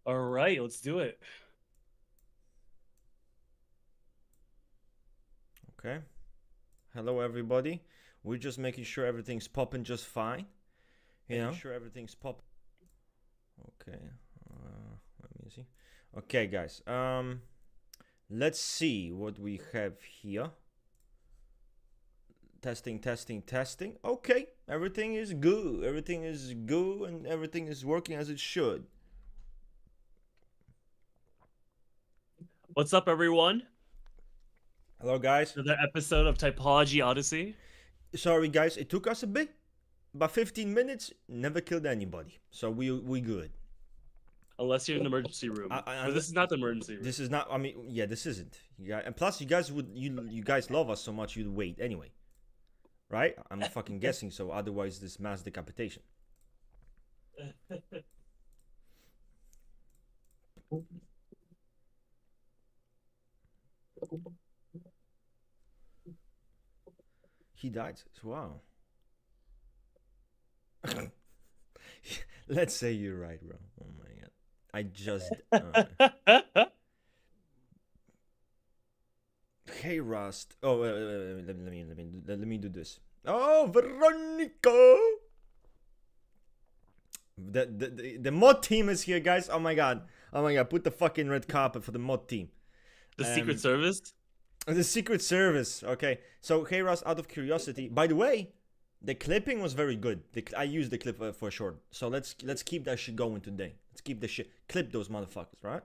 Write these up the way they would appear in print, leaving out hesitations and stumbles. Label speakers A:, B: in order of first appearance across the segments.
A: All right, let's do it.
B: Okay. Hello, everybody. We're just making sure everything's popping just fine.
A: Making
B: Sure everything's popping. Okay. Let me see. Okay, guys. Let's see what we have here. Testing, testing, testing. Okay, everything is good. Everything is good, and everything is working as it should.
A: What's up, everyone?
B: Hello, guys.
A: Another episode of Typology Odyssey.
B: Sorry, guys. It took us a bit, about 15 minutes. Never killed anybody, so we good.
A: Unless you're in the emergency room. But this is not the emergency room.
B: This is not. I mean, yeah, this isn't. And plus, you guys would you guys love us so much you'd wait anyway, right? I'm fucking guessing so. Otherwise, this mass decapitation. He died. Wow. Let's say you're right, bro. Oh my god. I just. Hey, Rust. Oh, wait, let me do this. Oh, Veronica. The mod team is here, guys. Oh my god. Put the fucking red carpet for the mod team.
A: The Secret Service?
B: The Secret Service. Okay. So, hey, Rust, out of curiosity. By the way, the clipping was very good. I used the clip for short. So let's keep that shit going today. Let's keep the shit. Clip those motherfuckers, right?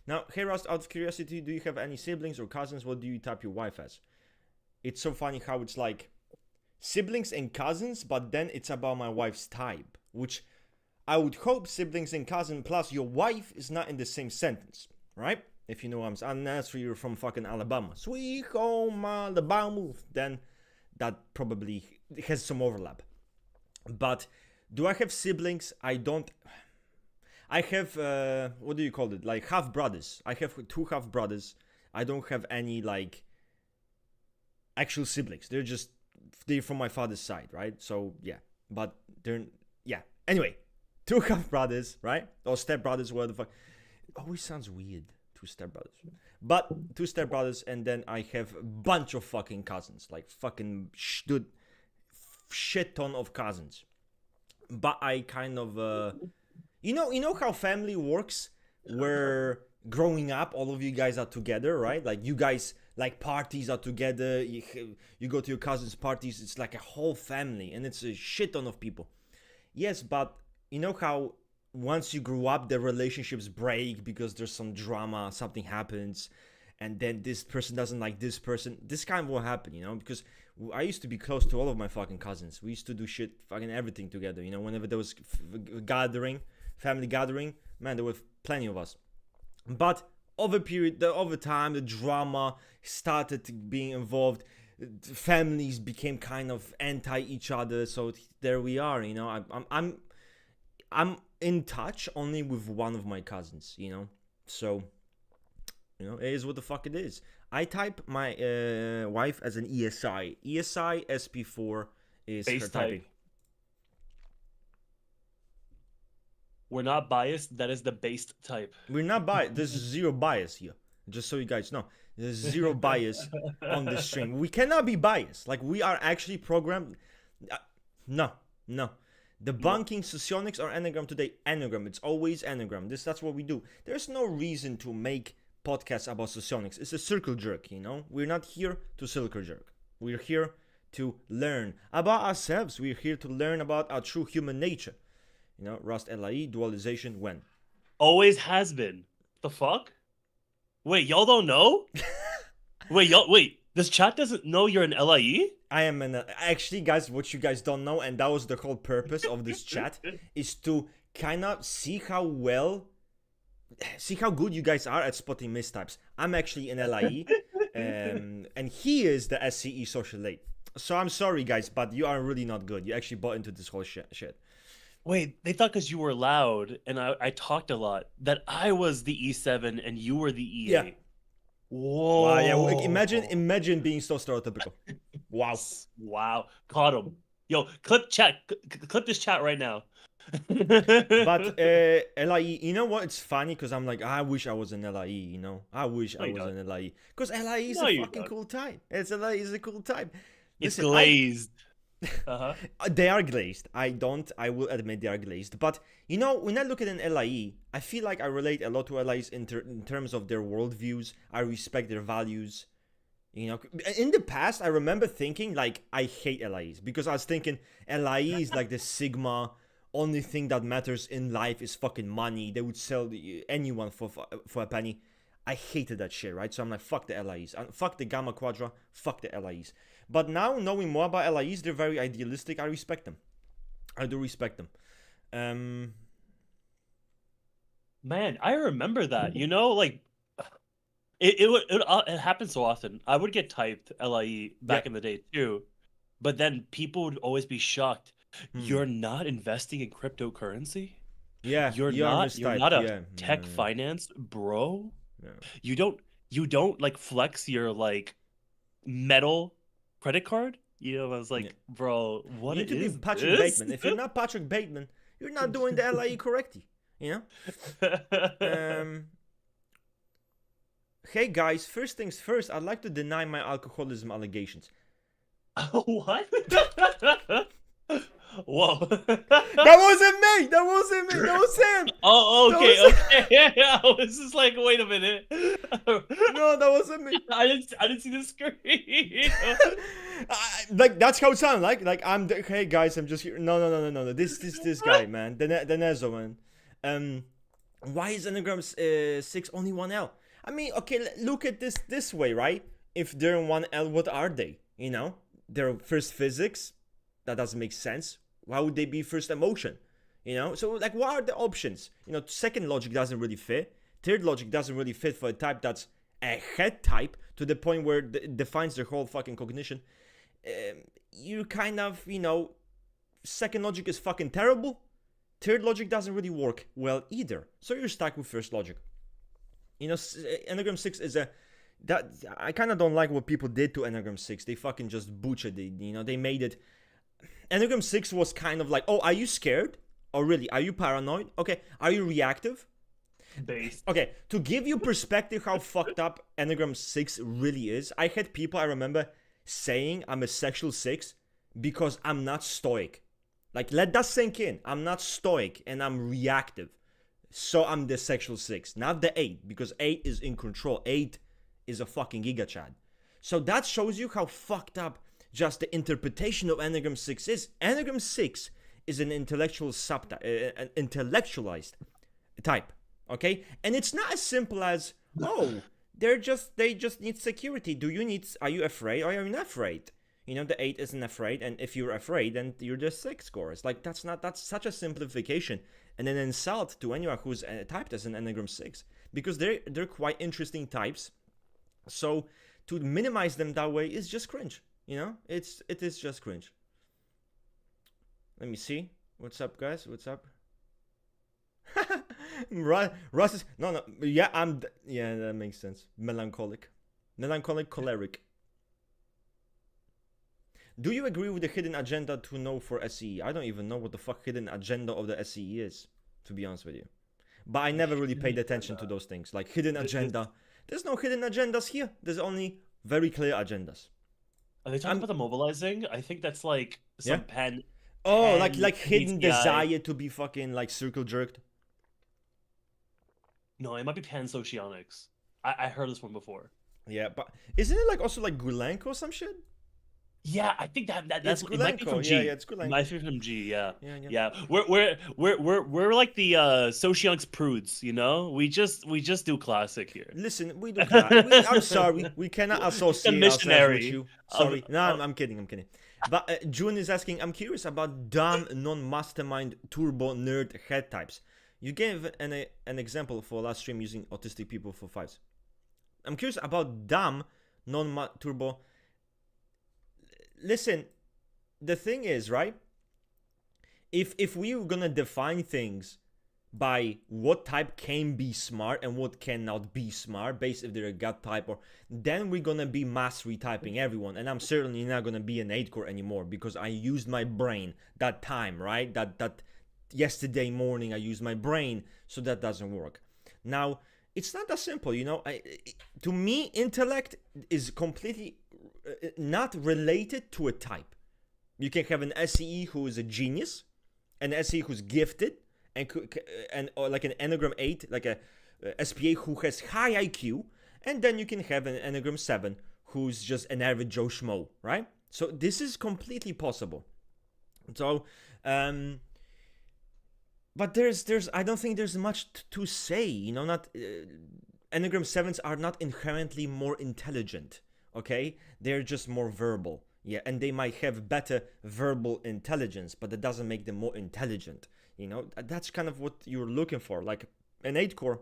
B: Now, hey, Rust, out of curiosity, do you have any siblings or cousins? What do you type your wife as? It's so funny how it's like siblings and cousins, but then it's about my wife's type, which I would hope siblings and cousin plus your wife is not in the same sentence, right? If you know what I'm saying. Unless you're from fucking Alabama. Sweet home Alabama. Then that probably has some overlap. But do I have siblings? I don't. I have, what do you call it? Like half brothers. I have 2 half brothers. I don't have any, like, actual siblings. They're from my father's side, right? So, yeah. But yeah. Anyway, 2 half brothers, right? Or step brothers, whatever the fuck. It always sounds weird. 2 step brothers. But 2 step brothers, and then I have a bunch of fucking cousins. Like, fucking, dude, shit ton of cousins. But I kind of, you know how family works, where growing up all of you guys are together, right? Like you guys, like, parties are together, you go to your cousins' parties, it's like a whole family, and it's a shit ton of people. Yes, but you know how once you grew up the relationships break because there's some drama, something happens, and then this person doesn't like this person. This kind of will happen, because I used to be close to all of my fucking cousins. We used to do shit, fucking everything together, whenever there was family gathering, man, there were plenty of us. But over time, the drama started being involved. Families became kind of anti each other. So there we are. I'm in touch only with one of my cousins. So it is what the fuck it is. I type my wife as an ESI. ESI SP4 is
A: Base
B: her typing.
A: type. We're not biased. That is the based type.
B: We're not biased. There's zero bias here. Just so you guys know. There's zero bias on this stream. We cannot be biased. Like, we are actually programmed. No. Debunking Socionics or Enneagram today. Enneagram. It's always Enneagram. That's what we do. There's no reason to make podcasts about Socionics. It's a circle jerk, We're not here to circle jerk. We're here to learn about ourselves. We're here to learn about our true human nature. Rust LIE, dualization, when?
A: Always has been. The fuck? Wait, y'all don't know? Wait, this chat doesn't know you're an LIE?
B: I am actually, guys, what you guys don't know, and that was the whole purpose of this chat, is to kind of see how good you guys are at spotting mistypes. I'm actually an LIE, and he is the SCE social late. So I'm sorry, guys, but you are really not good. You actually bought into this whole shit.
A: Wait, they thought because you were loud and I talked a lot that I was the E7 and you were the E8.
B: Yeah.
A: Whoa.
B: Wow, yeah. Imagine being so stereotypical. Wow.
A: Wow. Caught him. Yo, clip this chat right now.
B: But LIE, you know what? It's funny because I'm like, I wish I was an LIE, you know? I wish
A: No,
B: I
A: you
B: was
A: don't.
B: an LIE. Because LIE is
A: No,
B: a
A: you
B: fucking
A: don't.
B: cool type. LIE is a cool type.
A: It's
B: Listen, I
A: glazed. Uh-huh.
B: they are glazed. I will admit they are glazed. But, you know, when I look at an LIE, I feel like I relate a lot to LIEs in terms of their worldviews. I respect their values. You know, in the past, I remember thinking, like, I hate LIEs because I was thinking LIE is like the Sigma. Only thing that matters in life is fucking money. They would sell anyone for a penny. I hated that shit, right? So I'm like, fuck the LIEs. Fuck the Gamma Quadra. Fuck the LIEs. But now, knowing more about LIEs, they're very idealistic. I respect them. I do respect them.
A: Man, I remember that. You know, like it happened so often. I would get typed LIE
B: Yeah.
A: back in the day too, but then people would always be shocked.
B: Hmm.
A: You're not investing in cryptocurrency?
B: Yeah,
A: You're
B: you are
A: you're not
B: mistyped.
A: a
B: Yeah.
A: tech
B: Yeah.
A: finance bro?
B: Yeah.
A: You don't like flex your like metal credit card? You know, I was
B: Yeah.
A: like, bro,
B: You
A: what
B: need to be
A: is
B: Patrick
A: this?
B: Bateman. If you're not Patrick Bateman, you're not doing the LIE correctly. You know? Hey guys, first things first, I'd like to deny my alcoholism allegations.
A: What? Whoa.
B: That wasn't me! That wasn't me! That was him!
A: Oh,
B: That
A: okay,
B: was-
A: okay. I was just like, wait a minute.
B: No, that wasn't me.
A: I didn't see the screen.
B: Like that's how it sounds. Hey guys, I'm just here. No. This guy, man. The Nezo, man. Why is Enneagram 6 only 1L? I mean, okay, look at this way, right? If they're in 1L, what are they? You know, they're first physics. That doesn't make sense. Why would they be first emotion? You know, so like, what are the options? You know, second logic doesn't really fit. Third logic doesn't really fit for a type that's a head type to the point where it defines their whole fucking cognition. You kind of, you know, second logic is fucking terrible. Third logic doesn't really work well either. So you're stuck with first logic. You know, Enneagram 6 is that I kind of don't like what people did to Enneagram 6. They fucking just butchered it. You know, they made it. Enneagram 6 was kind of like, oh, are you scared? Oh, really? Are you paranoid? Okay. Are you reactive?
A: Based.
B: Okay. To give you perspective how fucked up Enneagram 6 really is, I had people, I remember, saying I'm a sexual 6 because I'm not stoic. Like, let that sink in. I'm not stoic and I'm reactive. So I'm the sexual 6, not the 8, because 8 is in control. 8 is a fucking giga chad. So that shows you how fucked up just the interpretation of Enneagram 6 is. Enneagram 6 is an intellectual an intellectualized type, okay? And it's not as simple as, oh, they just need security. Are you afraid or are you not afraid? You know, the 8 isn't afraid, and if you're afraid, then you're the 6 scores. Like, that's such a simplification and an insult to anyone who's typed as an Enneagram 6, because they're quite interesting types. So to minimize them that way is just cringe. You know, it is just cringe. Let me see. What's up, guys? What's up? Russ is no. Yeah, yeah, that makes sense. Melancholic, choleric. Do you agree with the hidden agenda to know for SE? I don't even know what the fuck hidden agenda of the SE is, to be honest with you. But I never really paid attention to those things. Like hidden agenda. There's no hidden agendas here. There's only very clear agendas.
A: Are they talking about the mobilizing? I think that's like some pen.
B: Oh, like hidden
A: DCI.
B: desire to be fucking like circle jerked.
A: No, it might be pansocionics. I heard this one before.
B: Yeah, but isn't it like also like Gulenko or some shit?
A: Yeah, I think that's
B: Gulenko.
A: it might be from G.
B: Yeah, it's Gulenko.
A: It might be from G. Yeah.
B: Yeah.
A: We're like the socionics prudes, you know. We just do classic here.
B: Listen, we do. I'm sorry, we cannot associate ourselves with you. Sorry, no, I'm kidding. But June is asking, I'm curious about dumb, non-mastermind, turbo nerd head types. You gave an example for last stream using autistic people for 5s. I'm curious about dumb, non-turbo. Listen, the thing is, right? If we were gonna define things by what type can be smart and what cannot be smart, based if they're a gut type, or then we're gonna be mass retyping everyone, and I'm certainly not gonna be an 8 core anymore because I used my brain that time, right? That yesterday morning I used my brain, so that doesn't work. Now, it's not that simple, you know. To me, intellect is completely not related to a type. You can have an SE who is a genius, an SE who's gifted, and or like an Enneagram 8, like a SPA who has high IQ, and then you can have an Enneagram 7 who's just an average Joe Schmo, right? So this is completely possible. So, but there's I don't think there's much to say, you know. Not Enneagram 7s are not inherently more intelligent, okay? They're just more verbal, yeah, and they might have better verbal intelligence, but that doesn't make them more intelligent, you know. That's kind of what you're looking for. Like an 8 core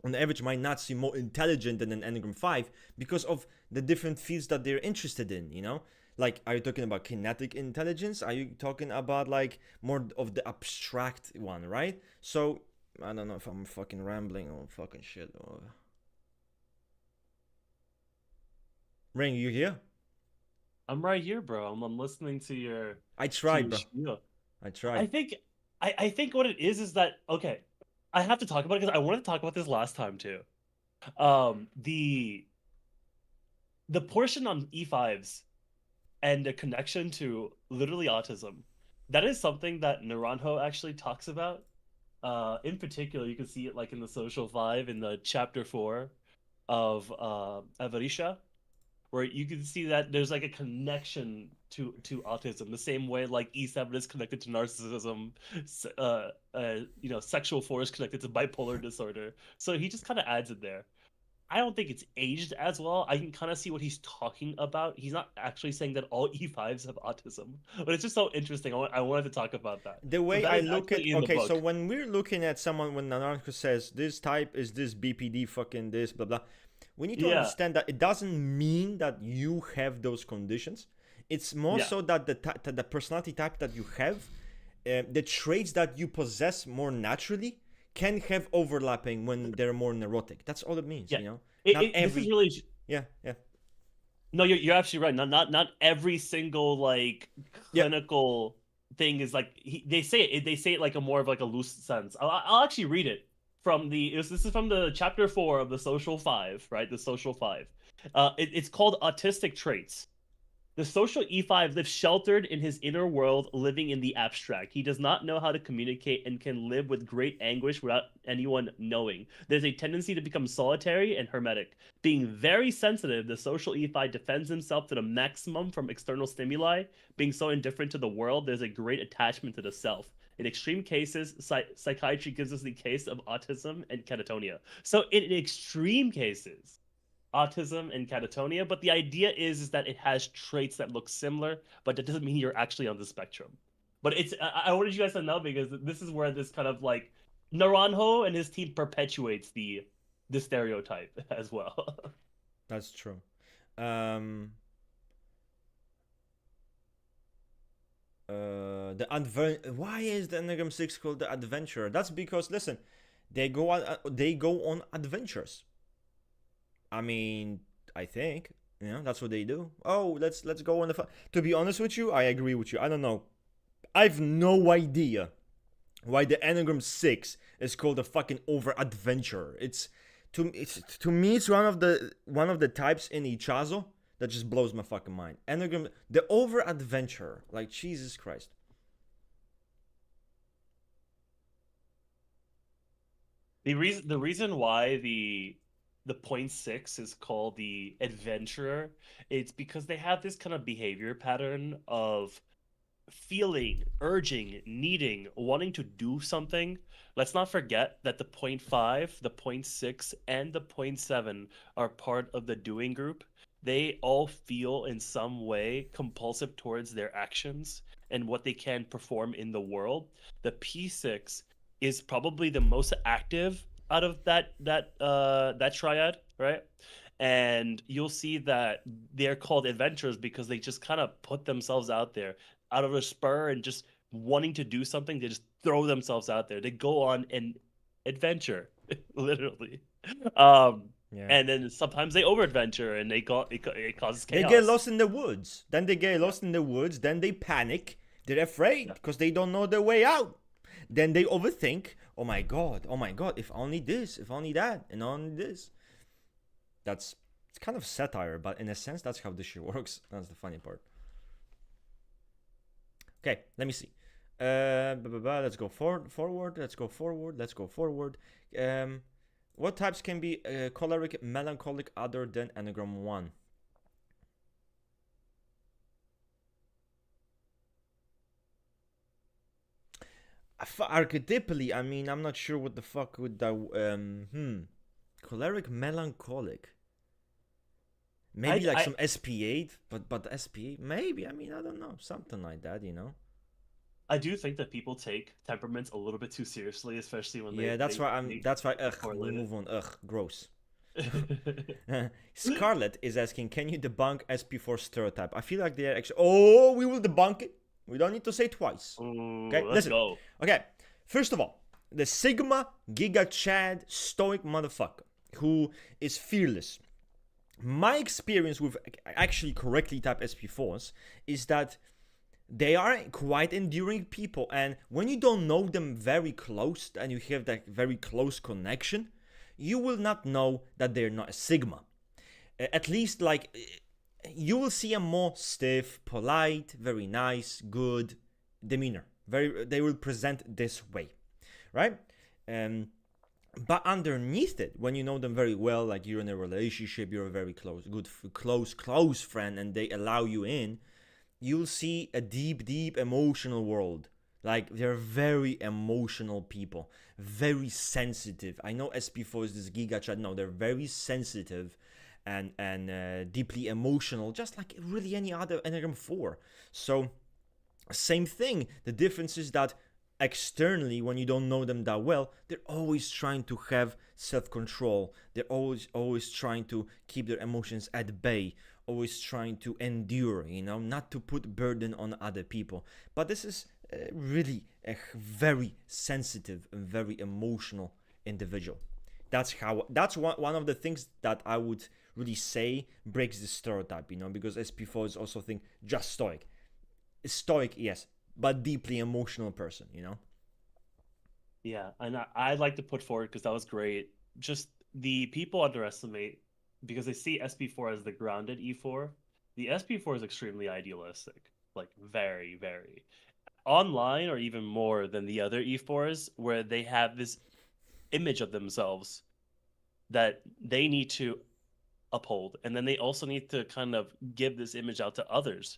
B: on average might not seem more intelligent than an Enneagram 5 because of the different fields that they're interested in, you know. Like, are you talking about kinetic intelligence? Are you talking about like more of the abstract one, right? So I don't know if I'm fucking rambling or fucking shit. Or... Ring, you here?
A: I'm right here, bro. I'm listening to your.
B: I tried,
A: to
B: bro.
A: your spiel.
B: I tried.
A: I think what it is that okay. I have to talk about it because I wanted to talk about this last time too. The portion on E5s and the connection to literally autism, that is something that Naranjo actually talks about. In particular, you can see it like in the Social 5 in the chapter 4 of Avarisha, where you can see that there's like a connection to autism, the same way like E7 is connected to narcissism, you know, sexual 4 is connected to bipolar disorder. So he just kind of adds it there. I don't think it's aged as well. I can kind of see what he's talking about. He's not actually saying that all E5s have autism, but it's just so interesting. I wanted to talk about that.
B: The way I look at, okay, so
A: book.
B: when we're looking at someone, when Naranjo says this type is this BPD fucking this, blah, blah, we need to understand that it doesn't mean that you have those conditions. It's more so that the personality type that you have, the traits that you possess more naturally, can have overlapping when they're more neurotic. That's all it means, you know.
A: This is really
B: yeah.
A: No, you're absolutely right. Not every single like clinical thing is like they say it like a more of like a loose sense. I'll actually read it from this is from the chapter 4 of the Social 5, right? The Social 5. It's called Autistic Traits. The social E5 lives sheltered in his inner world, living in the abstract. He does not know how to communicate and can live with great anguish without anyone knowing. There's a tendency to become solitary and hermetic. Being very sensitive, the social E5 defends himself to the maximum from external stimuli. Being so indifferent to the world, there's a great attachment to the self. In extreme cases, psychiatry gives us the case of autism and catatonia. So in extreme cases, autism and catatonia, but the idea is that it has traits that look similar, but that doesn't mean you're actually on the spectrum. But I wanted you guys to know because this is where this kind of like Naranjo and his team perpetuates the stereotype as well.
B: That's true. Why is the Enneagram 6 called the Adventurer? That's because, listen, they go on adventures. I mean, I think, you know, that's what they do. Oh, let's go on the To be honest with you, I agree with you. I don't know. I've no idea why the Enneagram 6 is called a fucking over adventurer. To me it's one of the types in Ichazo that just blows my fucking mind. Enneagram, the over adventurer, like Jesus Christ.
A: The reason why the 0.6 is called the adventurer, it's because they have this kind of behavior pattern of feeling, urging, needing, wanting to do something. Let's not forget that the 0.5, the 0.6, and the 0.7 are part of the doing group. They all feel in some way compulsive towards their actions and what they can perform in the world. The P6 is probably the most active out of that triad, right? And you'll see that they're called adventurers because they just kind of put themselves out there out of a spur and just wanting to do something. They just throw themselves out there. They go on an adventure, literally. And then sometimes they over adventure and it causes chaos.
B: They get lost in the woods. Then they get lost in the woods. Then they panic. They're afraid because they don't know their way out. Then they overthink. Oh my god, oh my god, if only this, if only that, and only this. It's kind of satire, but in a sense, that's how this shit works. That's the funny part. Okay, let me see. Let's go forward. Let's go forward. Let's go forward. What types can be choleric, melancholic other than Enneagram 1? Archetypally, I mean, I'm not sure what the fuck would that. Choleric, melancholic. Maybe like some SP8, but SP8, maybe. I mean, I don't know, something like that, you know.
A: I do think that people take temperaments a little bit too seriously, especially when
B: Yeah, that's why I'm. That's why. We move on. Gross. Scarlett is asking, can you debunk SP4 stereotype? I feel like they're actually. Oh, we will debunk it. We don't need to say twice.
A: Ooh,
B: okay,
A: let's go.
B: Okay, first of all, the Sigma Giga Chad stoic motherfucker who is fearless. My experience with actually correctly typed SP4s is that they are quite enduring people, and when you don't know them very close and you have that very close connection, you will not know that they're not a Sigma. At least, like, you will see a more stiff, polite, very nice, good demeanor. They will present this way, right? But underneath it, when you know them very well, like you're in a relationship, you're a very close friend, and they allow you in, you'll see a deep emotional world. Like, they're very emotional people, very sensitive. I know SP4 is this giga chat. No, they're very sensitive and deeply emotional, just like really any other Enneagram 4. So, same thing. The difference is that externally, when you don't know them that well, they're always trying to have self-control. They're always trying to keep their emotions at bay, always trying to endure, you know, not to put burden on other people. But this is really a very sensitive and very emotional individual. That's one of the things that I would really say breaks the stereotype, you know, because SP4 is also think just stoic, yes, but deeply emotional person, you know.
A: Yeah, and I'd like to put forward, because that was great, just the people underestimate, because they see SP4 as the grounded E4. The SP4 is extremely idealistic, like very, very. Online, or even more than the other E4s, where they have this image of themselves that they need to uphold, and then they also need to kind of give this image out to others.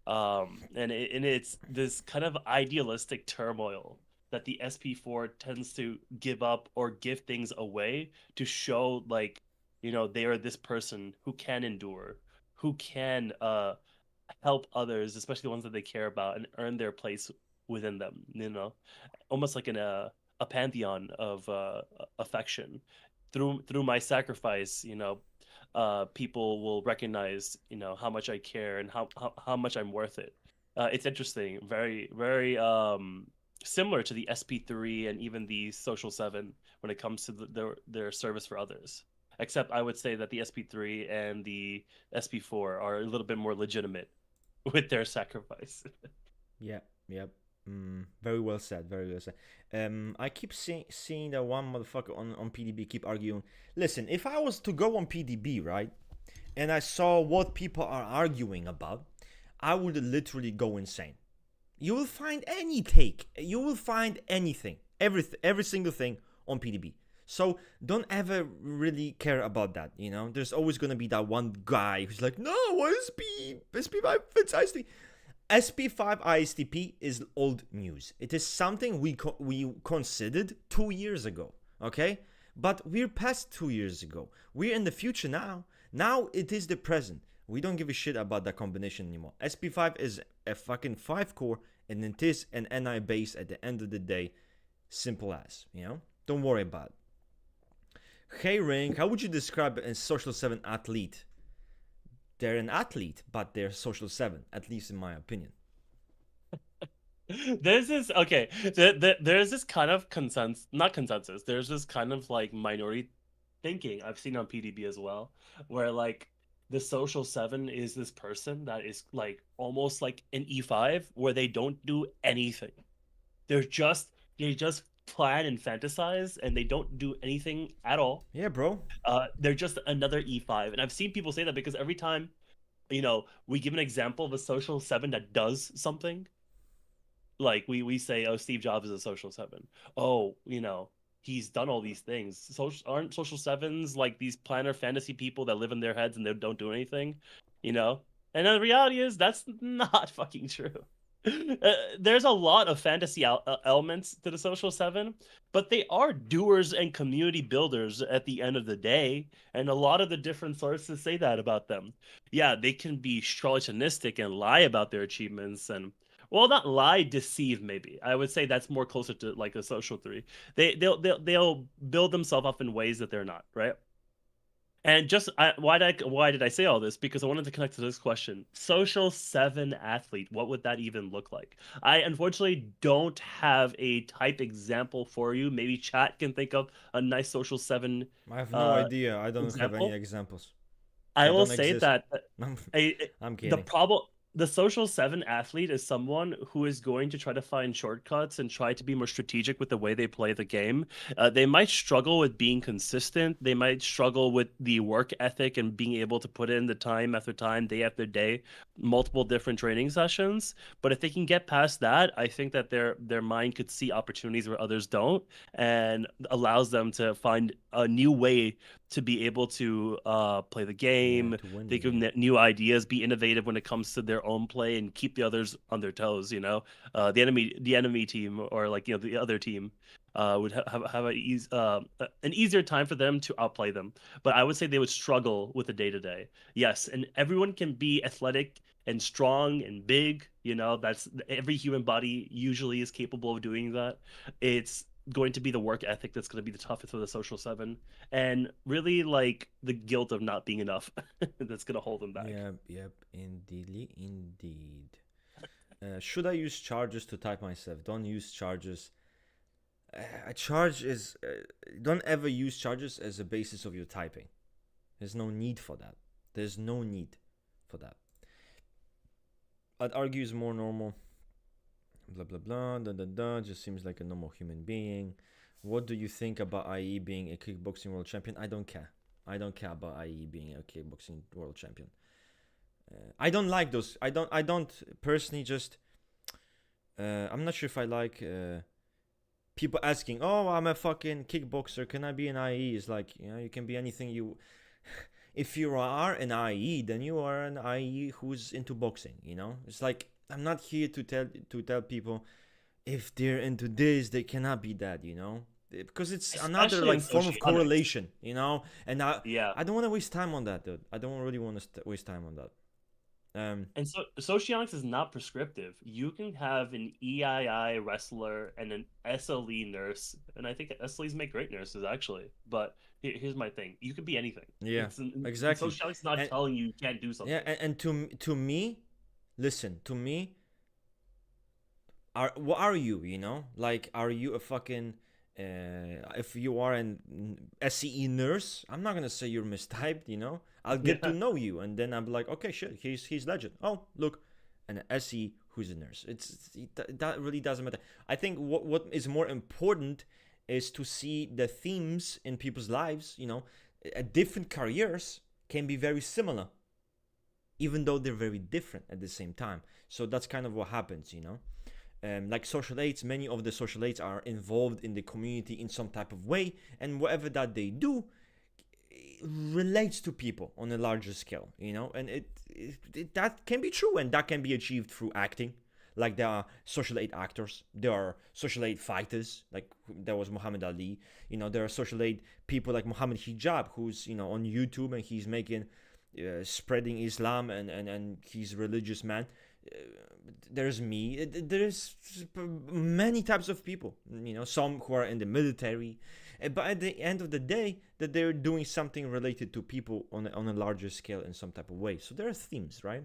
A: And it's this kind of idealistic turmoil that the SP4 tends to give up or give things away to show, like, you know, they are this person who can endure, who can help others, especially the ones that they care about, and earn their place within them, you know, almost like in a pantheon of affection. Through my sacrifice, you know, people will recognize, you know, how much I care and how much I'm worth it. It's interesting, very, very similar to the SP3 and even the Social 7 when it comes to their service for others. Except I would say that the SP3 and the SP4 are a little bit more legitimate with their sacrifice.
B: Yeah, yep. Very well said. Very well said. I keep seeing that one motherfucker on PDB keep arguing. Listen, if I was to go on PDB, right, and I saw what people are arguing about, I would literally go insane. You will find any take. You will find anything, every single thing on PDB. So don't ever really care about that. You know, there's always gonna be that one guy who's like, no, SP5 fits ISTP. SP5 ISTP is old news. It is something we considered 2 years ago, okay? But we're past 2 years ago. We're in the future now. Now it is the present. We don't give a shit about that combination anymore. SP5 is a fucking 5 core, and it is an NI base at the end of the day. Simple as, you know? Don't worry about it. Hey Ring, how would you describe a social 7 athlete? They're an athlete, but they're social 7, at least in my opinion.
A: There's this there's this kind of not consensus. There's this kind of like minority thinking I've seen on PDB as well, where like the social 7 is this person that is like almost like an E5, where they don't do anything. They're just They just plan and fantasize, and they don't do anything at all.
B: Yeah, bro.
A: They're just another E5, and I've seen people say that because every time we give an example of a social seven that does something, like we say, oh, Steve Jobs is a social seven. Oh, he's done all these things. Aren't social sevens like these planner fantasy people that live in their heads and they don't do anything, you know? And the reality is that's not fucking true. There's a lot of fantasy elements to the social seven, but they are doers and community builders at the end of the day. And a lot of the different sources say that about them. Yeah, they can be charlatanistic and lie about their achievements and, well, not lie, deceive. Maybe I would say that's more closer to like a social three. They'll build themselves up in ways that they're not, right. And just why did I say all this? Because I wanted to connect to this question: social seven athlete. What would that even look like? I unfortunately don't have a type example for you. Maybe chat can think of a nice social seven
B: I have no idea. I don't have any
A: example.
B: examples.
A: I
B: I
A: will
B: don't
A: say
B: exist.
A: that
B: I'm
A: the
B: kidding.
A: problem, the social seven athlete is someone who is going to try to find shortcuts and try to be more strategic with the way they play the game. They might struggle with being consistent. They might struggle with the work ethic and being able to put in the time after time, day after day, multiple different training sessions. But if they can get past that, I think that their mind could see opportunities where others don't, and allows them to find a new way to be able to play the
B: Yeah,
A: game,
B: to win the
A: think of
B: game.
A: new ideas, be innovative when it comes to their own play, and keep the others on their toes. The enemy team, or like the other team, would have an easier time for them to outplay them. But I would say they would struggle with the day to day. Yes, and everyone can be athletic and strong and big. That's every human body usually is capable of doing that. It's going to be the work ethic that's going to be the toughest for the social seven, and really like the guilt of not being enough that's going to hold them back.
B: Yep, indeed. Should I use charges to type myself? Don't use charges. A charge is. Don't ever use charges as a basis of your typing. There's no need for that. There's no need for that. I'd argue is more normal. Blah blah blah. Da da da. Just seems like a normal human being. What do you think about IE being a kickboxing world champion? I don't care. I don't care about IE being a kickboxing world champion. I don't like those. I don't personally just. I'm not sure if I like people asking, "Oh, I'm a fucking kickboxer. Can I be an IE?" It's like, you can be anything you. If you are an IE, then you are an IE who's into boxing. It's like, I'm not here to tell people if they're into this, they cannot be that. Because it's another
A: Especially in
B: like form of
A: sociology.
B: correlation. And
A: Yeah.
B: I don't want to waste time on that, dude. I don't really want to waste time on that.
A: And so socionics is not prescriptive. You can have an EII wrestler and an SLE nurse, and I think SLEs make great nurses actually. But here's my thing: you could be anything.
B: Yeah,
A: And
B: exactly.
A: socionics is not
B: And
A: telling you can't do something.
B: yeah, and to me, listen, to me, what are you? Like, are you a fucking if you are an SCE nurse, I'm not gonna say you're mistyped. I'll get to
A: Yeah.
B: know you, and then I'm like, okay, shit, he's legend. Oh, look, an SE who's a nurse. That really doesn't matter. I think what is more important is to see the themes in people's lives. Different careers can be very similar, even though they're very different at the same time. So that's kind of what happens. Like social aids, many of the social aids are involved in the community in some type of way, and whatever that they do relates to people on a larger scale, and that can be true, and that can be achieved through acting. Like, there are social aid actors, there are social aid fighters, like there was Muhammad Ali. There are social aid people like Muhammad Hijab, who's on YouTube, and he's making spreading Islam, and he's a religious man. There's me. There's many types of people. Some who are in the military, but at the end of the day, that they're doing something related to people on a larger scale in some type of way. So there are themes, right?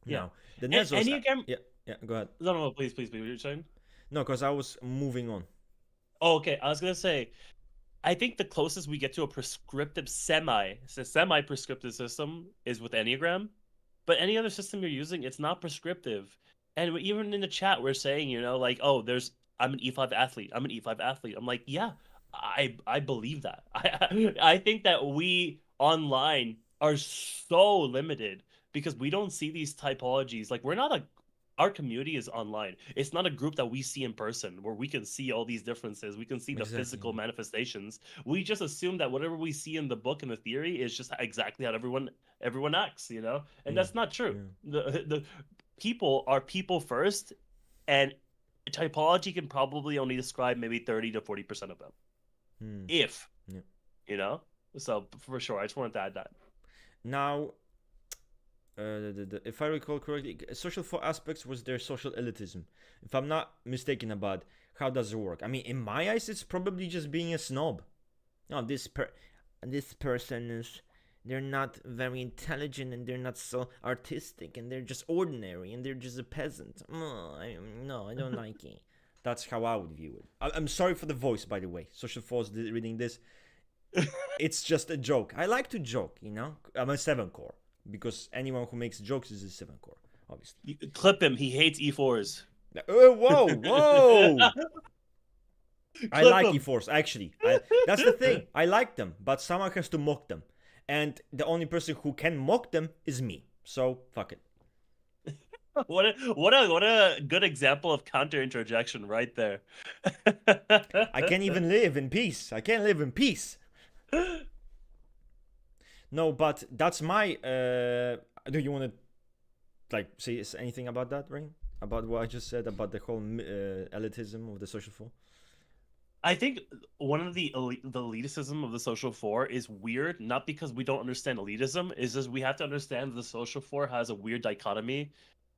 A: Yeah.
B: Now, the Nezos.
A: Enneagram.
B: Yeah. Go ahead.
A: No, please, what you're saying?
B: No, because I was moving on.
A: Oh, okay. I was gonna say, I think the closest we get to a prescriptive semi-prescriptive system is with Enneagram. But any other system you're using, it's not prescriptive. And even in the chat, we're saying, like, oh, there's I'm an E5 athlete. I'm an E5 athlete. I'm like, yeah, I believe that. I think that we online are so limited because we don't see these typologies. Like we're not a our community is online. It's not a group that we see in person where we can see all these differences. We can see the
B: Exactly.
A: physical manifestations. We just assume that whatever we see in the book and the theory is just exactly how everyone acts, you know? And
B: Yeah.
A: that's not true.
B: Yeah.
A: The people are people first, and typology can probably only describe maybe 30 to 40% of them.
B: Hmm.
A: If,
B: Yeah.
A: you know? So for sure, I just wanted to add that.
B: Now, if I recall correctly, social four aspects was their social elitism. If I'm not mistaken about how does it work. I mean, in my eyes, it's probably just being a snob. No, this person is, they're not very intelligent and they're not so artistic and they're just ordinary and they're just a peasant. No, I don't like it. That's how I would view it. I'm sorry for the voice, by the way. Social Force reading this. It's just a joke. I like to joke, you know? I'm a 7 core. Because anyone who makes jokes is a 7 core, obviously.
A: You clip him. He hates E4s.
B: Whoa! I
A: Clip
B: like
A: him.
B: E4s, actually. That's the thing. I like them, but someone has to mock them. And the only person who can mock them is me. So, fuck it.
A: What a good example of counter interjection right there.
B: I can't even live in peace. I can't live in peace. No, but that's my. Do you want to like say anything about that, Rain? About what I just said about the whole elitism of the social four?
A: I think one of the elitism of the social four is weird, not because we don't understand elitism, is just we have to understand the social four has a weird dichotomy,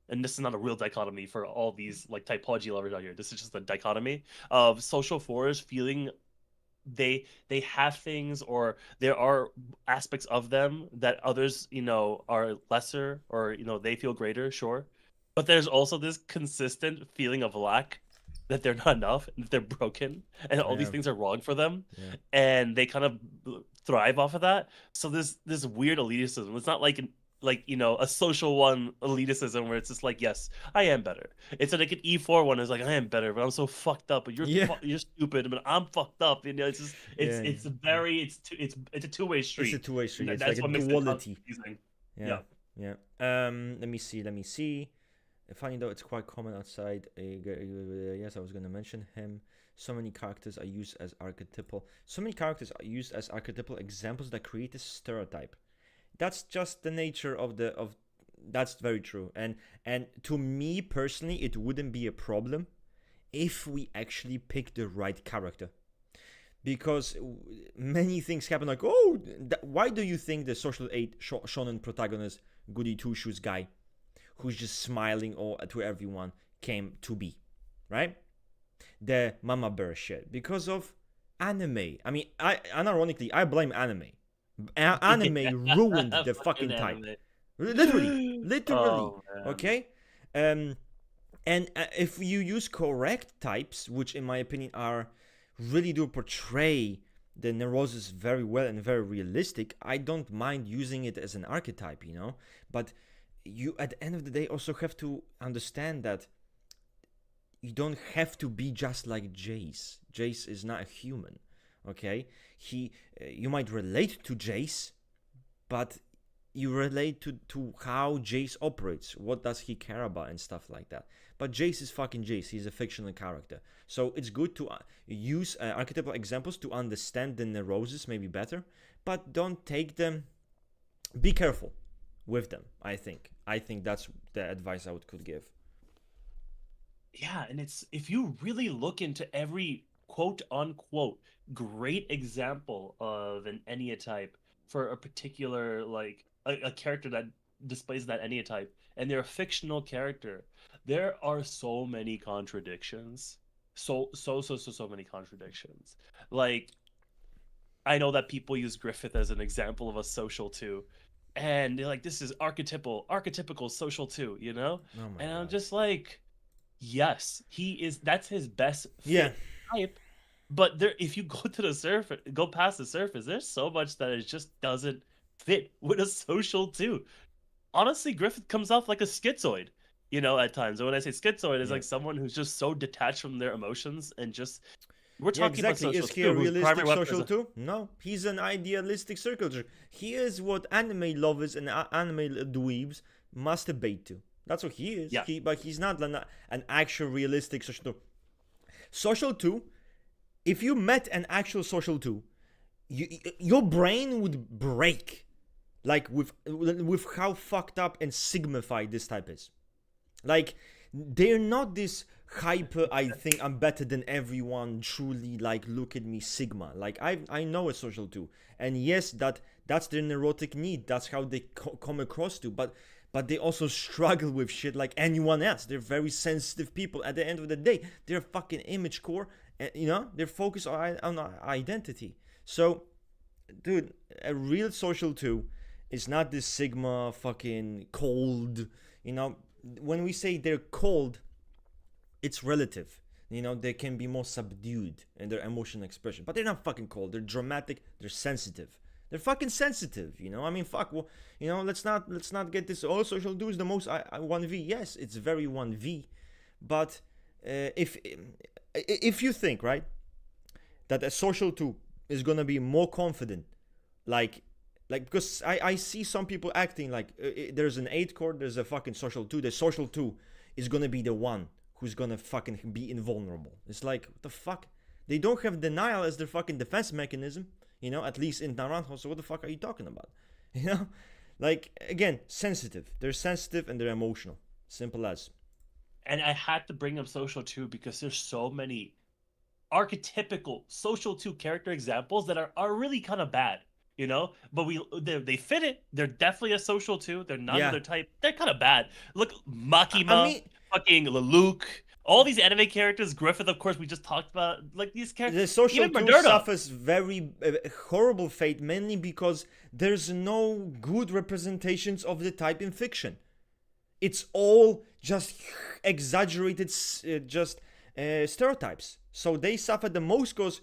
A: and this is not a real dichotomy for all these like typology lovers out here. This is just a dichotomy of social fours feeling they have things, or there are aspects of them that others are lesser, or they feel greater, sure, but there's also this consistent feeling of lack, that they're not enough, that they're broken, and all these
B: Yeah,
A: things are wrong for them,
B: yeah.
A: and they kind of thrive off of that. So this weird elitism, it's not like a social one elitism where it's just like, yes, I am better. It's like an E4 one is like, I am better, but I'm so fucked up, but
B: Yeah,
A: you're stupid, but I'm fucked up. It's just
B: yeah,
A: it's
B: yeah.
A: very it's a two-way
B: It's a
A: street.
B: two-way
A: And
B: street. It's like
A: that's
B: a
A: what makes it
B: duality.
A: confusing.
B: Yeah,
A: Yeah.
B: yeah. Let me see. Let me see. Funny though, it's quite common outside. Yes, I was gonna mention him. So many characters are used as archetypal. So many characters are used as archetypal examples that create a stereotype. That's just the nature of the of. That's very true. And to me personally, it wouldn't be a problem if we actually pick the right character. Because many things happen like, oh, why do you think the social 8 shonen protagonist, goody two shoes guy, who's just smiling to everyone, came to be, right? The mama bear shit, because of anime. I mean, unironically, I blame anime. Anime ruined the
A: Fucking
B: fucking type.
A: anime.
B: Literally.
A: Oh man.
B: Okay. And if you use correct types, which in my opinion are really do portray the neurosis very well and very realistic, I don't mind using it as an archetype, you know. But you, at the end of the day, also have to understand that you don't have to be just like Jace. Jace is not a human, okay? You might relate to Jace, but you relate to how Jace operates. What does he care about and stuff like that. But Jace is fucking Jace. He's a fictional character. So it's good to use archetypal examples to understand the neurosis maybe better, but don't take them. Be careful with them. I think that's the advice I could give.
A: Yeah, and it's if you really look into every quote unquote great example of an enneatype for a particular like a character that displays that enneatype, and they're a fictional character, there are so many contradictions. So many contradictions. Like, I know that people use Griffith as an example of a social too. And they're like, this is archetypical social too, you know?
B: Oh my
A: And I'm
B: god.
A: just like, yes, that's his best
B: Yeah.
A: fit type. But there, if you go to the surface, go past the surface, there's so much that it just doesn't fit with a social too. Honestly, Griffith comes off like a schizoid. at times. And when I say schizoid, it's
B: Yeah.
A: like someone who's just so detached from their emotions and just. We're
B: Yeah,
A: talking about
B: exactly.
A: social
B: Is he a
A: too, whose
B: realistic
A: primary weapon
B: social
A: is.
B: too? No, he's an idealistic circle jerk. He is what anime lovers and anime dweebs masturbate to. That's what he is.
A: Yeah.
B: But he's not an actual realistic social two. Social two. If you met an actual social two, your brain would break, like with how fucked up and signified this type is. Like, they're not this hyper, I think I'm better than everyone, truly, like, look at me, sigma. Like, I know a social too, and yes, that's their neurotic need, that's how they come across to, but they also struggle with shit like anyone else. They're very sensitive people. At the end of the day, they're fucking image core, and they're focused on identity. So, dude, a real social two is not this sigma fucking cold, when we say they're cold, it's relative. They can be more subdued in their emotional expression, but they're not fucking cold. They're dramatic. They're sensitive. They're fucking sensitive. I mean, fuck. Well, let's not get this. Oh, social do is the most 1v. Yes, it's very 1v, but if you think, right, that a social two is gonna be more confident, like because I see some people acting like there's an 8 chord, there's a fucking social 2. The social 2 is gonna be the one who's gonna fucking be invulnerable. It's like, what the fuck? They don't have denial as their fucking defense mechanism, at least in Naranjo. So what the fuck are you talking about? Like, again, sensitive. They're sensitive and they're emotional. Simple as.
A: And I had to bring up social 2 because there's so many archetypical social 2 character examples that are really kind of bad. But they fit it. They're definitely a social 2. They're not
B: Yeah.
A: another type. They're kind of bad. Look, Makima,
B: I mean,
A: fucking Luke, all these anime characters. Griffith, of course, we just talked about. Like, these characters.
B: the social
A: Even
B: two
A: Moderna.
B: suffers very horrible fate, mainly because there's no good representations of the type in fiction. It's all just exaggerated, stereotypes. So they suffer the most because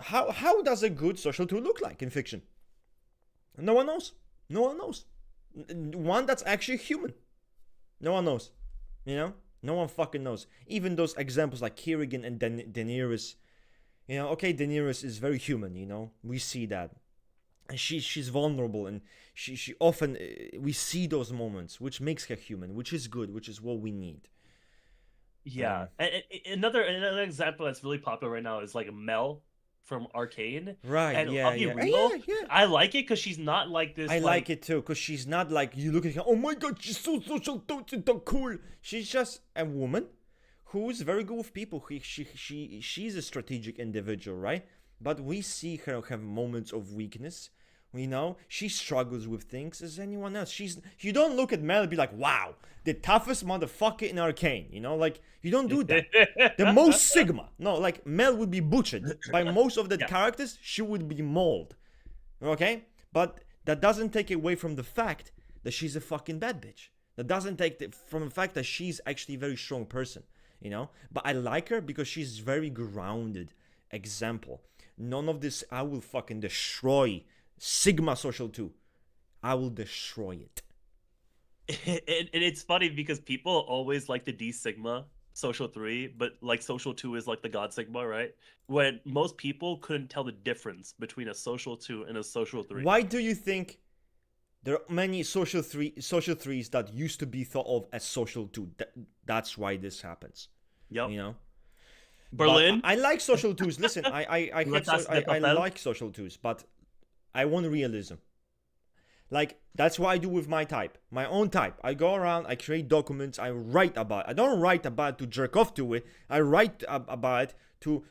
B: how does a good social two look like in fiction? No one knows. No one knows. One that's actually human. No one knows. No one fucking knows. Even those examples like Kerrigan and Daenerys. Okay, Daenerys is very human. We see that. And she's vulnerable, and she often, we see those moments, which makes her human, which is good, which is what we need.
A: Yeah. Another example that's really popular right now is like Mel from Arcane.
B: Right,
A: and
B: yeah,
A: I'll be
B: yeah.
A: real,
B: Yeah.
A: I like it because she's not like this.
B: I like it too, because she's not like, you look at her, oh my god, she's so social, so cool. She's just a woman who's very good with people. She's a strategic individual, right? But we see her have moments of weakness. She struggles with things as anyone else. You don't look at Mel and be like, wow, the toughest motherfucker in Arcane. Like, you don't do that. The most sigma. No, like, Mel would be butchered by most of the characters. She would be mauled. Okay? But that doesn't take away from the fact that she's a fucking bad bitch. That doesn't take from the fact that she's actually a very strong person. But I like her because she's very grounded. Example. None of this, I will fucking destroy Sigma social 2. I will destroy it.
A: And it's funny because people always like the D Sigma social 3, but like social 2 is like the God Sigma, right? When most people couldn't tell the difference between a social 2 and a social 3.
B: Why do you think there are many social 3s that used to be thought of as social 2? That's why this happens.
A: Yep. Berlin.
B: But I like social 2s. Listen, I like social 2s, but I want realism. Like, that's what I do with my type. My own type. I go around, I create documents, I write about it. I don't write about it to jerk off to it. I write about it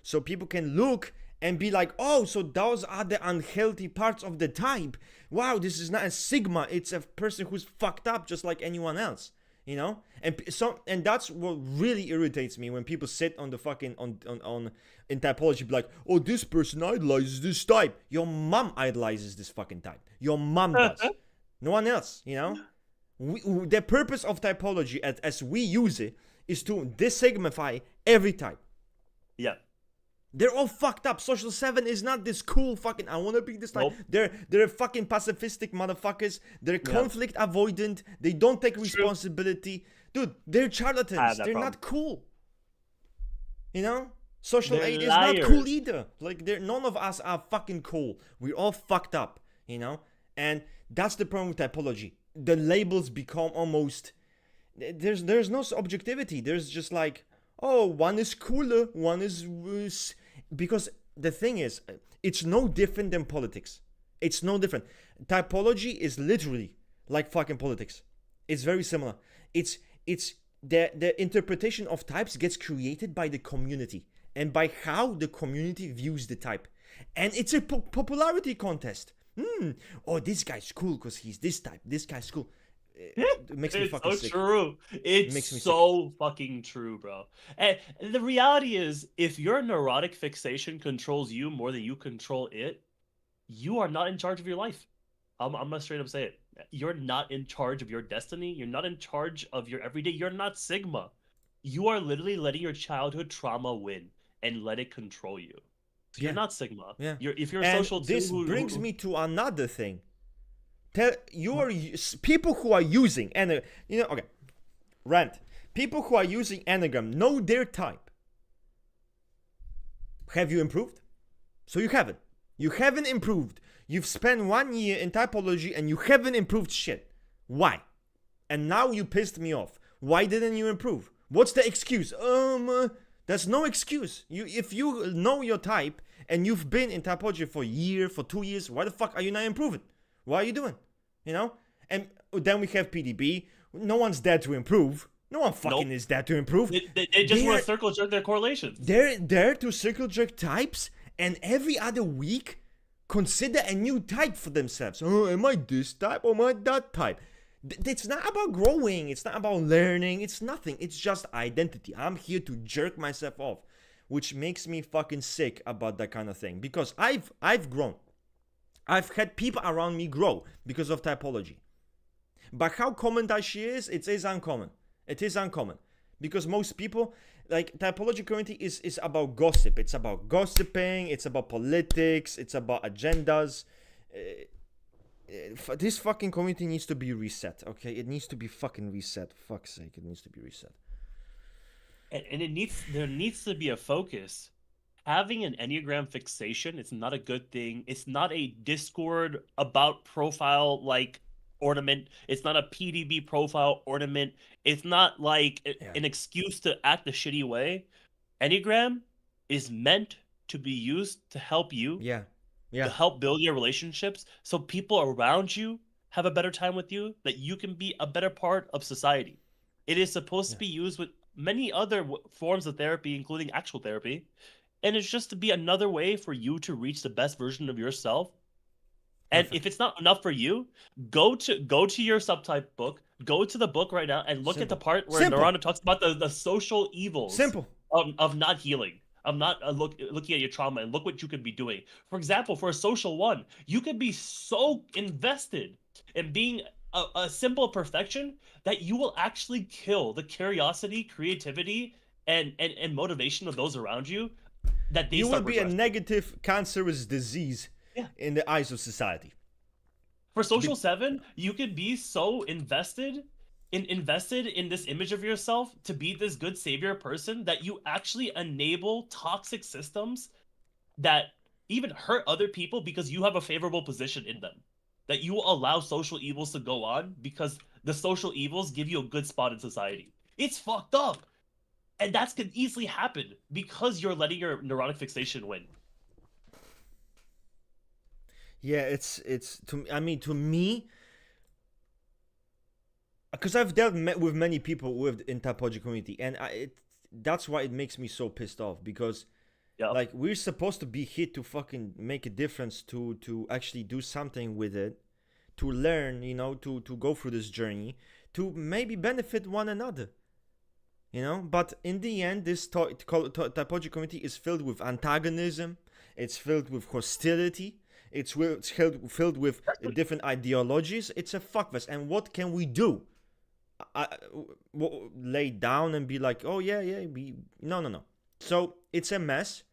B: so people can look and be like, oh, so those are the unhealthy parts of the type. Wow, this is not a sigma. It's a person who's fucked up just like anyone else. And that's what really irritates me when people sit on the fucking in typology, be like, oh, this person idolizes this type. Your mom idolizes this fucking type. Your mom does. No one else. The purpose of typology, as we use it, is to desigmify every type.
A: Yeah.
B: They're all fucked up. Social 7 is not this cool fucking, I want to be this type.
A: Nope.
B: They're fucking pacifistic motherfuckers. They're conflict avoidant. They don't take responsibility. Dude, they're charlatans. They're not cool. You know? Social
A: They're
B: 8 is
A: liars.
B: not cool either. Like, none of us are fucking cool. We're all fucked up, you know? And that's the problem with typology. The labels become almost, there's no objectivity. There's just like, oh, one is cooler, one is because the thing is, it's no different than politics. It's no different. Typology is literally like fucking politics. It's very similar. It's the interpretation of types gets created by the community and by how the community views the type. And it's a popularity contest. Oh, this guy's cool because he's this type. This guy's cool. It makes me fucking sick.
A: True. It's so fucking true, bro. And the reality is, if your neurotic fixation controls you more than you control it, you are not in charge of your life. I'm gonna straight up say it. You're not in charge of your destiny. You're not in charge of your everyday. You're not Sigma. You are literally letting your childhood trauma win and let it control you. So you're not Sigma.
B: Yeah.
A: If you're
B: and
A: social,
B: this brings me to another thing. People who are using people who are using Enneagram know their type. Have you improved? So you haven't. You haven't improved. You've spent 1 year in typology and you haven't improved shit. Why? And now you pissed me off. Why didn't you improve? What's the excuse? There's no excuse. If you know your type and you've been in typology for a year, for 2 years, why the fuck are you not improving? What are you doing? You know? And then we have PDB. No one's there to improve. No one fucking is there to improve.
A: They just want to circle jerk their correlations.
B: They're there to circle jerk types, and every other week consider a new type for themselves. Oh, am I this type or am I that type? It's not about growing. It's not about learning. It's nothing. It's just identity. I'm here to jerk myself off, which makes me fucking sick about that kind of thing. Because I've grown. I've had people around me grow because of typology. But how common that shit is, it is uncommon. It is uncommon. Because most people, like, typology community is about gossip. It's about gossiping. It's about politics. It's about agendas. This fucking community needs to be reset, okay? It needs to be fucking reset. Fuck's sake, it needs to be reset.
A: And there needs to be a focus. Having an Enneagram fixation, it's not a good thing. It's not a Discord about profile like ornament. It's not a PDB profile ornament. It's not like an excuse to act a shitty way. Enneagram is meant to be used to help you. To help build your relationships so people around you have a better time with you, that you can be a better part of society. It is supposed to be used with many other forms of therapy, including actual therapy. And it's just to be another way for you to reach the best version of yourself. And if it's not enough for you, go to your subtype book, go to the book right now and look at the part where Narana talks about the social evils of not healing. I'm not looking at your trauma and look what you could be doing. For example, for a social one, you could be so invested in being a simple perfection that you will actually kill the curiosity, creativity, and motivation of those around you. That you
B: will be a negative, cancerous disease in the eyes of society.
A: For social 7, you could be so invested in this image of yourself to be this good savior person that you actually enable toxic systems that even hurt other people because you have a favorable position in them. That you will allow social evils to go on because the social evils give you a good spot in society. It's fucked up. And that could easily happen because you're letting your neurotic fixation win.
B: Yeah, it's to me, because I've dealt with many people in typology community, and that's why it makes me so pissed off, because like, we're supposed to be here to fucking make a difference, to actually do something with it, to learn, you know, to go through this journey, to maybe benefit one another, you know. But in the end, this typology community is filled with antagonism, it's filled with hostility, it's filled with different ideologies. It's a fuckfest. And what can we do? Lay down and be like, oh yeah, no. So it's a mess,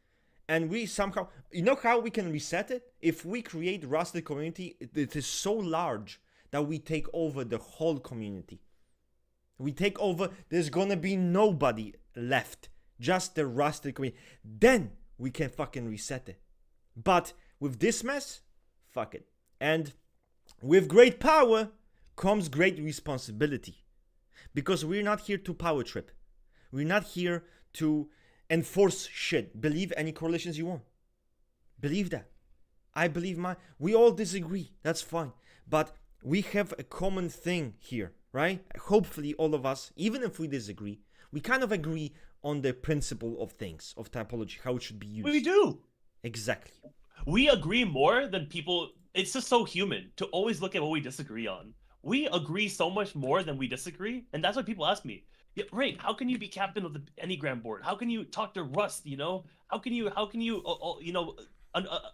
B: and we somehow, you know how we can reset it? If we create rusted community, it is so large that we take over the whole community. We take over, there's gonna be nobody left, just the rusted community. Then we can fucking reset it. But with this mess, fuck it. And with great power comes great responsibility. Because we're not here to power trip. We're not here to enforce shit. Believe any correlations you want. Believe that. I believe mine. We all disagree. That's fine. But we have a common thing here, right? Hopefully all of us, even if we disagree, we kind of agree on the principle of things, of typology, how it should be used.
A: We do.
B: Exactly.
A: We agree more than people. It's just so human to always look at what we disagree on. We agree so much more than we disagree, and that's why people ask me, yeah, right, how can you be captain of the Enneagram board? How can you talk to Rust, you know? How can you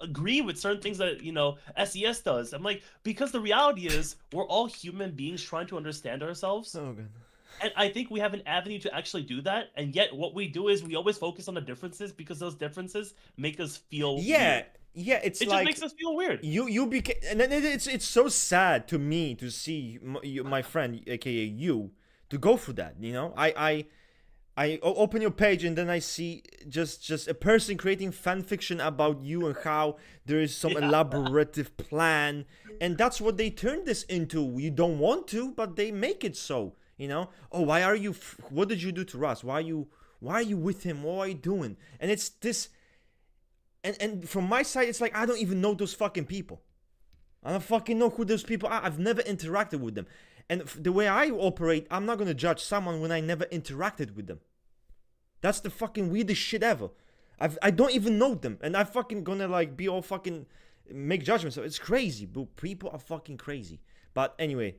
A: agree with certain things that, you know, SES does? I'm like, because the reality is we're all human beings trying to understand ourselves.
B: Oh, God.
A: And I think we have an avenue to actually do that. And yet what we do is we always focus on the differences because those differences make us feel weird.
B: Yeah, it
A: just makes us feel weird.
B: You became, and then it's so sad to me to see my friend, aka you, to go through that. You know, I open your page and then I see just a person creating fan fiction about you and how there is some elaborative plan, and that's what they turn this into. You don't want to, but they make it so. You know, oh, why are you? What did you do to Russ? Why are you with him? What are you doing? And it's this. And from my side, it's like, I don't even know those fucking people. I don't fucking know who those people are. I've never interacted with them. And the way I operate, I'm not going to judge someone when I never interacted with them. That's the fucking weirdest shit ever. I don't even know them. And I'm fucking gonna like be all fucking make judgments. So it's crazy, bro. People are fucking crazy. But anyway,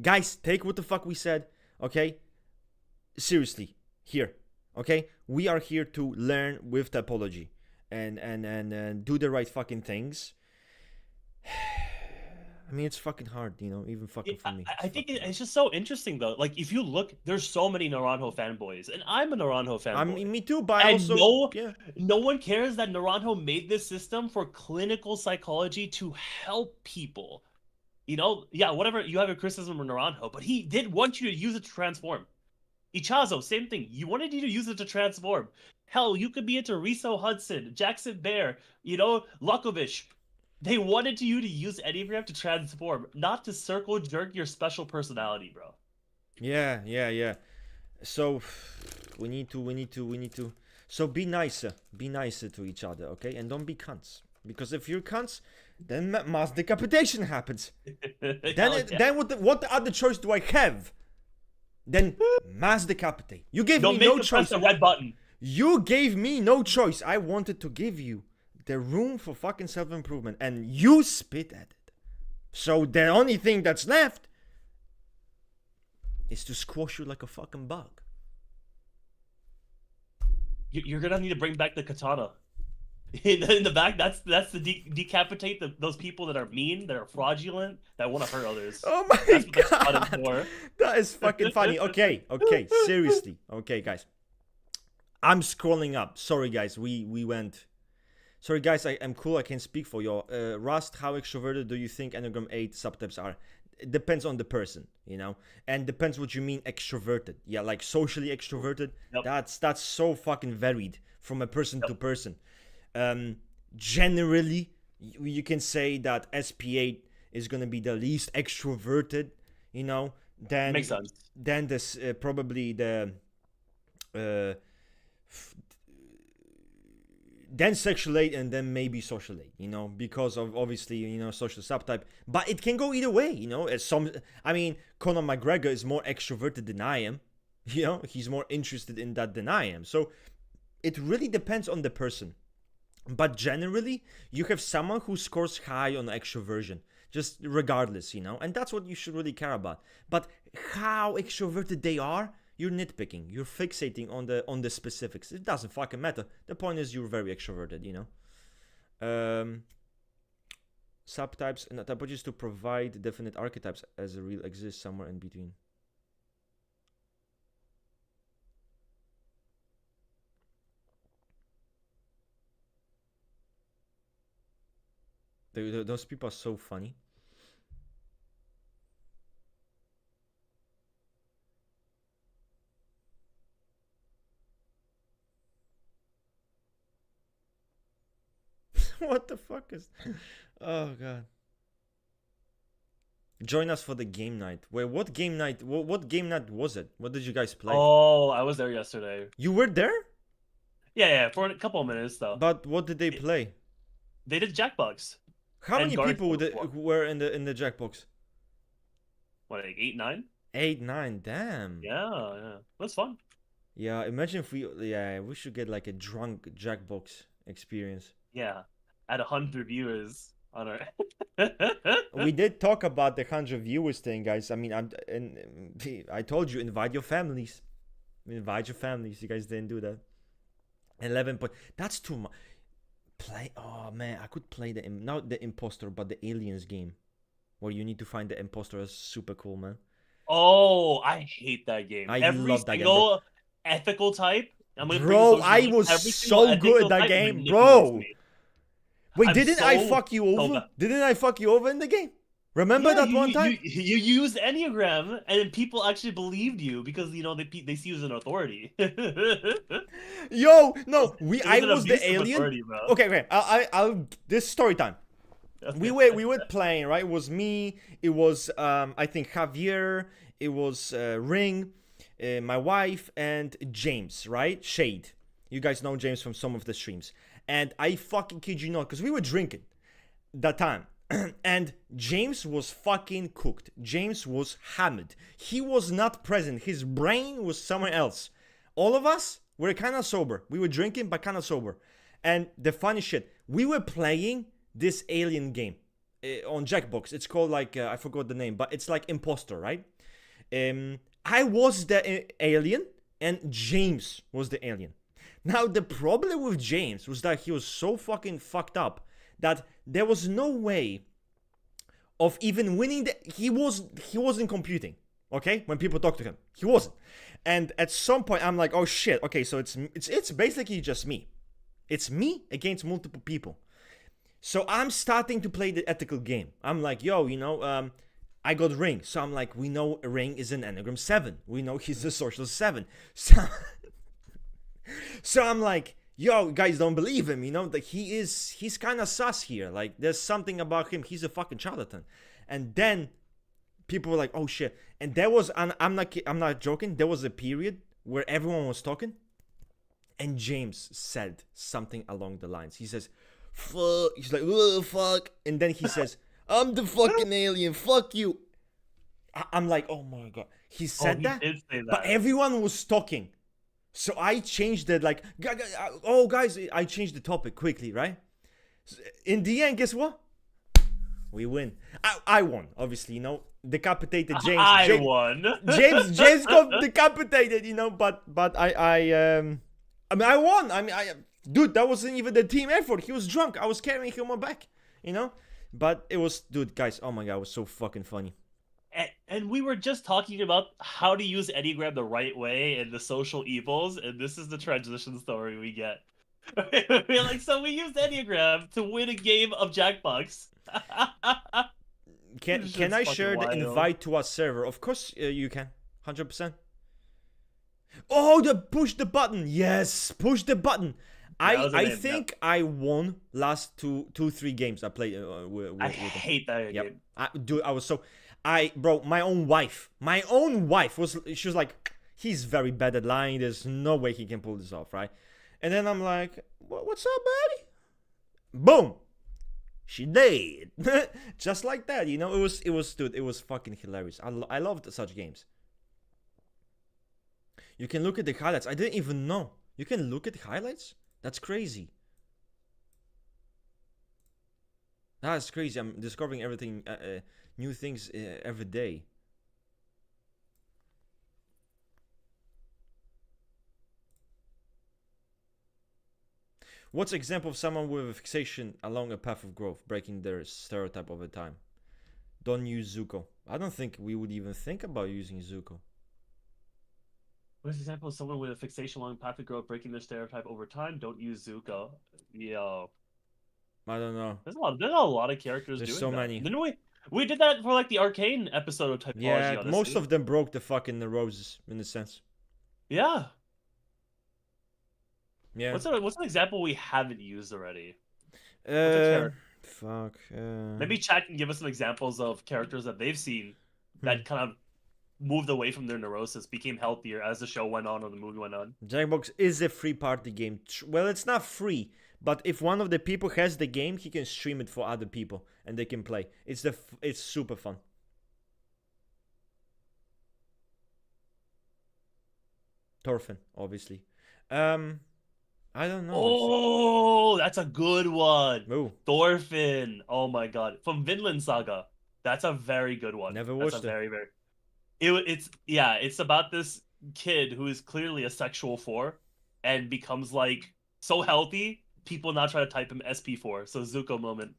B: guys, take what the fuck we said, okay? Seriously, here. Okay, we are here to learn with typology and do the right fucking things. I mean, it's fucking hard, you know, even fucking for me.
A: I think it's just so interesting though. Like, if you look, there's so many Naranjo fanboys, and I'm a Naranjo fanboy.
B: I mean, me too, but
A: and
B: also,
A: no one cares that Naranjo made this system for clinical psychology to help people. You know, yeah, whatever, you have your criticism of Naranjo, but he did want you to use it to transform. Ichazo, same thing. You wanted you to use it to transform. Hell, you could be into Riso Hudson, Jackson Bear, you know, Lukovich. They wanted you to use Enneagram to transform, not to circle jerk your special personality, bro.
B: Yeah. So we need to. So be nicer to each other, okay? And don't be cunts, because if you're cunts, then mass decapitation happens. Then what other choice do I have? Then mass decapitate. You gave me no choice.
A: Press the red button.
B: You gave me no choice. I wanted to give you the room for fucking self-improvement, and you spit at it. So the only thing that's left is to squash you like a fucking bug.
A: You're gonna need to bring back the katana. In the back, that's to decapitate those people that are mean, that are fraudulent, that want to hurt others.
B: Oh my god, that is fucking funny. Okay, seriously. Okay, guys, I'm scrolling up. Sorry, guys, we went. Sorry, guys, I'm cool. I can speak for you. Rust, how extroverted do you think Enneagram 8 subtypes are? It depends on the person, you know, and depends what you mean extroverted. Yeah, like socially extroverted. Yep. That's so fucking varied from a person to person. Generally, you can say that SP8 is gonna be the least extroverted, you know. Then
A: makes sense.
B: Then this probably the then sexualate and then maybe socialate, you know, because of obviously, you know, social subtype. But it can go either way, you know. I mean, Conor McGregor is more extroverted than I am, you know. He's more interested in that than I am. So it really depends on the person. But generally, you have someone who scores high on extroversion, just regardless, you know, and that's what you should really care about. But how extroverted they are, you're nitpicking, you're fixating on the specifics. It doesn't fucking matter. The point is you're very extroverted, you know. Subtypes and typologies to provide definite archetypes as a real exists somewhere in between. Those people are so funny. What the fuck is? Oh god. Join us for the game night. Wait, what game night? What game night was it? What did you guys play?
A: Oh, I was there yesterday.
B: You were there?
A: Yeah, for a couple of minutes though.
B: But what did they play?
A: They did Jackbox.
B: How
A: And
B: many
A: Guard
B: people
A: Force
B: who were in the Jackbox?
A: What, like 8, 9?
B: 8, 9. Damn.
A: Yeah. That's fun.
B: Yeah. Imagine if we should get like a drunk Jackbox experience.
A: Yeah. At 100 viewers on our.
B: We did talk about the 100 viewers thing, guys. I mean, I told you, invite your families. Invite your families. You guys didn't do that. 11 point. That's too much. Oh man, I could play not the imposter, but the aliens game, where you need to find the imposter. Is super cool, man.
A: Oh, I hate that game.
B: I
A: Every
B: love that game,
A: single ethical type.
B: Bro, I was so good at that game, bro. Wait, didn't I fuck you over? Didn't I fuck you over in the game? Remember that one time?
A: You used Enneagram, and people actually believed you because they see you as an authority.
B: Yo, no, I was the alien. Okay, this story time. Okay. We were playing, right? It was me. It was I think Javier. It was Ring, my wife, and James, right? Shade. You guys know James from some of the streams. And I fucking kid you not, because we were drinking that time. And James was fucking cooked. James was hammered. He was not present. His brain was somewhere else. All of us were kind of sober. We were drinking, but kind of sober. And the funny shit, we were playing this alien game on Jackbox. It's called like, I forgot the name, but it's like Imposter, right? I was the alien and James was the alien. Now, the problem with James was that he was so fucking fucked up that there was no way of even winning. He wasn't computing, okay? When people talk to him, he wasn't. And at some point, I'm like, oh shit, okay, so it's basically just me. It's me against multiple people. So I'm starting to play the ethical game. I'm like, yo, I got Ring. So I'm like, we know Ring is an Enneagram 7. We know he's a social 7. So I'm like, yo, guys don't believe him, that he's kind of sus here. Like, there's something about him. He's a fucking charlatan. And then people were like, oh shit. And there was, I'm not joking. There was a period where everyone was talking, and James said something along the lines. He says, fuck. He's like, oh, fuck. And then he says, I'm the fucking alien. Fuck you. I'm like, oh my god. He said that,
A: did say that,
B: but everyone was talking. So I changed it, like, oh guys, I changed the topic quickly, right? In the end, guess what? We win. I won, obviously, decapitated James.
A: I won.
B: James got decapitated, but I won. Dude, that wasn't even the team effort. He was drunk. I was carrying him on my back, But it was, dude, guys, oh my god, it was so fucking funny.
A: And we were just talking about how to use Enneagram the right way and the social evils, and this is the transition story we get. We're like, so we used Enneagram to win a game of Jackbox.
B: Can I share the invite to our server? Of course you can. 100%. Oh, push the button. Yes, push the button. I think I won last 3 games I played with
A: I hate that game.
B: Dude, I was so... bro, my own wife she was like, he's very bad at lying. There's no way he can pull this off, right? And then I'm like, what's up, baby? Boom. She did. Just like that, It was, dude, it was fucking hilarious. I loved such games. You can look at the highlights. I didn't even know. You can look at the highlights? That's crazy. That's crazy. I'm discovering everything, new things every day. What's an example of someone with a fixation along a path of growth, breaking their stereotype over time? Don't use Zuko. I don't think we would even think about using Zuko.
A: What's an example of someone with a fixation along a path of growth, breaking their stereotype over time? Don't use Zuko. Yo.
B: I don't know.
A: There's a lot of characters
B: There's
A: doing
B: so
A: that.
B: many.
A: Didn't we? We did that for like the Arcane episode of
B: Yeah,
A: Typology
B: most
A: Odyssey.
B: of them broke the fucking roses in a sense.
A: Yeah.
B: Yeah.
A: What's an example we haven't used already? What's a
B: Uh,
A: character?
B: fuck.
A: Maybe chat can give us some examples of characters that they've seen that kind of moved away from their neurosis, became healthier as the show went on or the movie went on.
B: Jackbox is a free party game. Well, it's not free, but if one of the people has the game, he can stream it for other people and they can play. It's super fun. Thorfinn, obviously. I don't know.
A: Oh, that's a good one.
B: Oh,
A: Thorfinn. Oh my god. From Vinland Saga. That's a very good one.
B: never
A: That's
B: watched
A: a
B: it.
A: very, very it's about this kid who is clearly a sexual 4 and becomes like so healthy, people now try to type him SP4. So Zuko moment.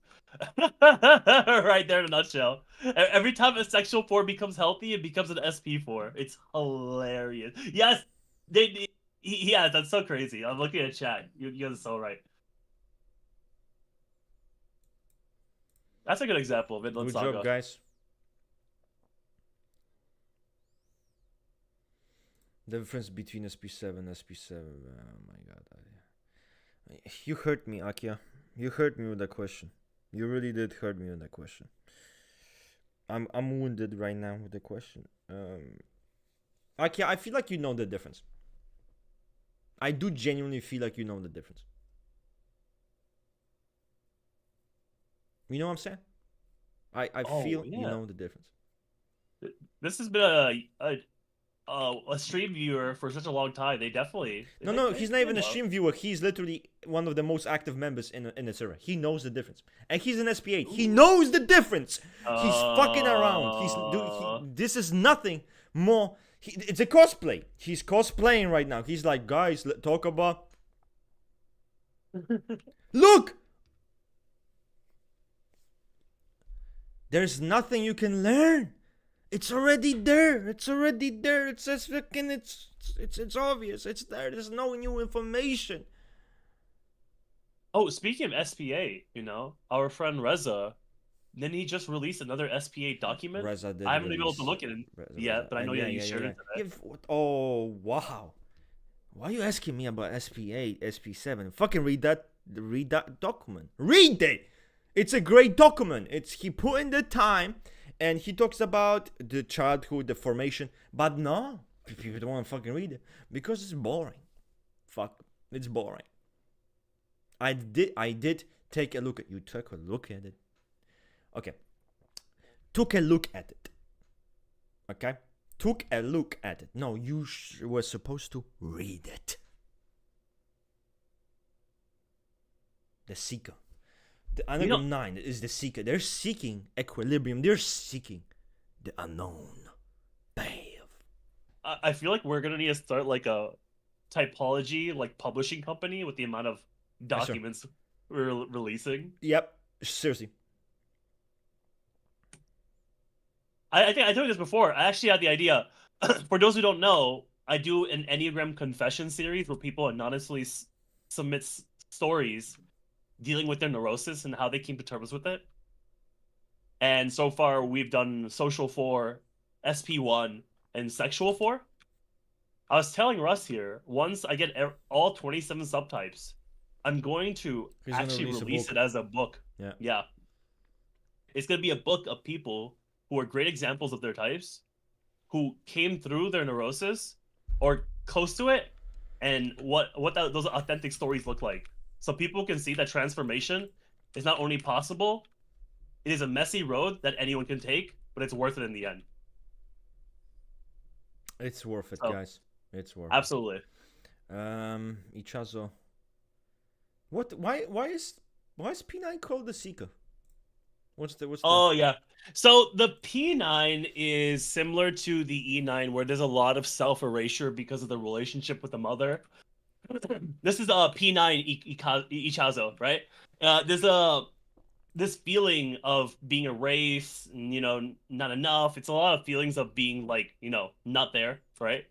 A: Right there in a nutshell. Every time a sexual 4 becomes healthy, it becomes an SP4. It's hilarious. Yes, yeah, that's so crazy. I'm looking at chat. You guys are so right. That's a good example of Vinland
B: Good
A: Saga.
B: job, guys. The difference between SP7 and SP7. Oh my god. You hurt me, Akia. You hurt me with that question. You really did hurt me with that question. I'm wounded right now with the question. Akia, I feel like you know the difference. I do genuinely feel like you know the difference. You know what I'm saying? I feel you know the difference.
A: This has been a stream viewer for such a long time. They definitely
B: No, he's not even a stream viewer. He's literally one of the most active members in the server. He knows the difference, and he's an SP8. Ooh. He knows the difference. He's fucking around. This is nothing more. It's a cosplay. He's cosplaying right now. He's like, guys, let's talk about. Look. There's nothing you can learn. It's already there. It's already there. It says fucking it's obvious. It's there. There's no new information.
A: Oh, speaking of SPA, our friend Reza, then he just released another SPA document.
B: Reza did.
A: I haven't been able to look at it yet, but I know you shared it today.
B: Oh wow. Why are you asking me about SP8, SP7? Fucking read that document. Read it. It's a great document. He put in the time. And he talks about the childhood, the formation. But no, people don't want to fucking read it. Because it's boring. Fuck, it's boring. I did take a look at You took a look at it. Okay. Took a look at it. Okay? Took a look at it. No, you were supposed to read it. The Seeker. The Enneagram 9 is the seeker. They're seeking equilibrium. They're seeking the unknown. Bam.
A: I feel like we're gonna need to start like a typology, like publishing company with the amount of documents we're releasing.
B: Yep. Seriously.
A: I think I told you this before. I actually had the idea. For those who don't know, I do an Enneagram confession series where people anonymously submit stories dealing with their neurosis and how they came to terms with it. And so far, we've done Social 4, SP1, and Sexual 4. I was telling Russ here, once I get all 27 subtypes, I'm going to actually release it as a book. Yeah. It's going to be a book of people who are great examples of their types, who came through their neurosis or close to it, and what those authentic stories look like. So people can see that transformation is not only possible, it is a messy road that anyone can take, but it's worth it in the end.
B: It's worth it, guys. It's worth
A: absolutely.
B: it. Ichazo. Why is P9 called the Seeker? What's the
A: Oh yeah. So the P9 is similar to the E9 where there's a lot of self-erasure because of the relationship with the mother. This is a P9 Ichazo, right? There's this feeling of being erased, not enough. It's a lot of feelings of being like, not there, right?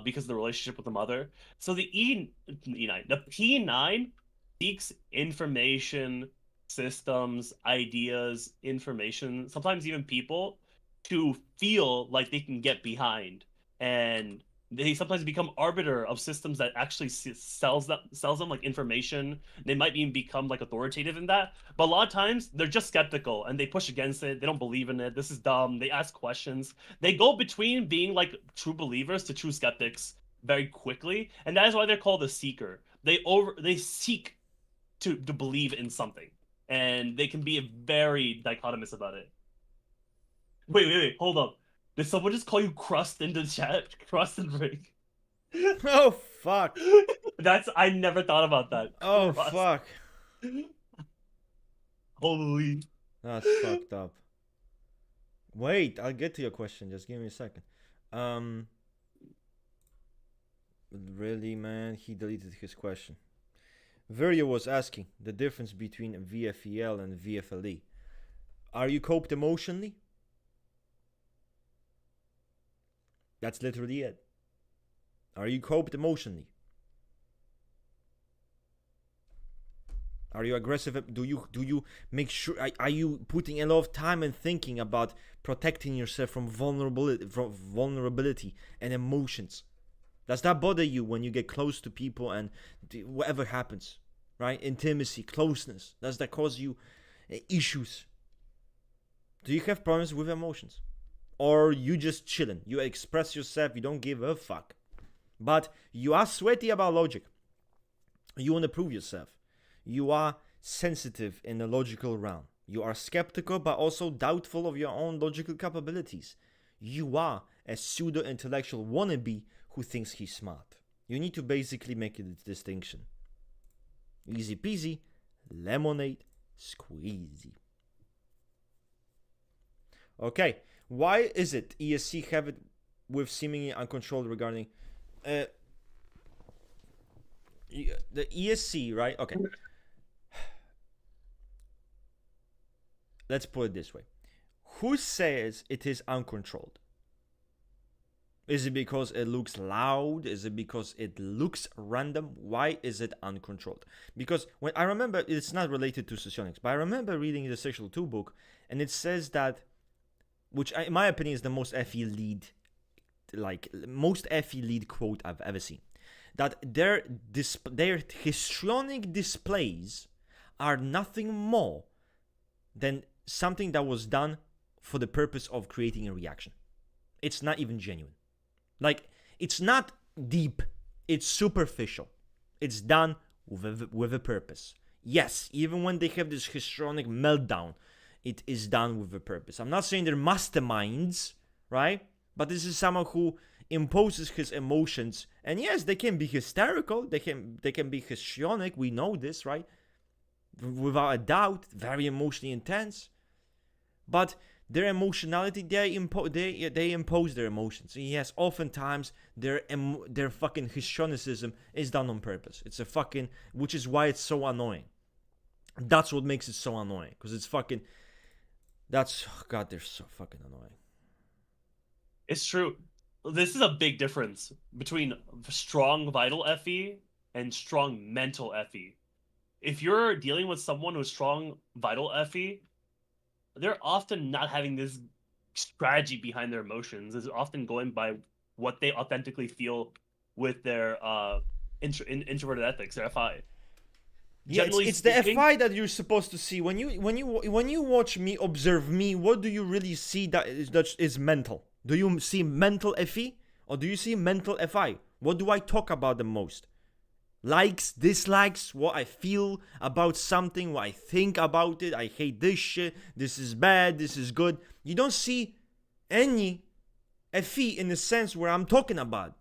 A: Because of the relationship with the mother. So the E9, the P9 seeks information systems, ideas, information, sometimes even people, to feel like they can get behind, and they sometimes become arbiter of systems that actually sells them like information. They might even become like authoritative in that, but a lot of times they're just skeptical and they push against it. They don't believe in it. This is dumb. They ask questions. They go between being like true believers to true skeptics very quickly, and that is why they're called a seeker. They seek to believe in something, and they can be very dichotomous about it. Wait, hold up. Did someone just call you crust in the chat? Crust and Rick.
B: Oh fuck.
A: I never thought about that.
B: Oh
A: Crust.
B: fuck.
A: Holy.
B: That's fucked up. Wait, I'll get to your question. Just give me a second. Really, man, he deleted his question. Virya was asking the difference between VFEL and VFLE. Are you coped emotionally? That's literally it. Are you coped emotionally? Are you aggressive? Do you make sure? Are you putting a lot of time and thinking about protecting yourself from vulnerability and emotions? Does that bother you when you get close to people and whatever happens, right? Intimacy, closeness. Does that cause you issues? Do you have problems with emotions? Or you just chilling? You express yourself, you don't give a fuck. But you are sweaty about logic. You want to prove yourself. You are sensitive in the logical realm. You are skeptical but also doubtful of your own logical capabilities. You are a pseudo-intellectual wannabe who thinks he's smart. You need to basically make a distinction. Easy peasy, lemonade squeezy. Okay, why is it ESC have it with seemingly uncontrolled regarding the ESC, right? Okay. Let's put it this way. Who says it is uncontrolled? Is it because it looks loud? Is it because it looks random? Why is it uncontrolled? Because when I remember, it's not related to socionics, but I remember reading the Sexual 2 book, and it says that, which in my opinion is the most FE lead, most FE lead quote I've ever seen, that their histrionic displays are nothing more than something that was done for the purpose of creating a reaction. It's not even genuine. Like, it's not deep. It's superficial. It's done with a purpose. Yes, even when they have this histrionic meltdown, it is done with a purpose. I'm not saying they're masterminds, right? But this is someone who imposes his emotions. And yes, they can be hysterical. They can be histrionic. We know this, right? Without a doubt, very emotionally intense. But their emotionality, they impose their emotions. And yes, oftentimes their fucking histrionicism is done on purpose. It's a fucking, which is why it's so annoying. That's what makes it so annoying, because it's fucking. God, they're so fucking annoying.
A: It's true. This is a big difference between strong vital FE and strong mental FE. If you're dealing with someone who's strong vital FE, they're often not having this strategy behind their emotions. It's often going by what they authentically feel with their introverted ethics, their FI.
B: Yeah, it's the FI that you're supposed to see. When you watch me, observe me, what do you really see that is mental? Do you see mental FE or do you see mental FI? What do I talk about the most? Likes, dislikes, what I feel about something, what I think about it. I hate this shit, this is bad, this is good. You don't see any FE in the sense where I'm talking about.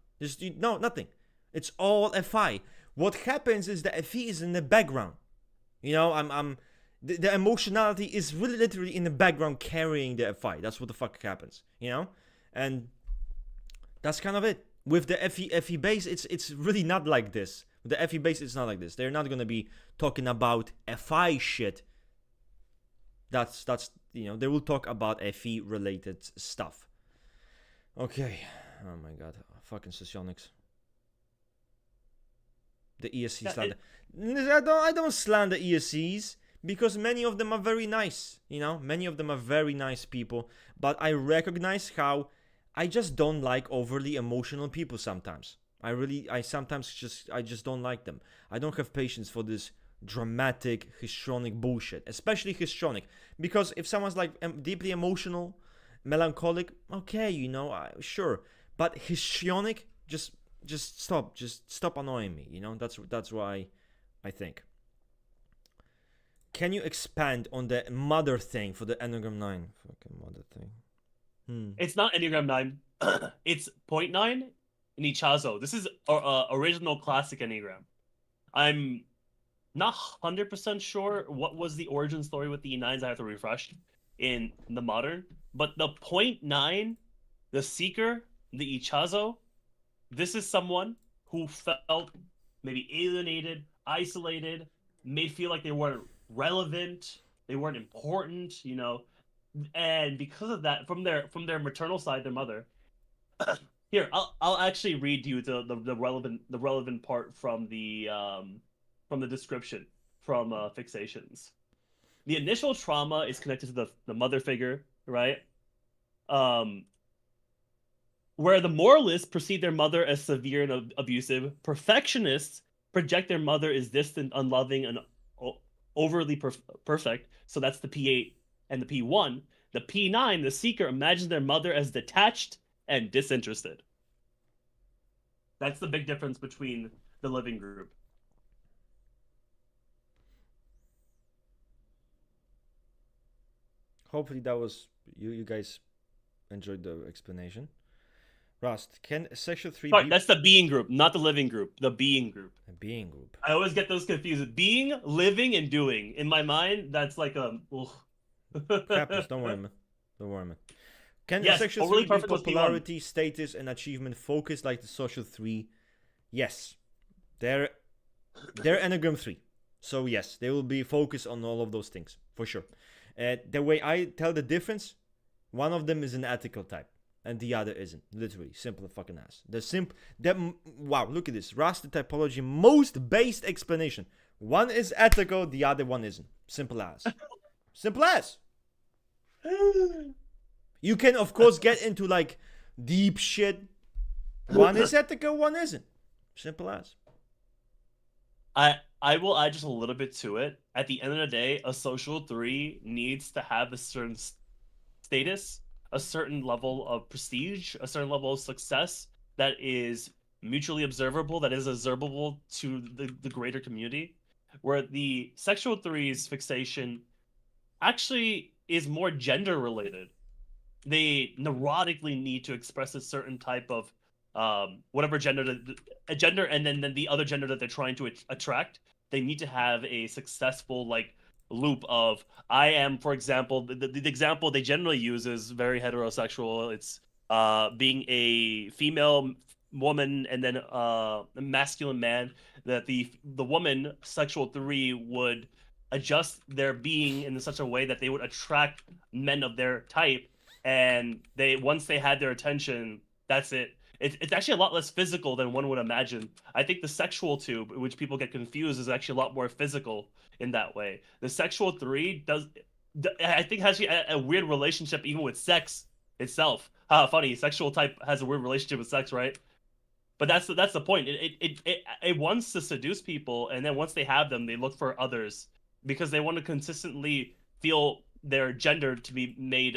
B: No, nothing. It's all FI. What happens is the FE is in the background. You know, the emotionality is really literally in the background carrying the FI. That's what the fuck happens, you know? And that's kind of it. With the FE base, it's really not like this. With the FE base, it's not like this. They're not gonna be talking about FI shit. That's you know, they will talk about FE related stuff. Okay. Oh my god. Fucking socionics. The ESC slander. I don't slander ESCs because many of them are very nice, you know, many of them are very nice people, but I recognize how I just don't like overly emotional people sometimes. I just don't like them. I don't have patience for this dramatic histrionic bullshit, especially histrionic, because if someone's like deeply emotional, melancholic, okay, you know, sure, but histrionic, just stop annoying me, you know. That's why I think. Can you expand on the mother thing for the Enneagram 9? Fucking mother thing.
A: It's not Enneagram 9. It's point 9 in Ichazo. This is original classic Enneagram. I'm not 100% sure what was the origin story with the E9s. I have to refresh in the modern. But the point 9, the seeker, the Ichazo, this is someone who felt maybe alienated, isolated, made feel like they weren't relevant, they weren't important, you know. And because of that, from their maternal side, their mother. Here, I'll actually read you the relevant part from the description from Fixations. The initial trauma is connected to the mother figure, right? Where the moralists perceive their mother as severe and abusive, perfectionists project their mother as distant, unloving, and overly perfect. So that's the P8 and the P1. The P9, the seeker, imagines their mother as detached and disinterested. That's the big difference between the living group.
B: Hopefully that was you guys enjoyed the explanation. Rust, can section 3
A: Sorry,
B: be...
A: that's the being group, not the living group. The being group.
B: A being group.
A: I always get those confused. Being, living, and doing. In my mind, that's like a...
B: Happens, don't worry, man. Don't worry, man. Can
A: yes,
B: section 3 be popularity, status, and achievement focused like the social 3? Yes. They're Enneagram 3. So yes, they will be focused on all of those things, for sure. The way I tell the difference, one of them is an ethical type, and the other isn't. Literally, simple fucking ass. Wow, look at this. Raster typology, most based explanation. One is ethical, the other one isn't. Simple as. Simple as. You can, of course, get into like deep shit. One is ethical, one isn't. Simple as.
A: I will add just a little bit to it. At the end of the day, a social 3 needs to have a certain status, a certain level of prestige, a certain level of success that is mutually observable, that is observable to the greater community. Where the sexual 3's fixation actually is more gender related. They neurotically need to express a certain type of whatever gender, a gender, and then the other gender that they're trying to attract. They need to have a successful like loop of I am, for example, the example they generally use is very heterosexual. It's being a female woman and then a masculine man. That the woman sexual 3 would adjust their being in such a way that they would attract men of their type, and they once they had their attention, that's it. It's actually a lot less physical than one would imagine. I think the sexual 2, which people get confused, is actually a lot more physical in that way. The sexual 3 I think, has a weird relationship even with sex itself. Funny, sexual type has a weird relationship with sex, right? But that's the point. It wants to seduce people, and then once they have them, they look for others because they want to consistently feel their gender to be made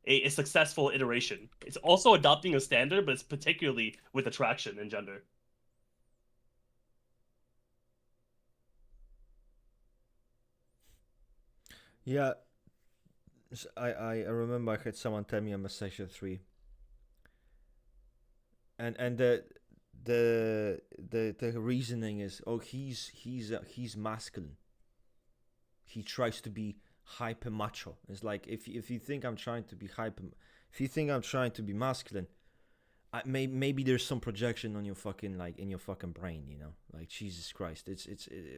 A: a successful iteration. It's also adopting a standard, but it's particularly with attraction and gender.
B: Yeah, I remember I had someone tell me I'm a section 3, and the reasoning is, oh, he's masculine. He tries to be hyper macho. It's like if you think I'm trying to be if you think I'm trying to be masculine, maybe there's some projection on your fucking in your fucking brain, you know. Like Jesus Christ, it's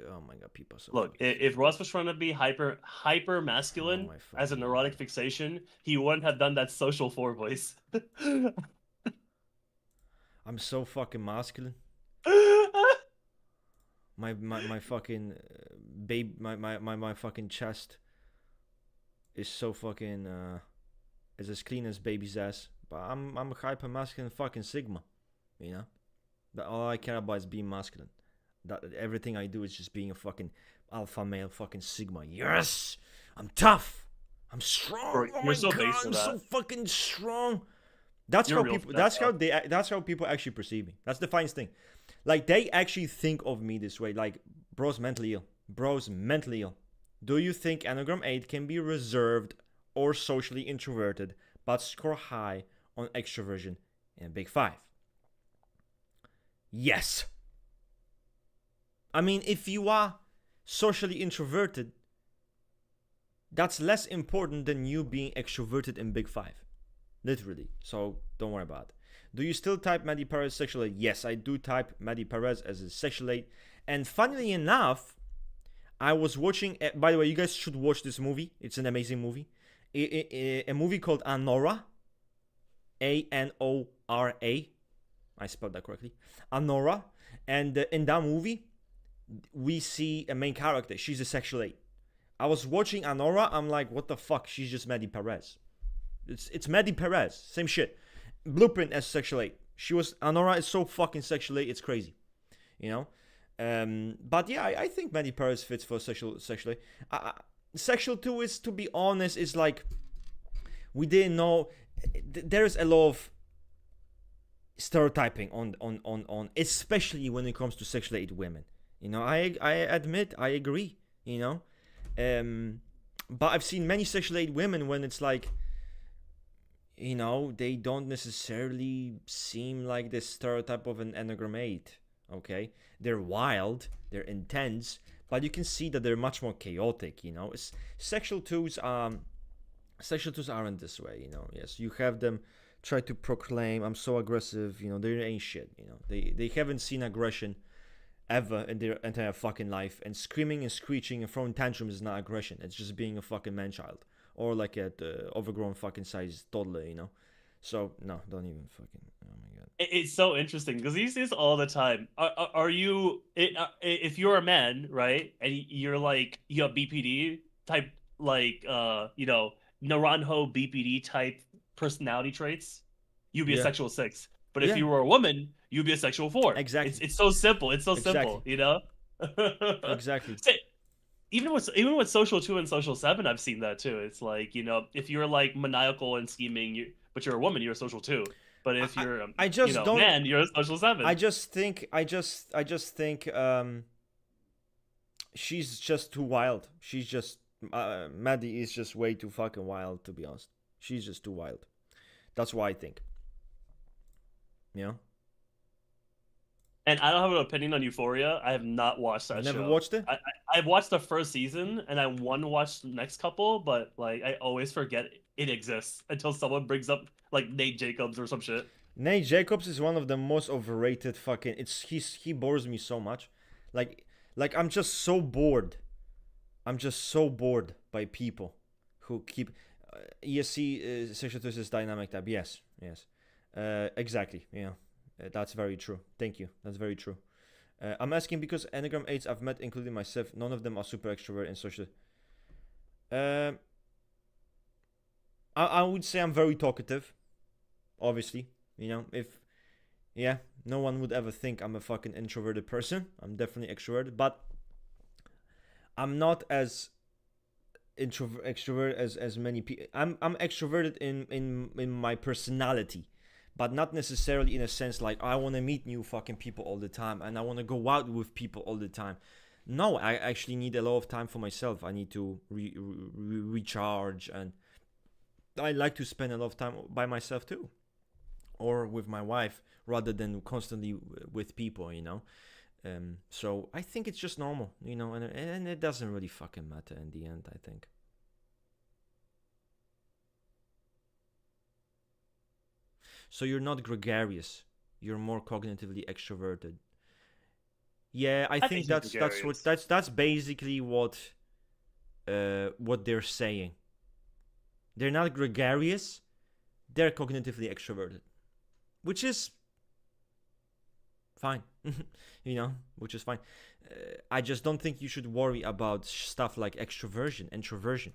B: oh my god, people are so.
A: Look, if Russ was trying to be hyper masculine as a neurotic fixation, he wouldn't have done that social 4 voice.
B: I'm so fucking masculine. My fucking babe, my fucking chest is so fucking is as clean as baby's ass. But I'm a hyper masculine fucking sigma, you know. That all I care about is being masculine. That everything I do is just being a fucking alpha male fucking sigma. Yes, I'm tough. I'm strong.
A: Bro,
B: Oh
A: you're
B: my
A: so
B: god,
A: based on
B: I'm
A: that.
B: so fucking strong. That's
A: You're
B: how
A: real
B: people.
A: for that,
B: That's how people actually perceive me. That's the finest thing. Like they actually think of me this way. Like bro's mentally ill. Bro's mentally ill. Do you think Enneagram 8 can be reserved or socially introverted, but score high on extroversion in a Big 5? Yes. I mean, if you are socially introverted, that's less important than you being extroverted in Big 5. Literally. So don't worry about it. Do you still type Maddie Perez sexual 8? Yes, I do type Maddie Perez as a sexual 8. And funnily enough, I was watching. By the way, you guys should watch this movie. It's an amazing movie. A movie called Anora. Anora. I spelled that correctly. Anora. And in that movie, we see a main character. She's a sexual 8. I was watching Anora. I'm like, what the fuck? She's just Maddie Perez. It's Maddie Perez. Same shit. Blueprint as sexual 8. Anora is so fucking sexual 8. It's crazy. You know? But yeah, I think Maddie Perez fits for sexual 8. Sexual 2 is, to be honest, is like, we didn't know. There's a lot of stereotyping on especially when it comes to sexual 8 women. You know, I admit, I agree, you know. But I've seen many sexual 8 women when it's like, you know, they don't necessarily seem like the stereotype of an Enneagram 8, okay? They're wild, they're intense, but you can see that they're much more chaotic, you know? Sexual 2s aren't this way, you know? Yes, you have them try to proclaim, I'm so aggressive, you know, they ain't shit, you know? They haven't seen aggression ever in their entire fucking life, and screaming and screeching and throwing tantrums is not aggression, it's just being a fucking man-child. Or like a overgrown fucking sized toddler, you know? So, no, don't even fucking... Oh my god.
A: It's so interesting because you see this all the time. Are you... if you're a man, right? And you're like... You have BPD type, like, you know, Naranjo BPD type personality traits, you'd be a
B: Yeah.
A: sexual 6. But if
B: Yeah.
A: you were a woman, you'd be a sexual 4.
B: Exactly.
A: It's so simple. It's so
B: Exactly.
A: simple, you know?
B: Exactly.
A: Even with social 2 and social 7, I've seen that too. It's like, you know, if you're like maniacal and scheming, but you're a woman, you're a social 2. But if you're
B: I just
A: you know,
B: don't...
A: man, you're a social 7.
B: I just think she's just too wild. She's just Maddie is just way too fucking wild, to be honest. She's just too wild. That's what I think. You know?
A: And I don't have an opinion on Euphoria. I have not watched that show.
B: Never watched it?
A: I've watched the first season, and I want to watch the next couple, but like I always forget it exists until someone brings up like Nate Jacobs or some shit.
B: Nate Jacobs is one of the most overrated fucking... He bores me so much. Like I'm just so bored. I'm just so bored by people who keep... ESC sexual is dynamic type. Yes. Exactly. Yeah. That's very true. Thank you. That's very true. I'm asking because Enneagram 8s I've met, including myself, none of them are super extrovert and social. I would say I'm very talkative. Obviously, you know, no one would ever think I'm a fucking introverted person. I'm definitely extroverted, but I'm not as extrovert as many people. I'm extroverted in my personality, but not necessarily in a sense like I want to meet new fucking people all the time and I want to go out with people all the time. No, I actually need a lot of time for myself. I need to recharge, and I like to spend a lot of time by myself too, or with my wife, rather than constantly with people, you know. So I think it's just normal, you know, and it doesn't really fucking matter in the end, I think. So you're not gregarious, you're more cognitively extroverted. Yeah, I think that's basically what they're saying. They're not gregarious, they're cognitively extroverted, which is fine. you know, which is fine. I just don't think you should worry about stuff like extroversion, introversion.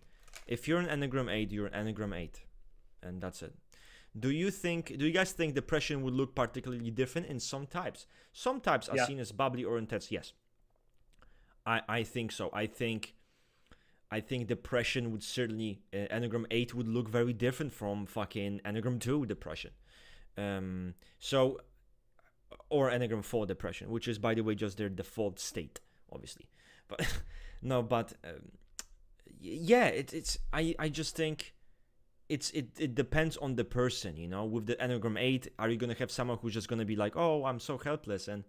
B: If you're an Enneagram 8, you're an Enneagram 8, and that's it. Do you guys think depression would look particularly different in some types? Some types are seen as bubbly or intense. Yes, I think so. I think depression would certainly, Enneagram 8 would look very different from fucking Enneagram 2 depression. So, or Enneagram 4 depression, which is, by the way, just their default state, obviously. But no, but yeah, I just think it depends on the person, you know. With the Enneagram 8, are you gonna have someone who's just gonna be like, oh, I'm so helpless and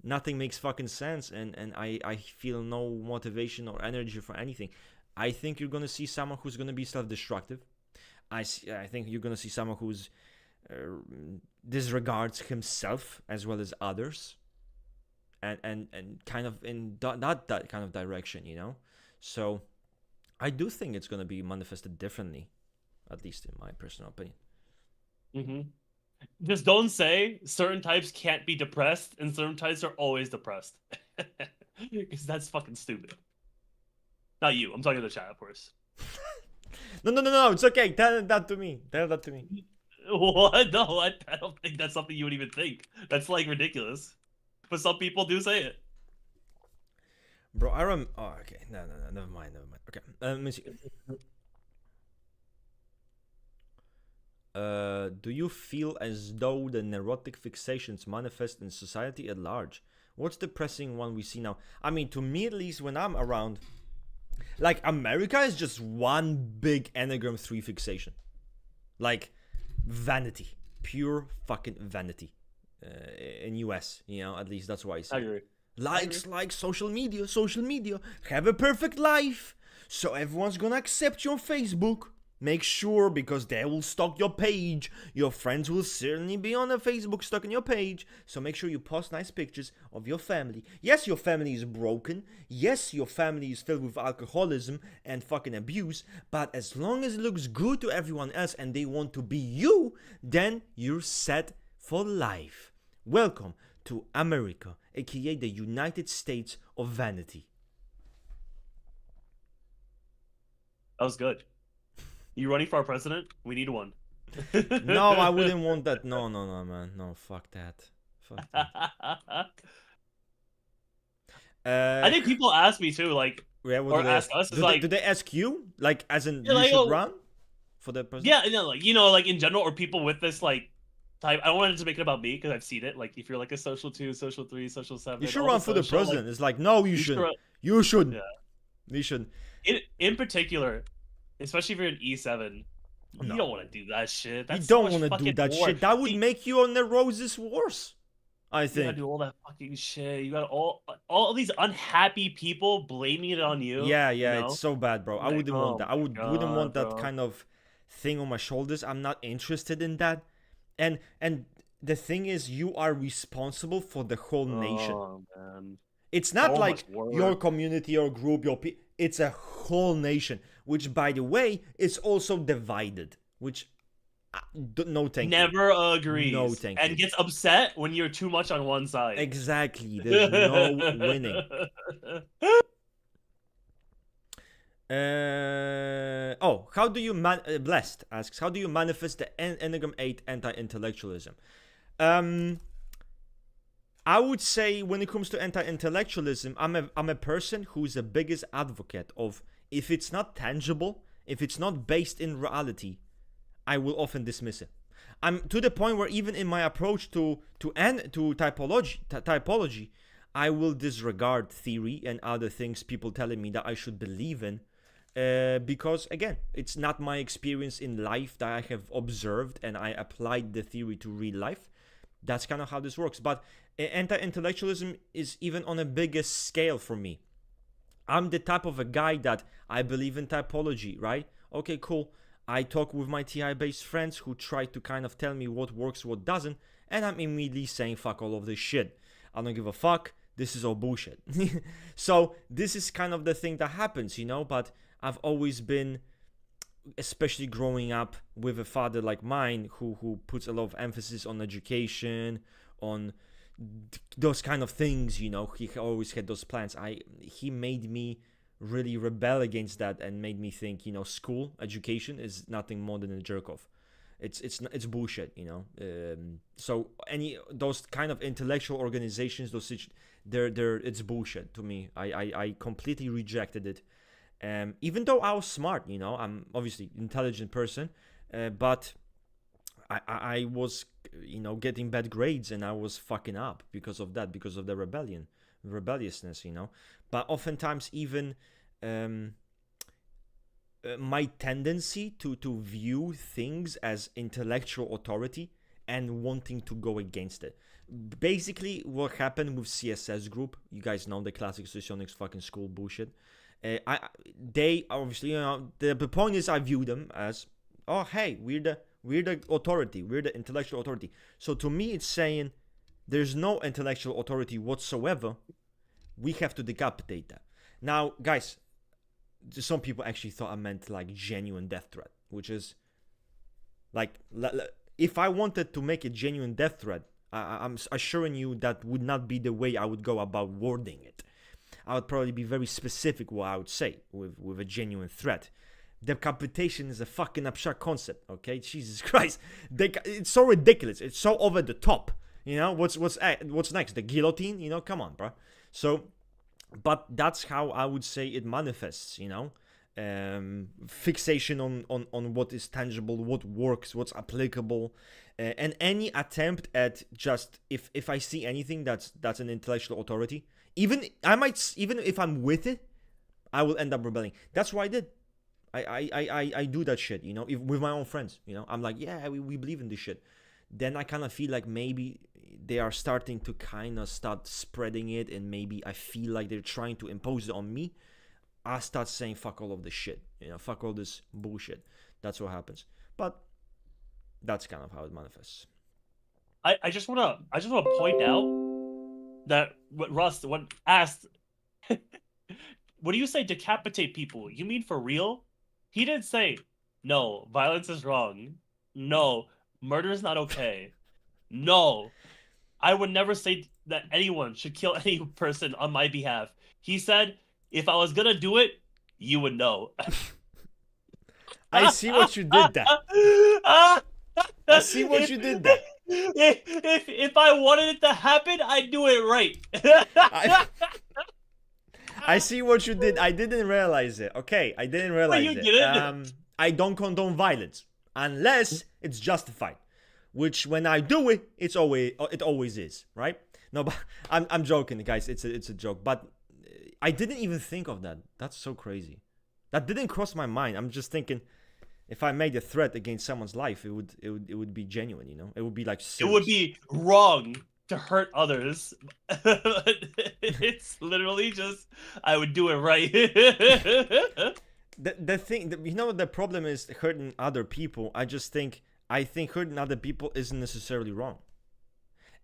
B: nothing makes fucking sense, and I feel no motivation or energy for anything? I think you're gonna see someone who's gonna be self-destructive. I think you're gonna see someone who's disregards himself as well as others, and kind of in that kind of direction, you know. So I do think it's gonna be manifested differently, at least in my personal opinion.
A: Mm-hmm. Just don't say certain types can't be depressed and certain types are always depressed. Because that's fucking stupid. Not you. I'm talking to the chat, of course.
B: No. It's okay. Tell that to me.
A: What? No, I don't think that's something you would even think. That's like ridiculous. But some people do say it.
B: Bro, oh, okay. No. Never mind. Okay. Let me see. Do you feel as though the neurotic fixations manifest in society at large? What's the pressing one we see now? I mean, to me at least, when I'm around, like, America is just one big Enneagram 3 fixation. Like, vanity. Pure fucking vanity. In US, you know, at least that's why I see.
A: I agree.
B: Likes, social media. Have a perfect life. So everyone's gonna accept you on Facebook. Make sure, because they will stalk your page. Your friends will certainly be on the Facebook stalking your page. So make sure you post nice pictures of your family. Yes, your family is broken. Yes, your family is filled with alcoholism and fucking abuse. But as long as it looks good to everyone else and they want to be you, then you're set for life. Welcome to America, aka the United States of Vanity.
A: That was good. You running for our president? We need one.
B: No, I wouldn't want that. No, man. No, fuck that.
A: I think people ask me too, like,
B: yeah,
A: or ask us.
B: Do they ask you, like, as in you should run for the president?
A: Yeah, like, you know, like in general, or people with this like type. I don't want to make it about me because I've seen it. Like, if you're like a social 2, social 3, social 7,
B: you should run for the president. Like, it's like, no, you shouldn't. You shouldn't. Yeah. You shouldn't.
A: In particular, especially if you're an E7, you don't want to do that shit. That's
B: you don't want to do that shit. That would make you on the roses worse, I think.
A: You gotta do all that fucking shit. You got all these unhappy people blaming it on you.
B: Yeah, you know? It's so bad, bro. I wouldn't want that. I wouldn't want that kind of thing on my shoulders. I'm not interested in that. And the thing is, you are responsible for the whole nation.
A: Man.
B: It's not like your community or group, it's a whole nation, which, by the way, is also divided, which no thank
A: never
B: you.
A: Agrees.
B: No thank
A: and
B: you.
A: Gets upset when you're too much on one side.
B: Exactly. There's no winning. How do you Blessed asks, how do you manifest the Enneagram 8 anti-intellectualism? I would say, when it comes to anti-intellectualism, I'm a person who's the biggest advocate of, if it's not tangible, if it's not based in reality, I will often dismiss it. I'm to the point where even in my approach to typology, I will disregard theory and other things people telling me that I should believe in, because again, it's not my experience in life that I have observed and I applied the theory to real life. That's kind of how this works. But anti-intellectualism is even on a bigger scale for me. I'm the type of a guy that I believe in typology, right? Okay, cool. I talk with my TI-based friends who try to kind of tell me what works, what doesn't, and I'm immediately saying fuck all of this shit. I don't give a fuck. This is all bullshit. So this is kind of the thing that happens, you know, but I've always been, especially growing up with a father like mine who puts a lot of emphasis on education, on, those kind of things, you know, he always had those plans. He made me really rebel against that and made me think, you know, school education is nothing more than a jerk off. It's bullshit, you know. So any those kind of intellectual organizations, they're it's bullshit to me. I completely rejected it. Even though I was smart, you know, I'm obviously intelligent person, but I was, you know, getting bad grades and I was fucking up because of that, because of the rebelliousness, you know. But oftentimes even my tendency to view things as intellectual authority and wanting to go against it. Basically, what happened with CSS group, you guys know the classic socionics fucking school bullshit. They obviously, you know, the point is I view them as, oh hey, we're the authority, we're the intellectual authority. So to me, it's saying there's no intellectual authority whatsoever. We have to decapitate that. Now, guys, some people actually thought I meant like genuine death threat, which is like, if I wanted to make a genuine death threat, I'm assuring you that would not be the way I would go about wording it. I would probably be very specific what I would say with a genuine threat. Decapitation is a fucking abstract concept, okay? Jesus Christ, it's so ridiculous. It's so over the top. You know, what's next? The guillotine? You know, come on, bro. So, but that's how I would say it manifests. You know, fixation on what is tangible, what works, what's applicable, and any attempt at just if I see anything that's an intellectual authority, even if I'm with it, I will end up rebelling. That's what I did. I do that shit, you know, with my own friends, you know. I'm like, yeah, we believe in this shit. Then I kind of feel like maybe they are starting to kind of start spreading it, and maybe I feel like they're trying to impose it on me. I start saying fuck all of this shit, you know, fuck all this bullshit. That's what happens. But that's kind of how it manifests.
A: I just wanna point out that what Russ asked, what do you say decapitate people? You mean for real? He didn't say, no, violence is wrong. No, murder is not okay. No, I would never say that anyone should kill any person on my behalf. He said, if I was gonna do it, you would know.
B: I see what you did there. I see what you did there.
A: If I wanted it to happen, I'd do it right.
B: I see what you did. I didn't realize it. Okay, I didn't realize
A: you
B: it.
A: didn't?
B: I don't condone violence unless it's justified. Which, when I do it, it always is, right? No, but I'm joking, guys. It's a joke. But I didn't even think of that. That's so crazy. That didn't cross my mind. I'm just thinking, if I made a threat against someone's life, it would be genuine, you know. It would be like serious.
A: It would be wrong to hurt others. It's literally just, I would do it right.
B: The thing, you know, the problem is hurting other people. I think hurting other people isn't necessarily wrong.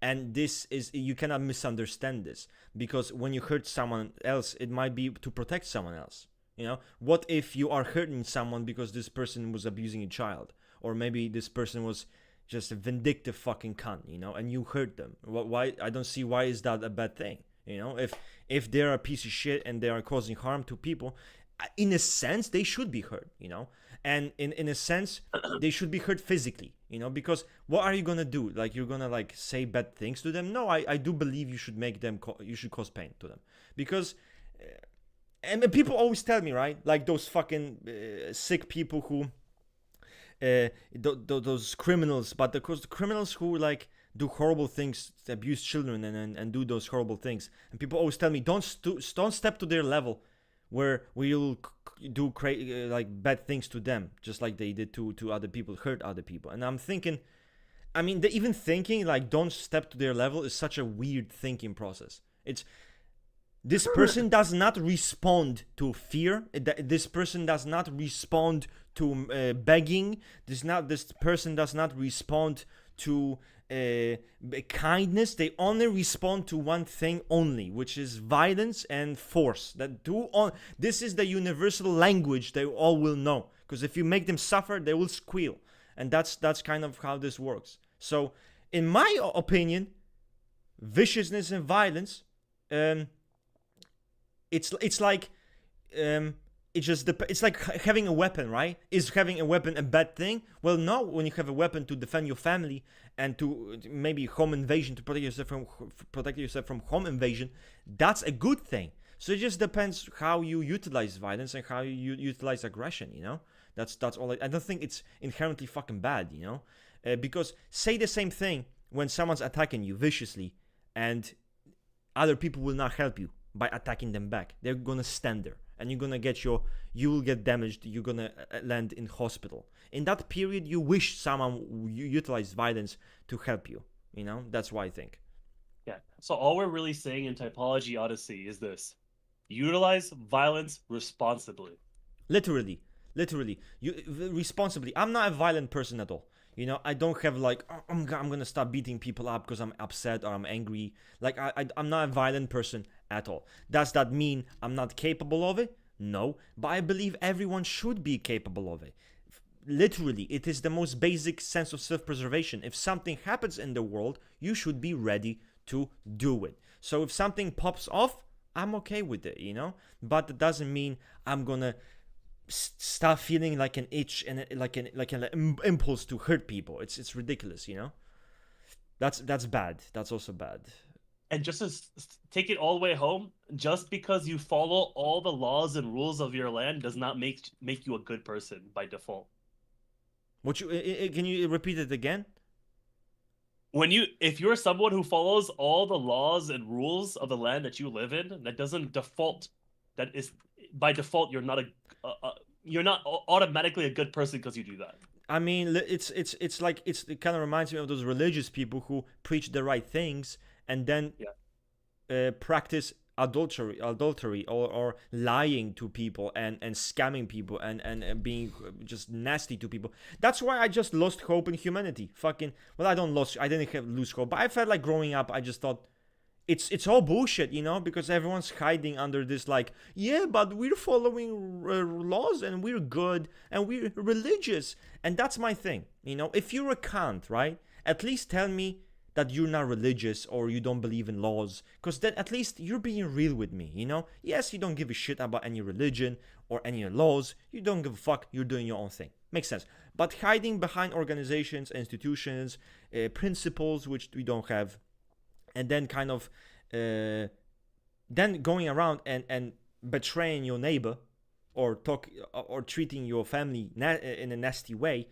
B: And this is, you cannot misunderstand this, because when you hurt someone else, it might be to protect someone else. You know, what if you are hurting someone because this person was abusing a child, or maybe this person was just a vindictive fucking cunt, you know, and you hurt them? Why? I don't see why is that a bad thing, you know? If they're a piece of shit and they are causing harm to people, in a sense they should be hurt, you know, and in a sense they should be hurt physically, you know, because what are you gonna do? Like, you're gonna like say bad things to them? No, I do believe you should make them you should cause pain to them, because and people always tell me, right, like those fucking sick people who those criminals, but the criminals who like do horrible things, abuse children and do those horrible things, and people always tell me don't step to their level where you'll do like bad things to them, just like they did to other people, hurt other people. And I'm thinking, I mean, even thinking like don't step to their level is such a weird thinking process. This person does not respond to fear. This person does not respond to begging. This person does not respond to kindness. They only respond to one thing only, which is violence and force. This is the universal language they all will know. Because if you make them suffer, they will squeal, and that's kind of how this works. So, in my opinion, viciousness and violence, it's like it's like having a weapon, right? Is having a weapon a bad thing? Well, no. When you have a weapon to defend your family and to maybe home invasion, to protect yourself from home invasion, that's a good thing. So it just depends how you utilize violence and how you utilize aggression. That's all. I don't think it's inherently fucking bad. Because say the same thing when someone's attacking you viciously, and other people will not help you by attacking them back. They're gonna stand there, and you will get damaged. You're gonna land in hospital. In that period, you wish someone utilized violence to help you. That's why I think.
A: Yeah. So all we're really saying in Typology Odyssey is this: utilize violence responsibly.
B: Literally, responsibly. I'm not a violent person at all. I don't have like, I'm gonna stop beating people up because I'm upset or I'm angry. Like, I'm not a violent person at all. Does that mean I'm not capable of it? No, but I believe everyone should be capable of it. Literally, it is the most basic sense of self-preservation. If something happens in the world, you should be ready to do it. So if something pops off, I'm okay with it, But it doesn't mean I'm gonna start feeling like an itch and like an impulse to hurt people. It's ridiculous, That's bad. That's also bad.
A: And just to take it all the way home, just because you follow all the laws and rules of your land does not make you a good person by default.
B: Can you repeat it again?
A: If you're someone who follows all the laws and rules of the land that you live in, that doesn't default. That is by default, you're not automatically a good person because you do that.
B: I mean, it kind of reminds me of those religious people who preach the right things and then practice adultery or lying to people and scamming people and being just nasty to people. That's why I just lost hope in humanity. I didn't lose hope, but I felt like growing up, I just thought it's all bullshit, because everyone's hiding under this like, yeah, but we're following laws and we're good and we're religious. And that's my thing. If you're a cunt, right, at least tell me that you're not religious or you don't believe in laws, because then at least you're being real with me, Yes, you don't give a shit about any religion or any laws. You don't give a fuck. You're doing your own thing. Makes sense. But hiding behind organizations, institutions, principles which we don't have, and then kind of then going around and betraying your neighbor or treating your family in a nasty way,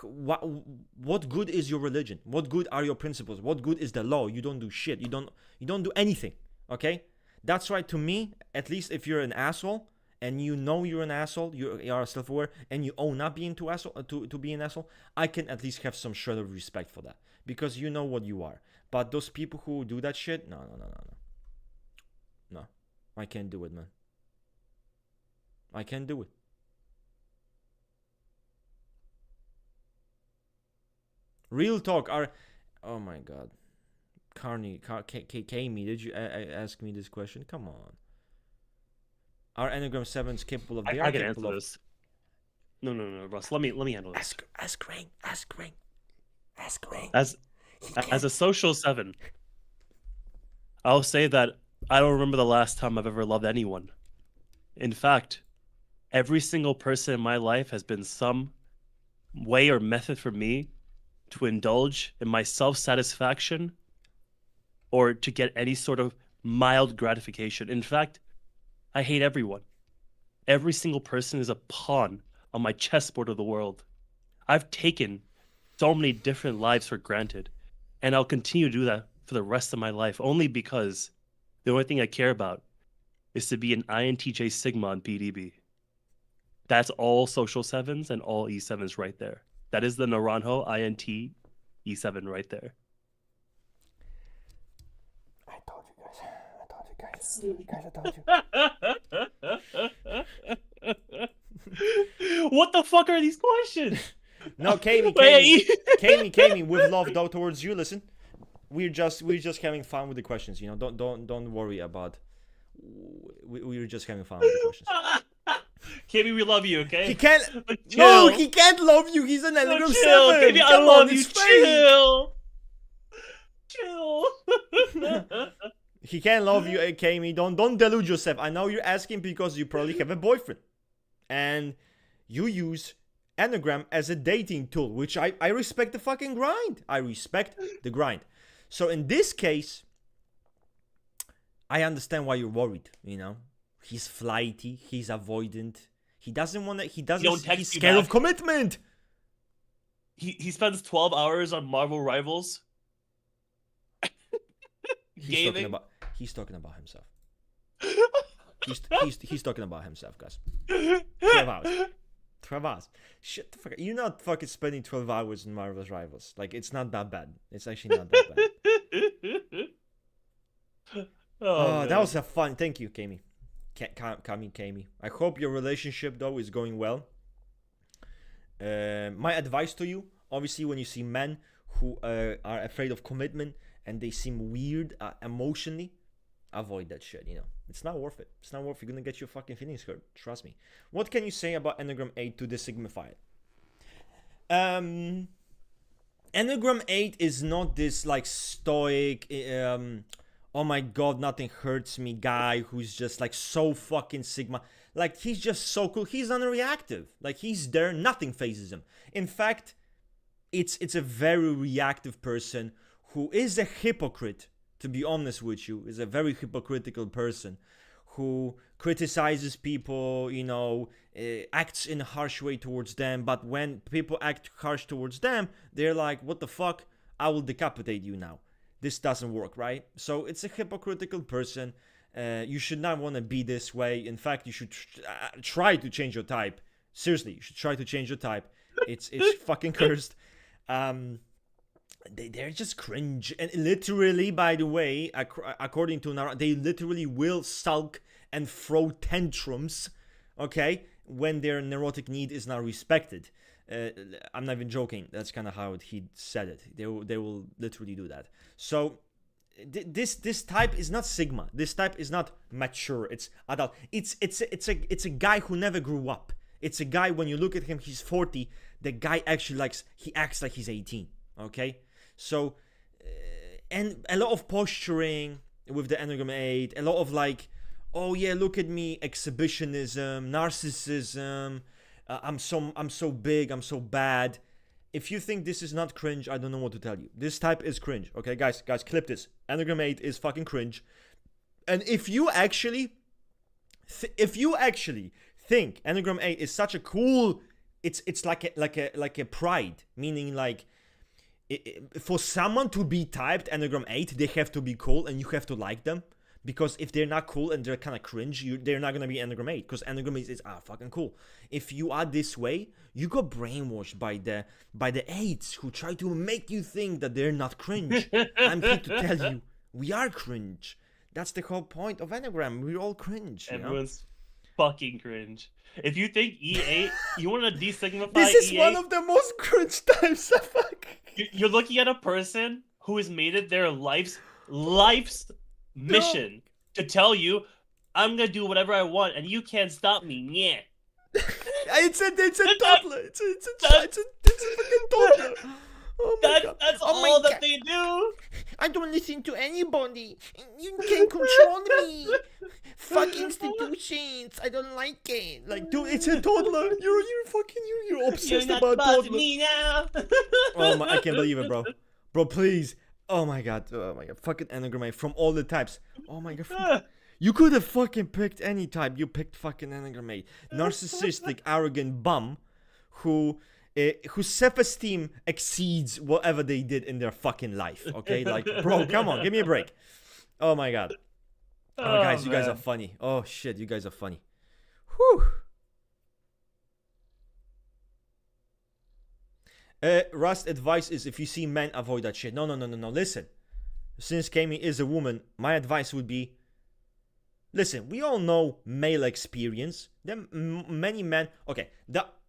B: what good is your religion? What good are your principles? What good is the law? You don't do shit. You don't do anything. Okay? That's why, to me, at least if you're an asshole and you're an asshole, you are self-aware and you own not being to be an asshole, I can at least have some shred of respect for that, because you know what you are. But those people who do that shit, no. I can't do it, man. I can't do it. Real talk. Oh my god. Kami, did you ask me this question? Come on. Are Enneagram 7s capable of...
A: I can answer this. No, Russ. Let me handle this.
B: Ask Ring.
A: As a social 7, I'll say that I don't remember the last time I've ever loved anyone. In fact, every single person in my life has been some way or method for me to indulge in my self-satisfaction or to get any sort of mild gratification. In fact, I hate everyone. Every single person is a pawn on my chessboard of the world. I've taken so many different lives for granted, and I'll continue to do that for the rest of my life, only because the only thing I care about is to be an INTJ Sigma on PDB. That's all social 7s and all E7s right there. That is the Naranjo INT E7 right there.
B: I told
A: you. What the fuck are these questions?
B: No, Kami, with love though towards you. Listen, we're just having fun with the questions. Don't worry about. We're just having fun with the questions.
A: Kami, we love you, okay?
B: He can't. No, he can't love you. He's an Enneagram 7.
A: Kami, I love you. Chill.
B: He can't love you, Kami. Don't delude yourself. I know you're asking because you probably have a boyfriend. And you use Enneagram as a dating tool, which I respect the fucking grind. I respect the grind. So in this case, I understand why you're worried, you know. He's flighty, he's avoidant. He's scared of commitment.
A: He spends 12 hours on Marvel Rivals.
B: He's talking about himself. He's talking about himself, guys. 12 hours. 12 hours. Shit the fuck. You're not fucking spending 12 hours in Marvel's Rivals. Like, it's not that bad. It's actually not that bad. Oh, that was a fun. Thank you, Kami. Kami. I hope your relationship, though, is going well. My advice to you, obviously, when you see men who are afraid of commitment and they seem weird emotionally, avoid that shit, you know. It's not worth it. It's not worth it. You're gonna get your fucking feelings hurt. Trust me. What can you say about Enneagram 8 to designify it? Enneagram 8 is not this, like, stoic, oh my god, nothing hurts me guy who's just, like, so fucking Sigma. Like, he's just so cool. He's unreactive. Like, he's there. Nothing phases him. In fact, it's a very reactive person who is a hypocrite. To be honest with you, is a very hypocritical person who criticizes people, you know, acts in a harsh way towards them. But when people act harsh towards them, they're like, what the fuck? I will decapitate you now. This doesn't work, right? So it's a hypocritical person. You should not want to be this way. In fact, you should try to change your type. Seriously, you should try to change your type. It's fucking cursed. They're just cringe. And literally, by the way, according to Nara, they literally will sulk and throw tantrums, okay, when their neurotic need is not respected. I'm not even joking. That's kind of how he said it. They will literally do that. So this type is not Sigma. This type is not mature. It's adult. It's a guy who never grew up. It's a guy, when you look at him, he's 40. The guy actually he acts like he's 18. Okay. So, and a lot of posturing with the Enneagram 8, a lot of like, oh yeah, look at me, exhibitionism, narcissism, I'm so big, I'm so bad. If you think this is not cringe, I don't know what to tell you. This type is cringe, okay, guys, clip this. Enneagram 8 is fucking cringe. And if you actually think Enneagram 8 is such a cool, it's like a pride, meaning like, for someone to be typed Enneagram 8, they have to be cool and you have to like them. Because if they're not cool and they're kind of cringe, they're not going to be Enneagram 8. Because Enneagram 8 is fucking cool. If you are this way, you got brainwashed by the 8s who try to make you think that they're not cringe. I'm here to tell you, we are cringe. That's the whole point of Enneagram. We're all cringe.
A: Everyone's fucking cringe. If you think E8, you want to designify
B: this is
A: E8,
B: one of the most cringe types.
A: You're looking at a person who has made it their life's mission to tell you, I'm gonna do whatever I want and you can't stop me. Yeah.
B: It's a toddler. It's a fucking toddler. Oh my god.
A: That's all that they do.
B: I don't listen to anybody. You can't control me. Fuck institutions. I don't like it. Like, dude, it's a toddler. You're obsessed about toddlers. You're not me now. Oh my, I can't believe it, bro. Bro, please. Oh my god. Fucking Enneagram 8 from all the types. Oh my god. You could have fucking picked any type. You picked fucking Enneagram 8. Narcissistic, arrogant bum whose self-esteem exceeds whatever they did in their fucking life. Okay, like, bro, come on, give me a break. Oh my god. Oh, guys, you guys are funny. Oh shit, you guys are funny. Whew. Rust advice is, if you see men, avoid that shit. No. Listen, since Kami is a woman, my advice would be, listen, we all know male experience. There many men. Okay,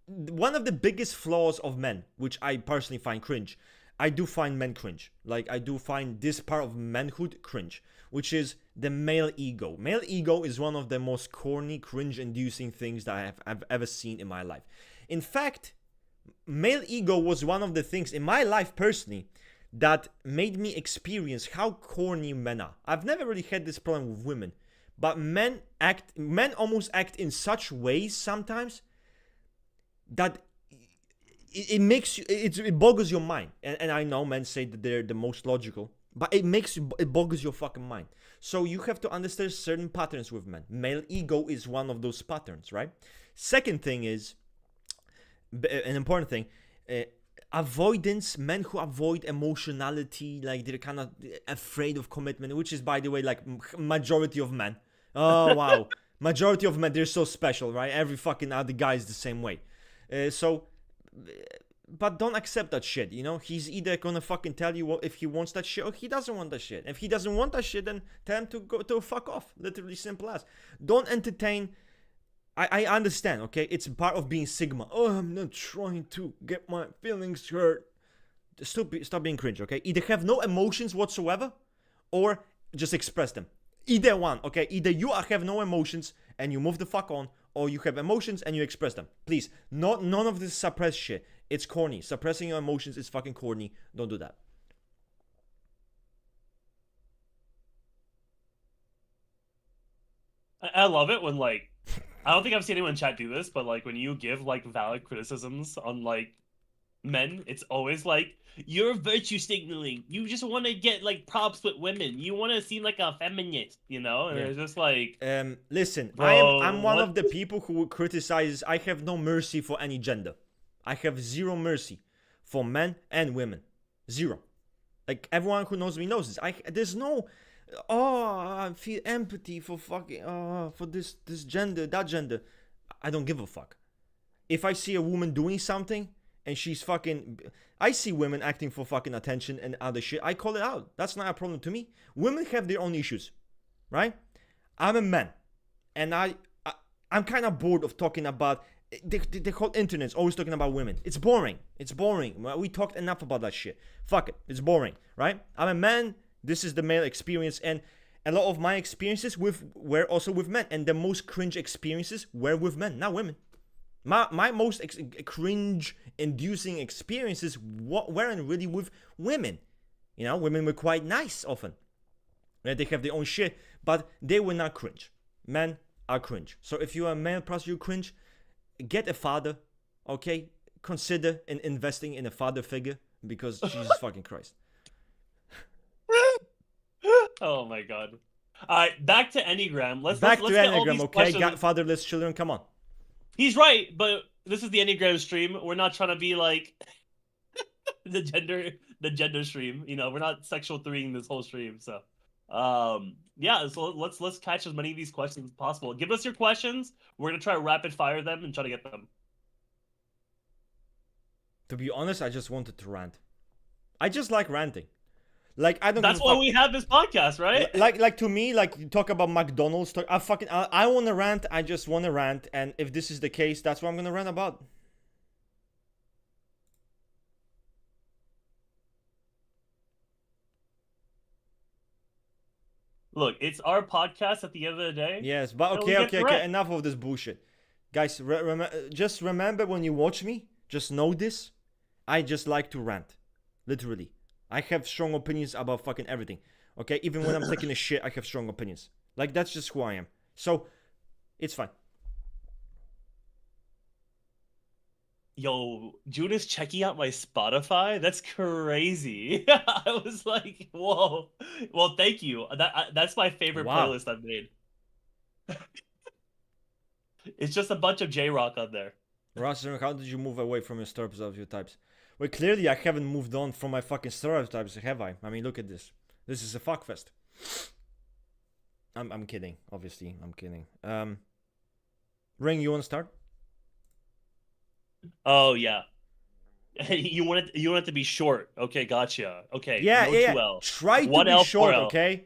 B: one of the biggest flaws of men, which I personally find cringe, I do find men cringe. Like, I do find this part of manhood cringe, which is the male ego. Male ego is one of the most corny, cringe-inducing things that I've ever seen in my life. In fact, male ego was one of the things in my life personally that made me experience how corny men are. I've never really had this problem with women, but men almost act in such ways sometimes that it makes you, it boggles your mind. And I know men say that they're the most logical, but it boggles your fucking mind. So you have to understand certain patterns with men. Male ego is one of those patterns, right? Second thing is, an important thing, avoidance. Men who avoid emotionality, like they're kind of afraid of commitment, which is, by the way, like majority of men. Oh wow, majority of men, they're so special, right? Every fucking other guy is the same way. But don't accept that shit, you know? He's either gonna fucking tell you if he wants that shit or he doesn't want that shit. If he doesn't want that shit, then tell him to go to fuck off. Literally simple as. Don't entertain. I understand, okay? It's part of being Sigma. Oh, I'm not trying to get my feelings hurt. Stop being cringe, okay? Either have no emotions whatsoever or just express them. Either one, okay? Either you have no emotions and you move the fuck on, or you have emotions and you express them. Please, none of this suppressed shit. It's corny. Suppressing your emotions is fucking corny. Don't do that.
A: I love it when, like, I don't think I've seen anyone in chat do this, but like when you give like valid criticisms on like men, it's always like, you're virtue signaling. You just want to get like props with women. You want to seem like a feminist, you know? And it's just like,
B: listen,
A: bro,
B: I'm one of the people who criticizes. I have no mercy for any gender. I have zero mercy for men and women. Zero. Like everyone who knows me knows this. There's no, I feel empathy for fucking for this gender, that gender. I don't give a fuck. If I see a woman doing something and she's fucking, I see women acting for fucking attention and other shit, I call it out. That's not a problem to me. Women have their own issues, right? I'm a man, and I'm kind of bored of talking about the whole internet's always talking about women. It's boring. We talked enough about that shit. Fuck it. It's boring, right? I'm a man. This is the male experience, and a lot of my experiences were also with men, and the most cringe experiences were with men, not women. My most cringe-inducing experiences weren't really with women. You know, women were quite nice often. They have their own shit, but they were not cringe. Men are cringe. So if you are a male plus you're cringe, get a father, okay? Consider investing in a father figure, because Jesus fucking Christ.
A: Oh my god. All right, back to Enneagram. Let's
B: get
A: Enneagram,
B: okay? Got fatherless children, come on.
A: He's right, but this is the Enneagram stream. We're not trying to be like the gender stream. You know, we're not sexual threeing this whole stream. So, yeah. So let's catch as many of these questions as possible. Give us your questions. We're gonna try to rapid fire them and try to get them.
B: To be honest, I just wanted to rant. I just like ranting. Like I don't.
A: That's why we have this podcast, right?
B: Like to me, like you talk about McDonald's. I want to rant. I just want to rant, and if this is the case, that's what I'm gonna rant about.
A: Look, it's our podcast at the end of the day.
B: Yes, but okay. Enough of this bullshit, guys. Just remember when you watch me, just know this. I just like to rant, literally. I have strong opinions about fucking everything. Okay, even when I'm taking a shit, I have strong opinions. Like that's just who I am. So, it's fine.
A: Yo, Judas checking out my Spotify? That's crazy. I was like, whoa. Well, thank you. That's my favorite playlist I've made. It's just a bunch of J-Rock on there.
B: Ross, how did you move away from your stereotypes? Well, clearly I haven't moved on from my fucking stereotypes, have I? I mean, look at this. This is a fuckfest. I'm kidding. Obviously, I'm kidding. Ring, you want to start?
A: Oh yeah. You want it to be short. Okay, gotcha. Okay.
B: Yeah,
A: no
B: yeah.
A: 2L.
B: Try to be short, 4L. Okay?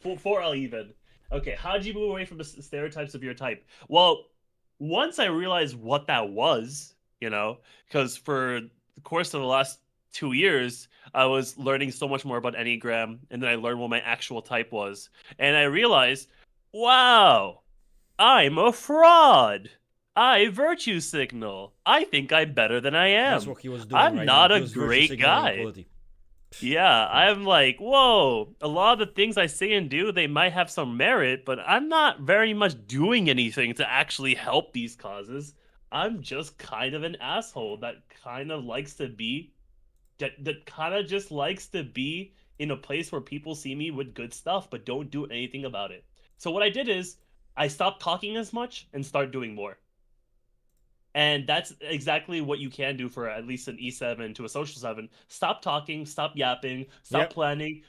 A: 4L even. Okay, how did you move away from the stereotypes of your type? Well, once I realized what that was, you know, because for the course of the last 2 years, I was learning so much more about Enneagram, and then I learned what my actual type was. And I realized, wow, I'm a fraud. I virtue signal. I think I'm better than I am.
B: That's what he was doing.
A: I'm not a great guy. Yeah,
B: Crazy.
A: I'm like, whoa, a lot of the things I say and do, they might have some merit, but I'm not very much doing anything to actually help these causes. I'm just kind of an asshole that kind of likes to be that kind of just likes to be in a place where people see me with good stuff but don't do anything about it. So what I did is I stopped talking as much and start doing more. And that's exactly what you can do for at least an E7 to a social 7. Stop talking, stop yapping, stop
B: Yep.
A: planning.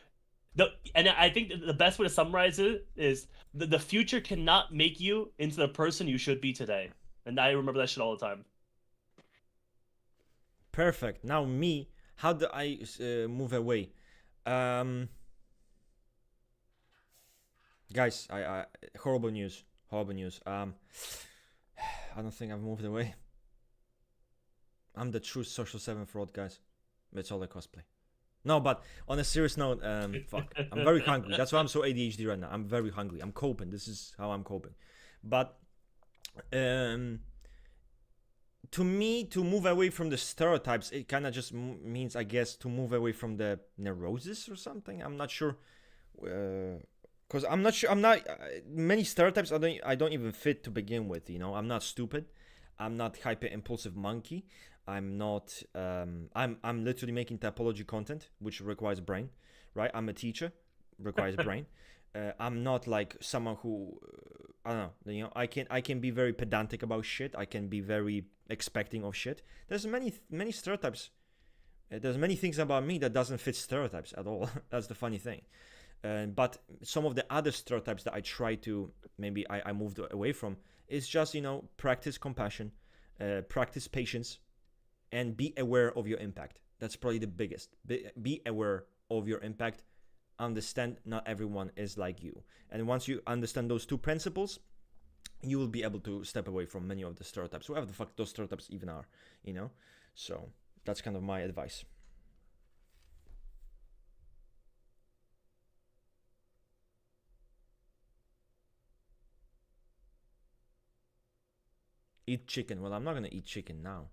A: And I think the best way to summarize it is the future cannot make you into the person you should be today. And I remember that shit all the time.
B: Perfect. Now me, how do I move away? Um, guys, I horrible news. Horrible news. I don't think I've moved away. I'm the true social 7 fraud, guys. It's all a cosplay. No, but on a serious note, fuck. I'm very hungry. That's why I'm so ADHD right now. I'm very hungry. I'm coping. This is how I'm coping. But um, to me, to move away from the stereotypes, it kind of just means, I guess, to move away from the neurosis or something. I'm not sure. Because I'm not sure. I'm not many stereotypes. I don't even fit to begin with. I'm not stupid. I'm not hyper impulsive monkey. I'm not. I'm literally making typology content, which requires brain, right? I'm a teacher, requires brain. I'm not like someone who I don't know. I can be very pedantic about shit. I can be very expecting of shit. There's many stereotypes. There's many things about me that doesn't fit stereotypes at all. That's the funny thing. But some of the other stereotypes that I try to maybe I moved away from is just practice compassion, practice patience, and be aware of your impact. That's probably the biggest. Be aware of your impact. Understand not everyone is like you, and once you understand those two principles, you will be able to step away from many of the stereotypes, whatever the fuck those stereotypes even are. So that's kind of my advice. Eat chicken. Well, I'm not gonna eat chicken now.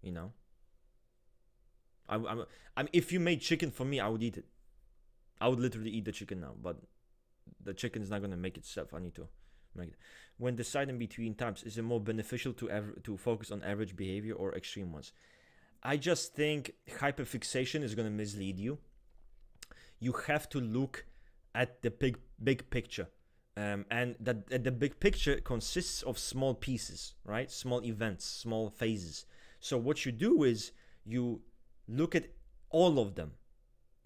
B: You know, if you made chicken for me, I would eat it. I would literally eat the chicken now, but the chicken is not gonna make itself. I need to make it. When deciding between types, is it more beneficial to focus on average behavior or extreme ones? I just think hyperfixation is gonna mislead you. You have to look at the big picture, and that the big picture consists of small pieces, right? Small events, small phases. So what you do is you look at all of them,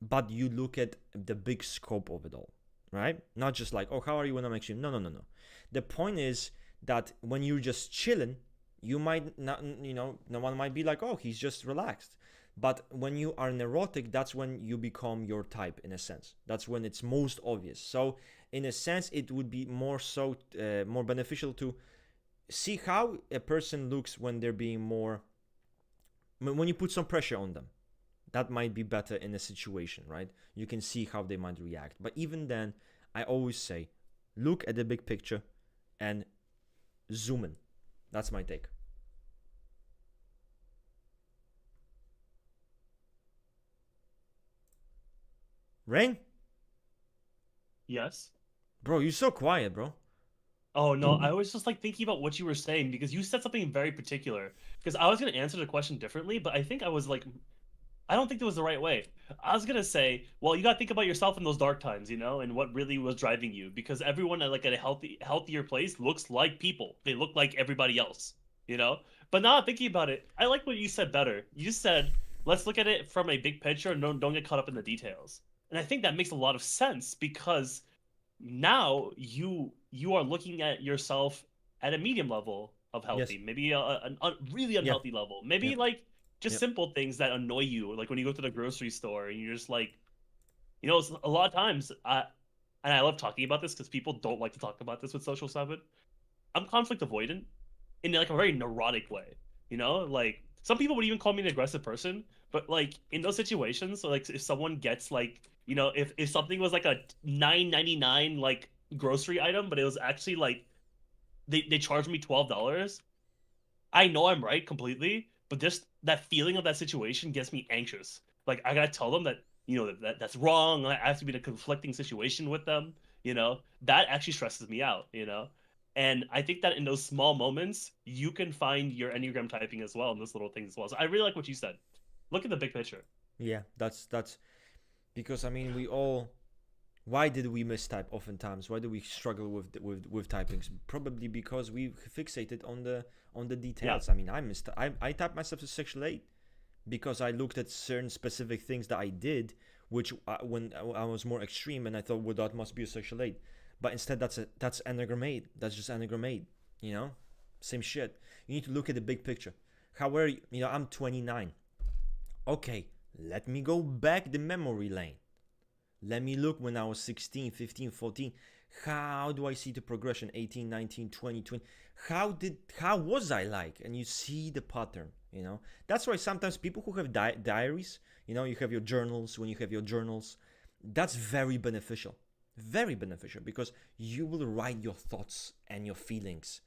B: but you look at the big scope of it all, right? Not just like, oh, how are you when I'm extreme? No, no, no, no. The point is that when you're just chilling, you might not, no one might be like, oh, he's just relaxed. But when you are neurotic, that's when you become your type, in a sense. That's when it's most obvious. So in a sense, it would be more beneficial to see how a person looks when they're being more, when you put some pressure on them. That might be better in a situation, right? You can see how they might react. But even then, I always say, look at the big picture and zoom in. That's my take. Rain?
A: Yes.
B: Bro, you're so quiet, bro.
A: Oh no, I was just like thinking about what you were saying because you said something very particular. Because I was gonna answer the question differently, but I think I was like, I don't think it was the right way. I was gonna say, well, you gotta think about yourself in those dark times, and what really was driving you. Because everyone at like at a healthier place looks like people. They look like everybody else. But now thinking about it, I like what you said better. You said, let's look at it from a big picture and don't get caught up in the details. And I think that makes a lot of sense because now you are looking at yourself at a medium level of
B: Yes.
A: healthy, maybe a really
B: Yep.
A: unhealthy level, maybe
B: Yep.
A: like just
B: Yep.
A: simple things that annoy you, like when you go to the grocery store and you're just like, a lot of times and I love talking about this because people don't like to talk about this with social seven. I'm conflict avoidant in like a very neurotic way. Like some people would even call me an aggressive person, but like in those situations, so like if someone gets like, if something was like a 9.99 like grocery item, but it was actually like they charged me $12, I know I'm right completely, but just that feeling of that situation gets me anxious. Like I gotta tell them that that's wrong. I have to be in a conflicting situation with them. That actually stresses me out. And I think that in those small moments, you can find your Enneagram typing as well in those little things as well. So I really like what you said. Look at the big picture.
B: Yeah, that's because I mean we all. Why did we mistype oftentimes? Why do we struggle with typings? Probably because we fixated on the details.
A: Yeah.
B: I mean, I typed myself to sexual 8 because I looked at certain specific things that I did, which when I was more extreme, and I thought, well, that must be a sexual 8. But instead, that's Enneagram 8. That's just Enneagram 8. Same shit. You need to look at the big picture. However, I'm 29. Okay, let me go back the memory lane. Let me look when I was 16, 15, 14. How do I see the progression? 18, 19, 20, 20. How was I like? And you see the pattern, That's why sometimes people who have diaries, you have your journals. When you have your journals, that's very beneficial. Very beneficial because you will write your thoughts and your feelings.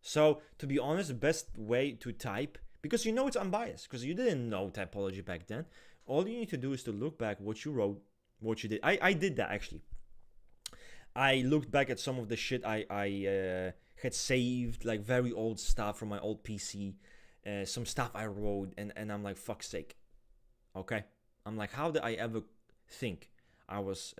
B: So, to be honest, the best way to type, because it's unbiased, because you didn't know typology back then, all you need to do is to look back what you wrote, what you did. I did that actually. I looked back at some of the shit I had saved, like very old stuff from my old PC, some stuff I wrote, and I'm like, fuck's sake. Okay? I'm like, how did I ever think I was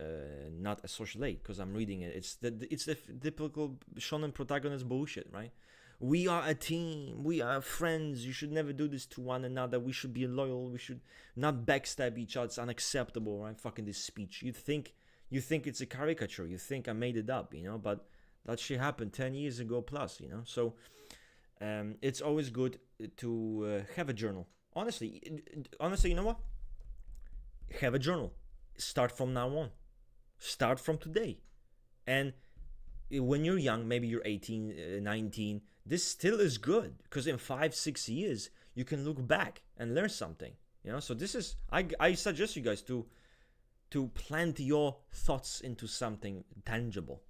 B: not a social 8? Because I'm reading it. It's the typical shonen protagonist bullshit, right? We are a team. We are friends. You should never do this to one another. We should be loyal. We should not backstab each other. It's unacceptable, right? Fucking this speech. You think it's a caricature. You think I made it up, But that shit happened 10 years ago plus, So it's always good to have a journal. Honestly, you know what? Have a journal. Start from now on. Start from today. And when you're young, maybe you're 18, 19, this still is good because in 5-6 years you can look back and learn something. So this is I suggest you guys to plant your thoughts into something tangible.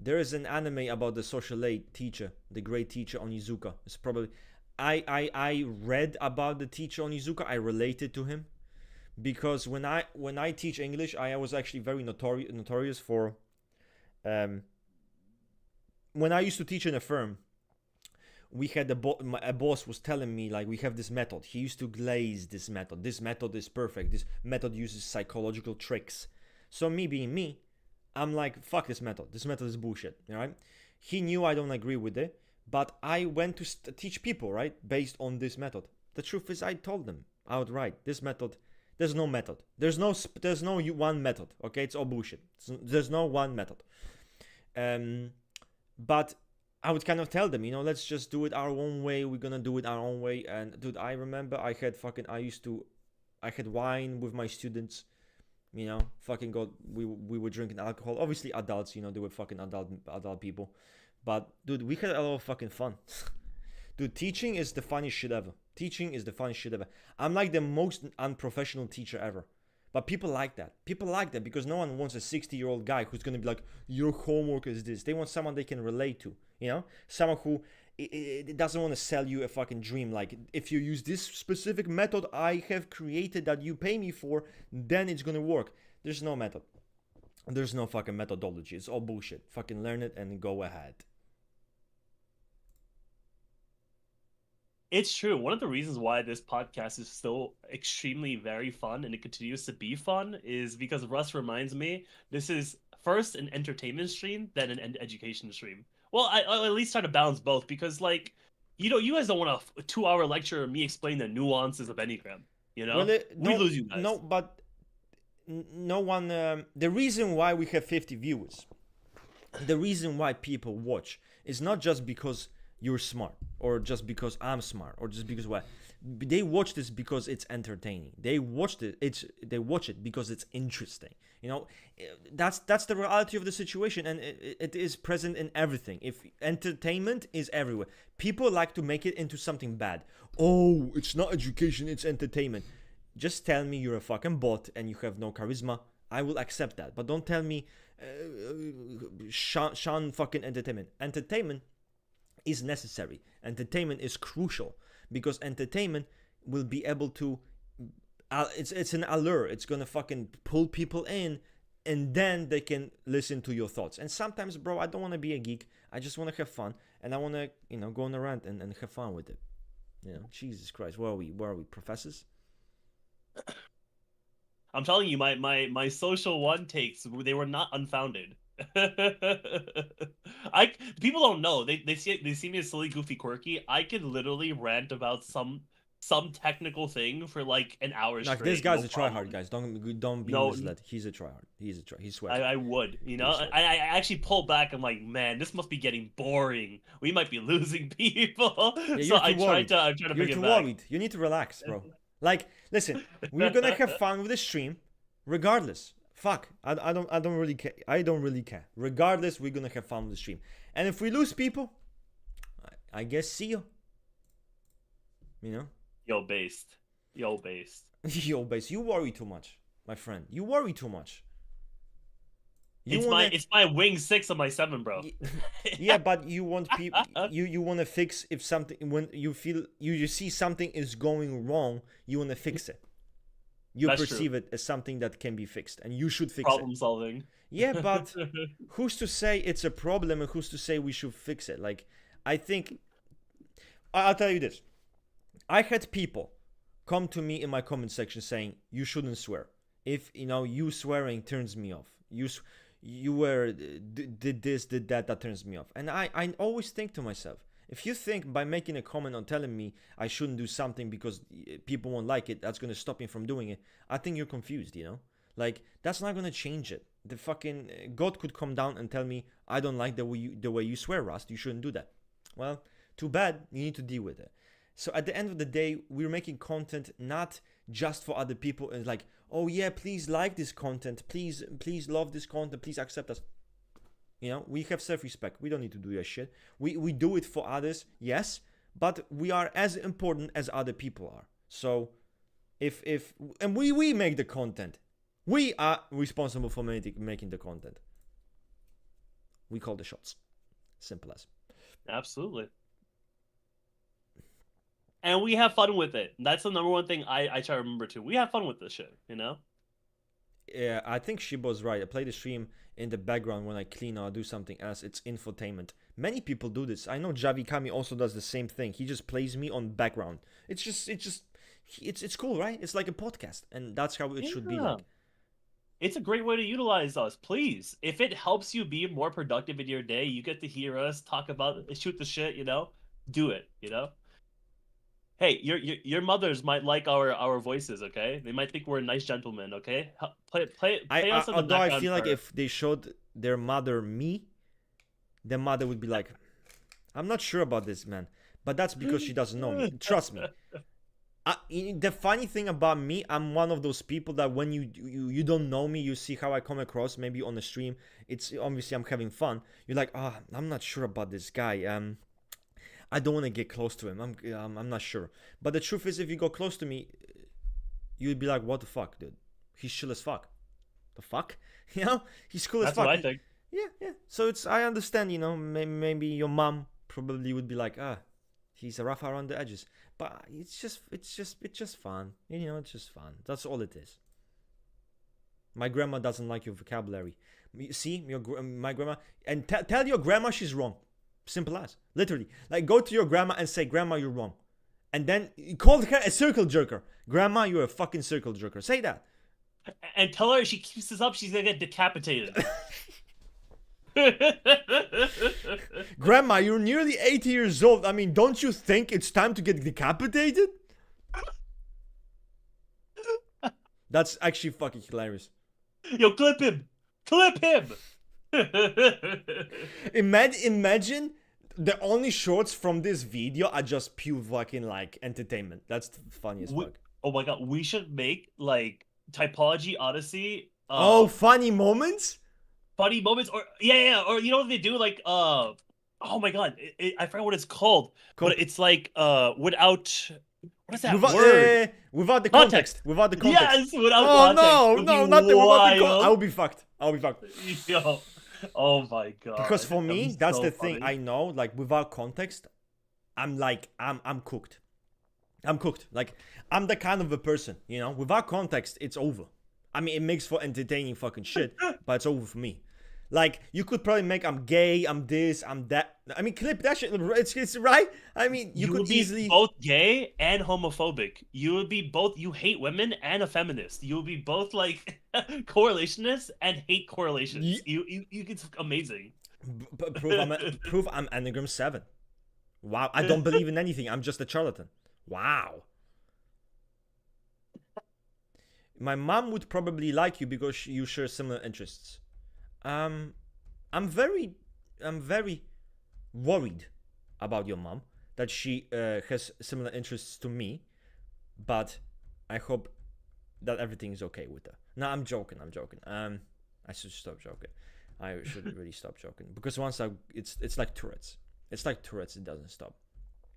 B: There is an anime about the social 8 teacher, the great teacher Onizuka. It's probably I read about the teacher Onizuka. I related to him because when I teach English, I was actually very notorious for when I used to teach in a firm. We had a boss was telling me, like, we have this method. He used to glaze this method. This method is perfect. This method uses psychological tricks. So me being me, I'm like, fuck this method. This method is bullshit, right? He knew I don't agree with it, but I went to teach people, right, based on this method. The truth is, I told them outright, this method, there's no method. There's no one method, okay? It's all bullshit. There's no one method. But I would kind of tell them, let's just do it our own way. We're gonna do it our own way. And dude, I remember I had wine with my students. Fucking God, we were drinking alcohol. Obviously adults, they were fucking adult people. But dude, we had a lot of fucking fun. Dude, teaching is the funniest shit ever. I'm like the most unprofessional teacher ever. But people like that. Because no one wants a 60-year-old guy who's going to be like, your homework is this. They want someone they can relate to, Someone who doesn't want to sell you a fucking dream. Like, if you use this specific method I have created that you pay me for, then it's going to work. There's no method. There's no fucking methodology. It's all bullshit. Fucking learn it and go ahead.
A: It's true. One of the reasons why this podcast is still extremely very fun and it continues to be fun is because Russ reminds me this is first an entertainment stream, then an education stream. Well, I'll at least try to balance both because, like, you guys don't want a 2-hour lecture of me explain the nuances of Enneagram.
B: Well,
A: we lose you guys.
B: No, but no one. The reason why we have 50 viewers, the reason why people watch is not just because you're smart, or just because I'm smart, or just because what. They watch this because it's entertaining. They watch it because it's interesting. That's the reality of the situation, and it is present in everything. If entertainment is everywhere, people like to make it into something bad. Oh, it's not education, it's entertainment. Just tell me you're a fucking bot and you have no charisma. I will accept that, but don't tell me shun fucking entertainment. Entertainment is necessary. Entertainment is crucial because entertainment will be able to it's an allure. It's gonna fucking pull people in, and then they can listen to your thoughts. And sometimes, bro, I don't want to be a geek. I just want to have fun, and I want to, go on a rant and have fun with it. Jesus Christ, where are we, professors?
A: I'm telling you, my social one takes, they were not unfounded. People don't know. They see me as silly, goofy, quirky. I could literally rant about some technical thing for like an hour straight.
B: This guy's a tryhard, guys. Don't be misled. He's a tryhard. He swears.
A: I would, I actually pull back. I'm like, man, this must be getting boring. We might be losing people.
B: Yeah,
A: so I'm trying to bring it back.
B: Worried. You need to relax, bro. Like, listen, we're gonna have fun with the stream, regardless. Fuck, I don't really care. I don't really care. Regardless, we're gonna have fun with the stream. And if we lose people, I guess see you.
A: Yo, based.
B: Yo, based. You worry too much, my friend. You worry too much.
A: It's my wing 6 of my 7, bro.
B: Yeah, but you want people. You want to fix if something, when you feel you see something is going wrong, you want to fix it. You perceive it as something that can be fixed, and you should fix
A: Problem solving.
B: Yeah, but who's to say it's a problem, and who's to say we should fix it? Like, I think I'll tell you this. I had people come to me in my comment section saying you shouldn't swear. If you swearing turns me off. You were did this, did that turns me off. And I always think to myself, if you think by making a comment or telling me I shouldn't do something because people won't like it, that's gonna stop me from doing it, I think you're confused. Like, that's not gonna change it. The fucking God could come down and tell me I don't like the way you swear, Rust. You shouldn't do that. Well, too bad. You need to deal with it. So at the end of the day, we're making content not just for other people and like, oh yeah, please like this content, please love this content, please accept us. We have self-respect. We don't need to do that shit. We do it for others, yes, but we are as important as other people are. So if we make the content, we are responsible for making the content. We call the shots. Simple as.
A: Absolutely. And we have fun with it. That's the number one thing I try to remember too. We have fun with this shit,
B: Yeah, I think Shibo's right. I play the stream in the background when I clean or do something else. It's infotainment. Many people do this. I know Javi Kami also does the same thing. He just plays me on background. It's cool, right? It's like a podcast, and that's how it should be like.
A: It's a great way to utilize us. Please, if it helps you be more productive in your day, you get to hear us talk about, shoot the shit, do it, Hey, your mothers might like our voices, okay? They might think we're nice gentlemen, okay? Play us in the
B: although
A: background.
B: I feel like if they showed their mother me, their mother would be like, I'm not sure about this, man. But that's because she doesn't know me. Trust me. The funny thing about me, I'm one of those people that when you don't know me, you see how I come across maybe on the stream. It's obviously I'm having fun. You're like, I'm not sure about this guy. I don't want to get close to him. I'm not sure. But the truth is, if you go close to me, you'd be like, what the fuck, dude? He's chill as fuck. The fuck? He's cool as fuck.
A: That's what I think.
B: Yeah. So I understand, maybe your mom probably would be like, he's rough around the edges. But it's just fun. It's just fun. That's all it is. My grandma doesn't like your vocabulary. See, my grandma, and tell your grandma she's wrong. Simple as. Literally. Like, go to your grandma and say, Grandma, you're wrong. And then call her a circle jerker. Grandma, you're a fucking circle jerker. Say that.
A: And tell her if she keeps this up, she's gonna get decapitated.
B: Grandma, you're nearly 80 years old. I mean, don't you think it's time to get decapitated? That's actually fucking hilarious.
A: Yo, clip him! Clip him!
B: Imagine the only shorts from this video are just pure fucking like entertainment. That's the funniest fuck.
A: Oh my god, we should make like Typology Odyssey.
B: Funny moments?
A: Funny moments, or yeah, or you know what they do, like oh my god, I forgot what it's called, but it's like without, what is that word?
B: Without the context. Without the context.
A: Yes, without context.
B: No, nothing without the context. I'll be fucked.
A: Yo, Oh my
B: Because
A: god,
B: for
A: that
B: me,
A: was
B: that's
A: so
B: the thing.
A: funny.
B: I know, like without context, I'm cooked. I'm cooked. Like I'm the kind of a person, you know, without context, it's over. I mean, it makes for entertaining fucking shit, but it's over for me. Like you could probably make I'm gay, I'm this, I'm that. I mean, clip that shit. It's right. I mean, you
A: You
B: could
A: would be
B: easily.
A: both gay and homophobic. You would be both. You hate women and a feminist. You would be both like correlationists and hate correlations. You It's amazing.
B: Prove I'm Enneagram 7. Wow, I don't believe in anything. I'm just a charlatan. Wow. My mom would probably like you because you share similar interests. Um, I'm very, I'm very worried about your mom that she has similar interests to me, but I hope that everything is okay with her. No, I'm joking. I'm joking. I should stop joking. I should really stop joking because once it's like Tourette's. It's like Tourette's. It doesn't stop.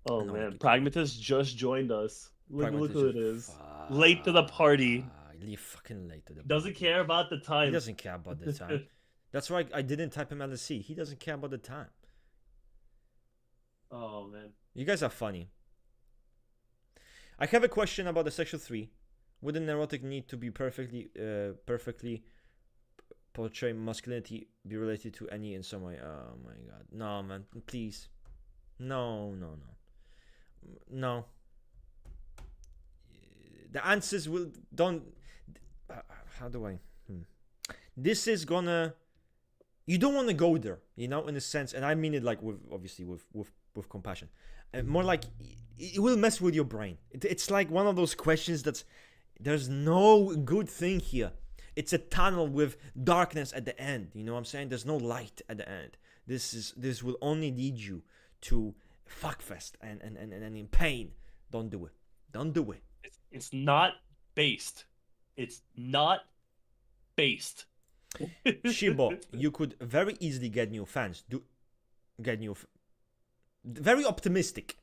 A: Oh
B: No,
A: man, Pragmatist just joined us. Look
B: pragmatism.
A: who it is. Late to the party.
B: Leave fucking late to the
A: Doesn't
B: party.
A: care about the
B: He
A: time.
B: doesn't care about the time. That's why I didn't type him LSC. He doesn't care about the time.
A: Oh man.
B: You guys are funny. I have a question about the sexual 3. Would an erotic need to be perfectly portray masculinity be related to any in some way? Oh my god. No, man. Please. No. The answers will don't. How do I? This is gonna. You don't want to go there, you know, in a sense, and I mean it like with obviously with compassion, and more like it will mess with your brain. It's like one of those questions that's there's no good thing here. It's a tunnel with darkness at the end. You know what I'm saying? There's no light at the end. This will only lead you to fuckfest and in pain. Don't do it. Don't do it.
A: It's not based. It's not based.
B: Shibo, you could very easily get new fans. Very optimistic.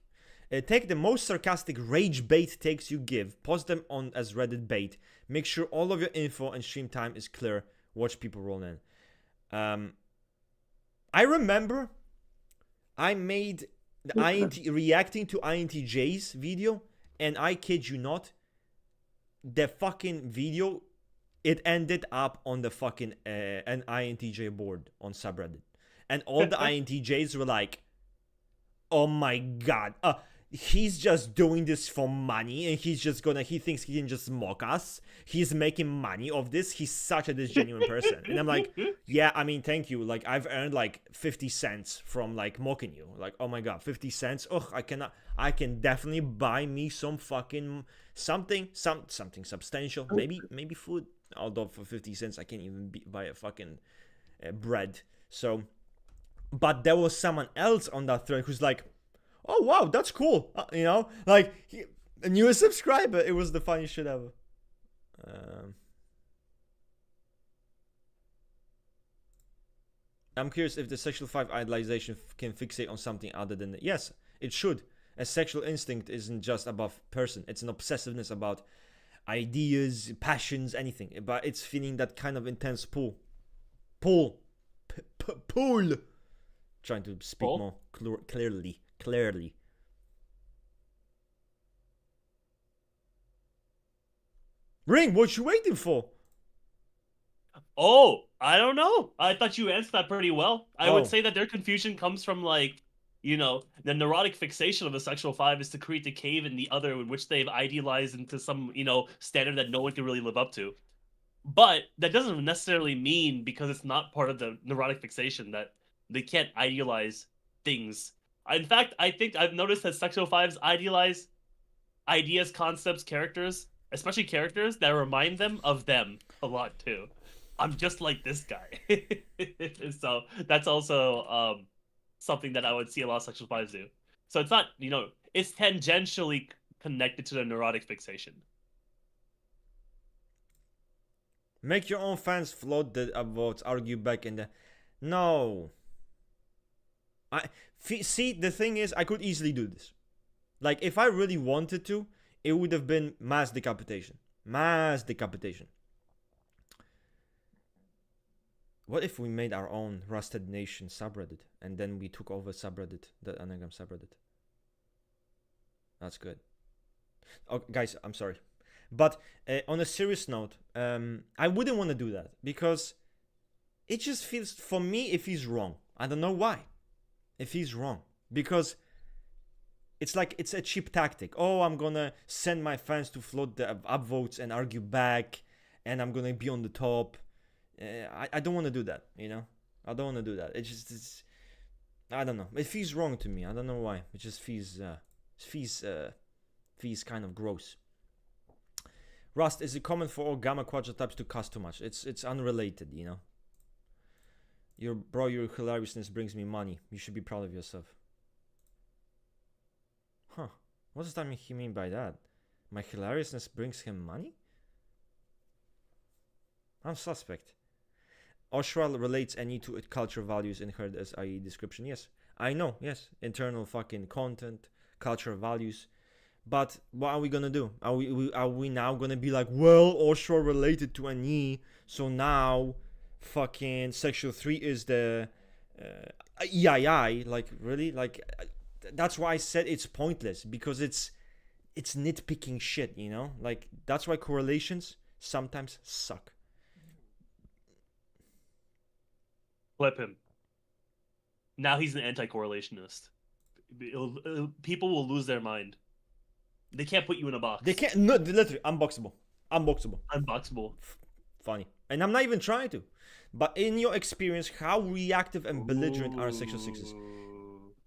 B: Take the most sarcastic rage bait takes you give, post them on as Reddit bait. Make sure all of your info and stream time is clear. Watch people roll in. I remember I made the INT reacting to INTJ's video, and I kid you not, the fucking video, it ended up on the fucking an INTJ board on subreddit, and all the INTJs were like, "Oh my god, he's just doing this for money, and he thinks he can just mock us. He's making money of this. He's such a disgenuine person." And I'm like, yeah, I mean, thank you. Like, I've earned like 50 cents from like mocking you. Like, oh my god, 50 cents. Ugh, I can definitely buy me some fucking something substantial. Maybe food. Although for 50 cents, I can't even buy a fucking bread. So, but there was someone else on that thread who's like, "Oh wow, that's cool," you know, like a new subscriber. It was the funniest shit ever. I'm curious if the sexual 5 idealization can fixate on something other than it. Yes, it should. A sexual instinct isn't just about person. It's an obsessiveness about ideas, passions, anything. But it's feeling that kind of intense pull. Trying to speak more clearly. Ring, what you waiting for?
A: Oh, I don't know. I thought you answered that pretty well. I
B: Oh.
A: would say that their confusion comes from like, the neurotic fixation of a sexual 5 is to create the cave in the other in which they've idealized into some, standard that no one can really live up to. But that doesn't necessarily mean because it's not part of the neurotic fixation that they can't idealize things. In fact, I think I've noticed that sexual 5s idealize ideas, concepts, characters, especially characters that remind them of them a lot too. I'm just like this guy. So that's also something that I would see a lot of sexual 5s do. So it's not, it's tangentially connected to the neurotic fixation.
B: Make your own fans float the votes, argue back, and no. See, the thing is, I could easily do this. Like, if I really wanted to, it would have been mass decapitation. What if we made our own Rusted Nation subreddit and then we took over subreddit, the Enneagram subreddit? That's good. Oh, guys, I'm sorry. But on a serious note, I wouldn't want to do that because it just feels, for me, if he's wrong. I don't know why. If he's wrong. Because it's like it's a cheap tactic. Oh, I'm gonna send my fans to float the upvotes and argue back, and I'm gonna be on the top. I don't want to do that, you know? I don't want to do that. I don't know. It feels wrong to me. I don't know why. It just feels kind of gross. Rust, is it common for all gamma quadrotypes to cuss too much? It's unrelated, you know? Your hilariousness brings me money. You should be proud of yourself. Huh. What does he mean by that? My hilariousness brings him money? I'm suspect. Oshwell relates any to cultural values inherited as i.e. description. Yes, I know. Yes, internal fucking content, cultural values. But what are we gonna do? Are we now gonna be like, well, Oshwell related to an E, so now fucking sexual 3 is the EII? Like, really? Like, that's why I said it's pointless, because it's nitpicking shit, you know? Like, that's why correlations sometimes suck.
A: Flip him. Now he's an anti-correlationist. People will lose their mind. They can't put you in a box.
B: They can't. No, literally, unboxable. Funny. And I'm not even trying to. But in your experience, how reactive and belligerent are sexual sixes?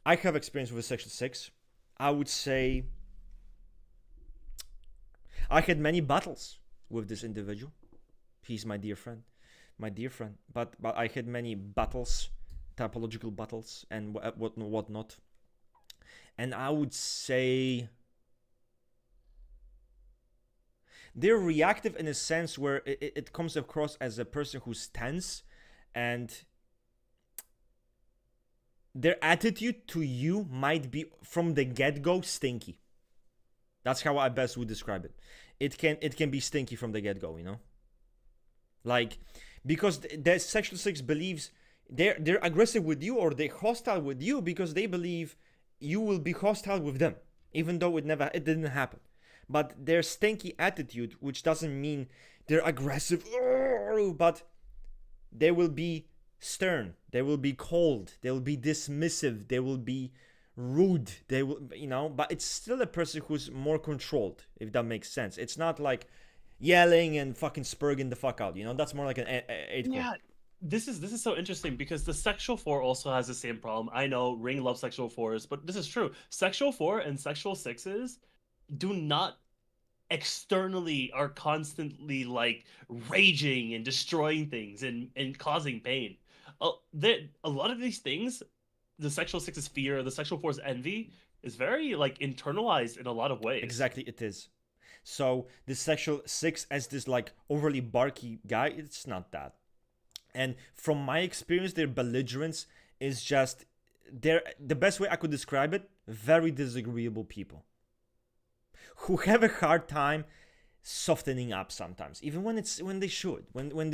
B: I have experience with a sexual 6. I would say I had many battles with this individual. He's my dear friend. But I had many battles, typological battles, and whatnot. And I would say they're reactive in a sense where it comes across as a person who's tense, and their attitude to you might be from the get-go stinky. That's how I best would describe it. It can be stinky from the get-go, you know? Like, because the sexual 6 believes they're aggressive with you, or they're hostile with you because they believe you will be hostile with them, even though it didn't happen. But their stinky attitude, which doesn't mean they're aggressive, but they will be stern, they will be cold, they will be dismissive, they will be rude, they will, you know, but it's still a person who's more controlled, if that makes sense. It's not like yelling and fucking spurging the fuck out, you know? That's more like an 8
A: Yeah, this is so interesting because the sexual 4 also has the same problem. I know Ring loves sexual 4s, but this is true. Sexual 4 and sexual 6s do not externally are constantly like raging and destroying things and causing pain. A lot of these things, the sexual 6's fear, the sexual 4's envy, is very like internalized in a lot of ways.
B: Exactly, it is. So the sexual 6 as this like overly barky guy, it's not that. And from my experience, their belligerence is just the best way I could describe it, very disagreeable people who have a hard time softening up sometimes, even when they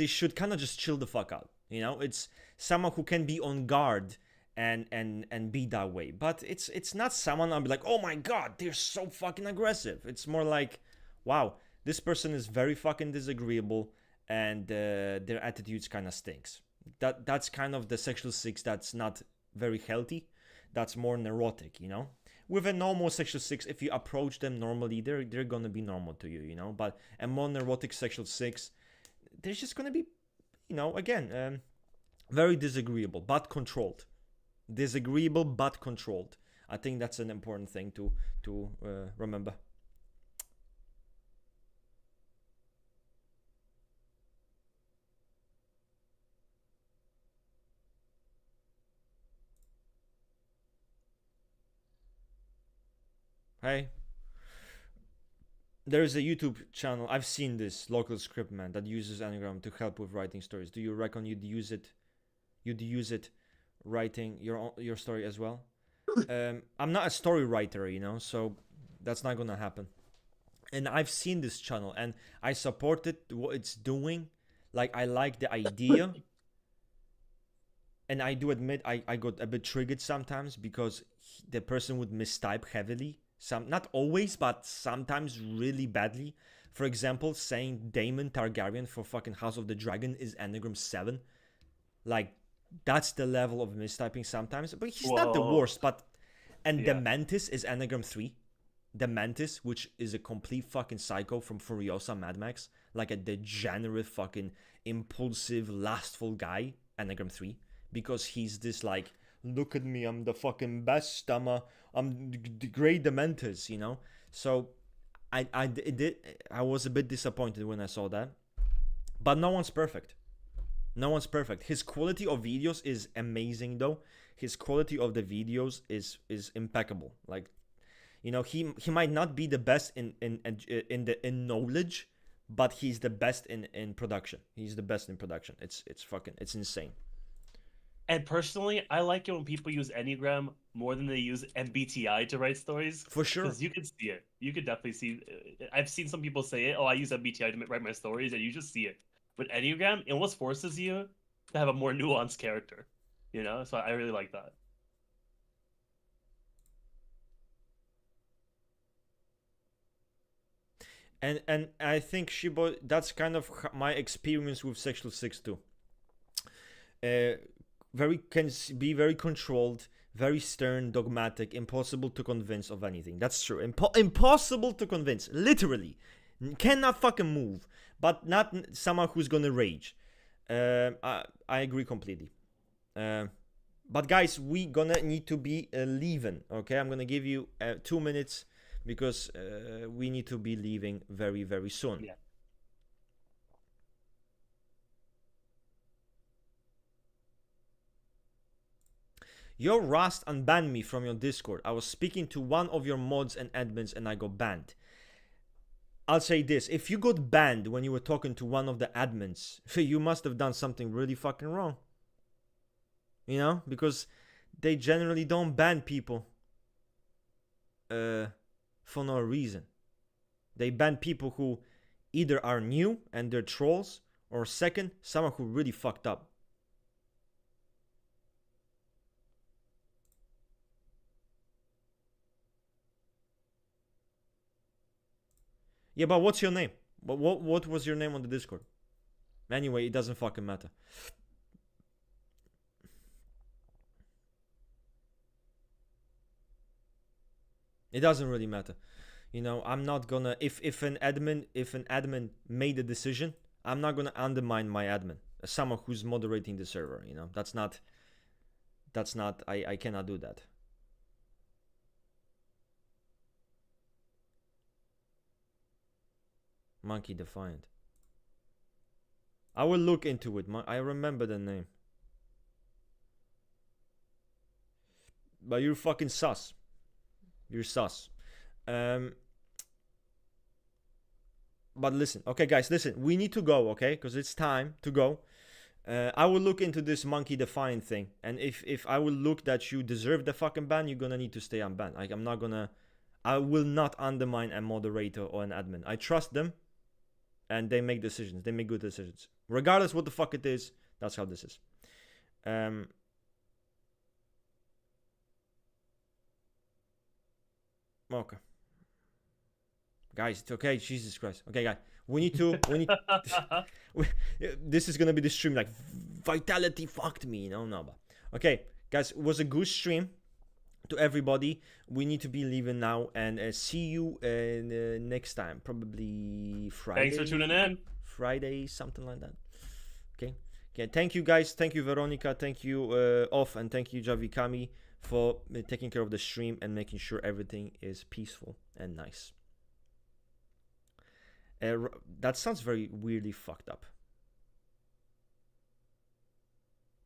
B: should kind of just chill the fuck out, you know? It's someone who can be on guard and be that way, but it's not someone I'll be like, oh my god, they're so fucking aggressive. It's more like, wow, this person is very fucking disagreeable, and their attitudes kind of stinks. That's kind of the sexual 6 that's not very healthy. That's more neurotic, you know? With a normal sexual 6, if you approach them normally, they're gonna be normal to you, you know? But a more neurotic sexual 6, they're just gonna be, you know, again, very disagreeable, but controlled. Disagreeable, but controlled. I think that's an important thing to remember. Hey, there is a YouTube channel, I've seen this, Local Script Man, that uses Enneagram to help with writing stories. Do you reckon you'd use it writing your story as well? I'm not a story writer, you know, so that's not gonna happen. And I've seen this channel and I supported what it's doing. Like, I like the idea, and I do admit I got a bit triggered sometimes because the person would mistype heavily. Not always, but sometimes really badly. For example, saying Daemon Targaryen for fucking House of the Dragon is Enneagram 7. Like, that's the level of mistyping sometimes. But he's not the worst. And the Mantis is Enneagram 3. The Mantis, which is a complete fucking psycho from Furiosa Mad Max. Like a degenerate fucking impulsive, lustful guy. Enneagram 3. Because he's this like, look at me, I'm the fucking best, I'm the great Dementors, you know? So I was a bit disappointed when I saw that. But no one's perfect. No one's perfect. His quality of videos is amazing though. His quality of the videos is impeccable. Like, you know, he might not be the best in knowledge, but he's the best in production. He's the best in production. It's insane.
A: And personally, I like it when people use Enneagram more than they use MBTI to write stories.
B: For sure.
A: Because you can see it. You could definitely see. I've seen some people say it. Oh, I use MBTI to write my stories, and you just see it. But Enneagram, it almost forces you to have a more nuanced character. You know, so I really like that.
B: And I think Shibo, that's kind of my experience with Sexual 6 too. Can be very controlled, very stern, dogmatic, impossible to convince of anything. That's true. Impossible to convince, literally. Cannot fucking move, but not someone who's gonna rage. I agree completely. But guys, we gonna need to be leaving. Okay, I'm gonna give you 2 minutes because we need to be leaving very, very soon.
A: Yeah.
B: Your Rust unbanned me from your Discord. I was speaking to one of your mods and admins and I got banned. I'll say this. If you got banned when you were talking to one of the admins, you must have done something really fucking wrong. You know? Because they generally don't ban people for no reason. They ban people who either are new and they're trolls, or second, someone who really fucked up. Yeah, but what's your name? What was your name on the Discord? Anyway, it doesn't fucking matter. It doesn't really matter. You know, I'm not gonna if an admin made a decision, I'm not gonna undermine my admin. Someone who's moderating the server, you know. That's not I cannot do that. Monkey Defiant. I will look into it. I remember the name. But you're fucking sus. You're sus. But listen. Okay, guys, listen. We need to go, okay? Because it's time to go. I will look into this Monkey Defiant thing. And if I will look that you deserve the fucking ban, you're gonna need to stay unbanned. Like, I will not undermine a moderator or an admin. I trust them. And they make decisions. They make good decisions. Regardless what the fuck it is, that's how this is. Okay. Guys, it's okay. Jesus Christ. Okay, guys. We need this is gonna be the stream like Vitality fucked me, you know? No, but okay, guys, it was a good stream. To everybody, we need to be leaving now, and see you next time, probably Friday.
A: Thanks for tuning in.
B: Friday, something like that. Okay. Thank you, guys. Thank you, Veronica. Thank you, Off, and thank you, Javikami, for taking care of the stream and making sure everything is peaceful and nice. That sounds very weirdly fucked up.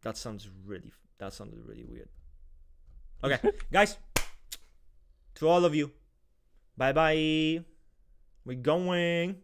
B: That sounded really weird. Okay, guys, to all of you, bye bye. We're going.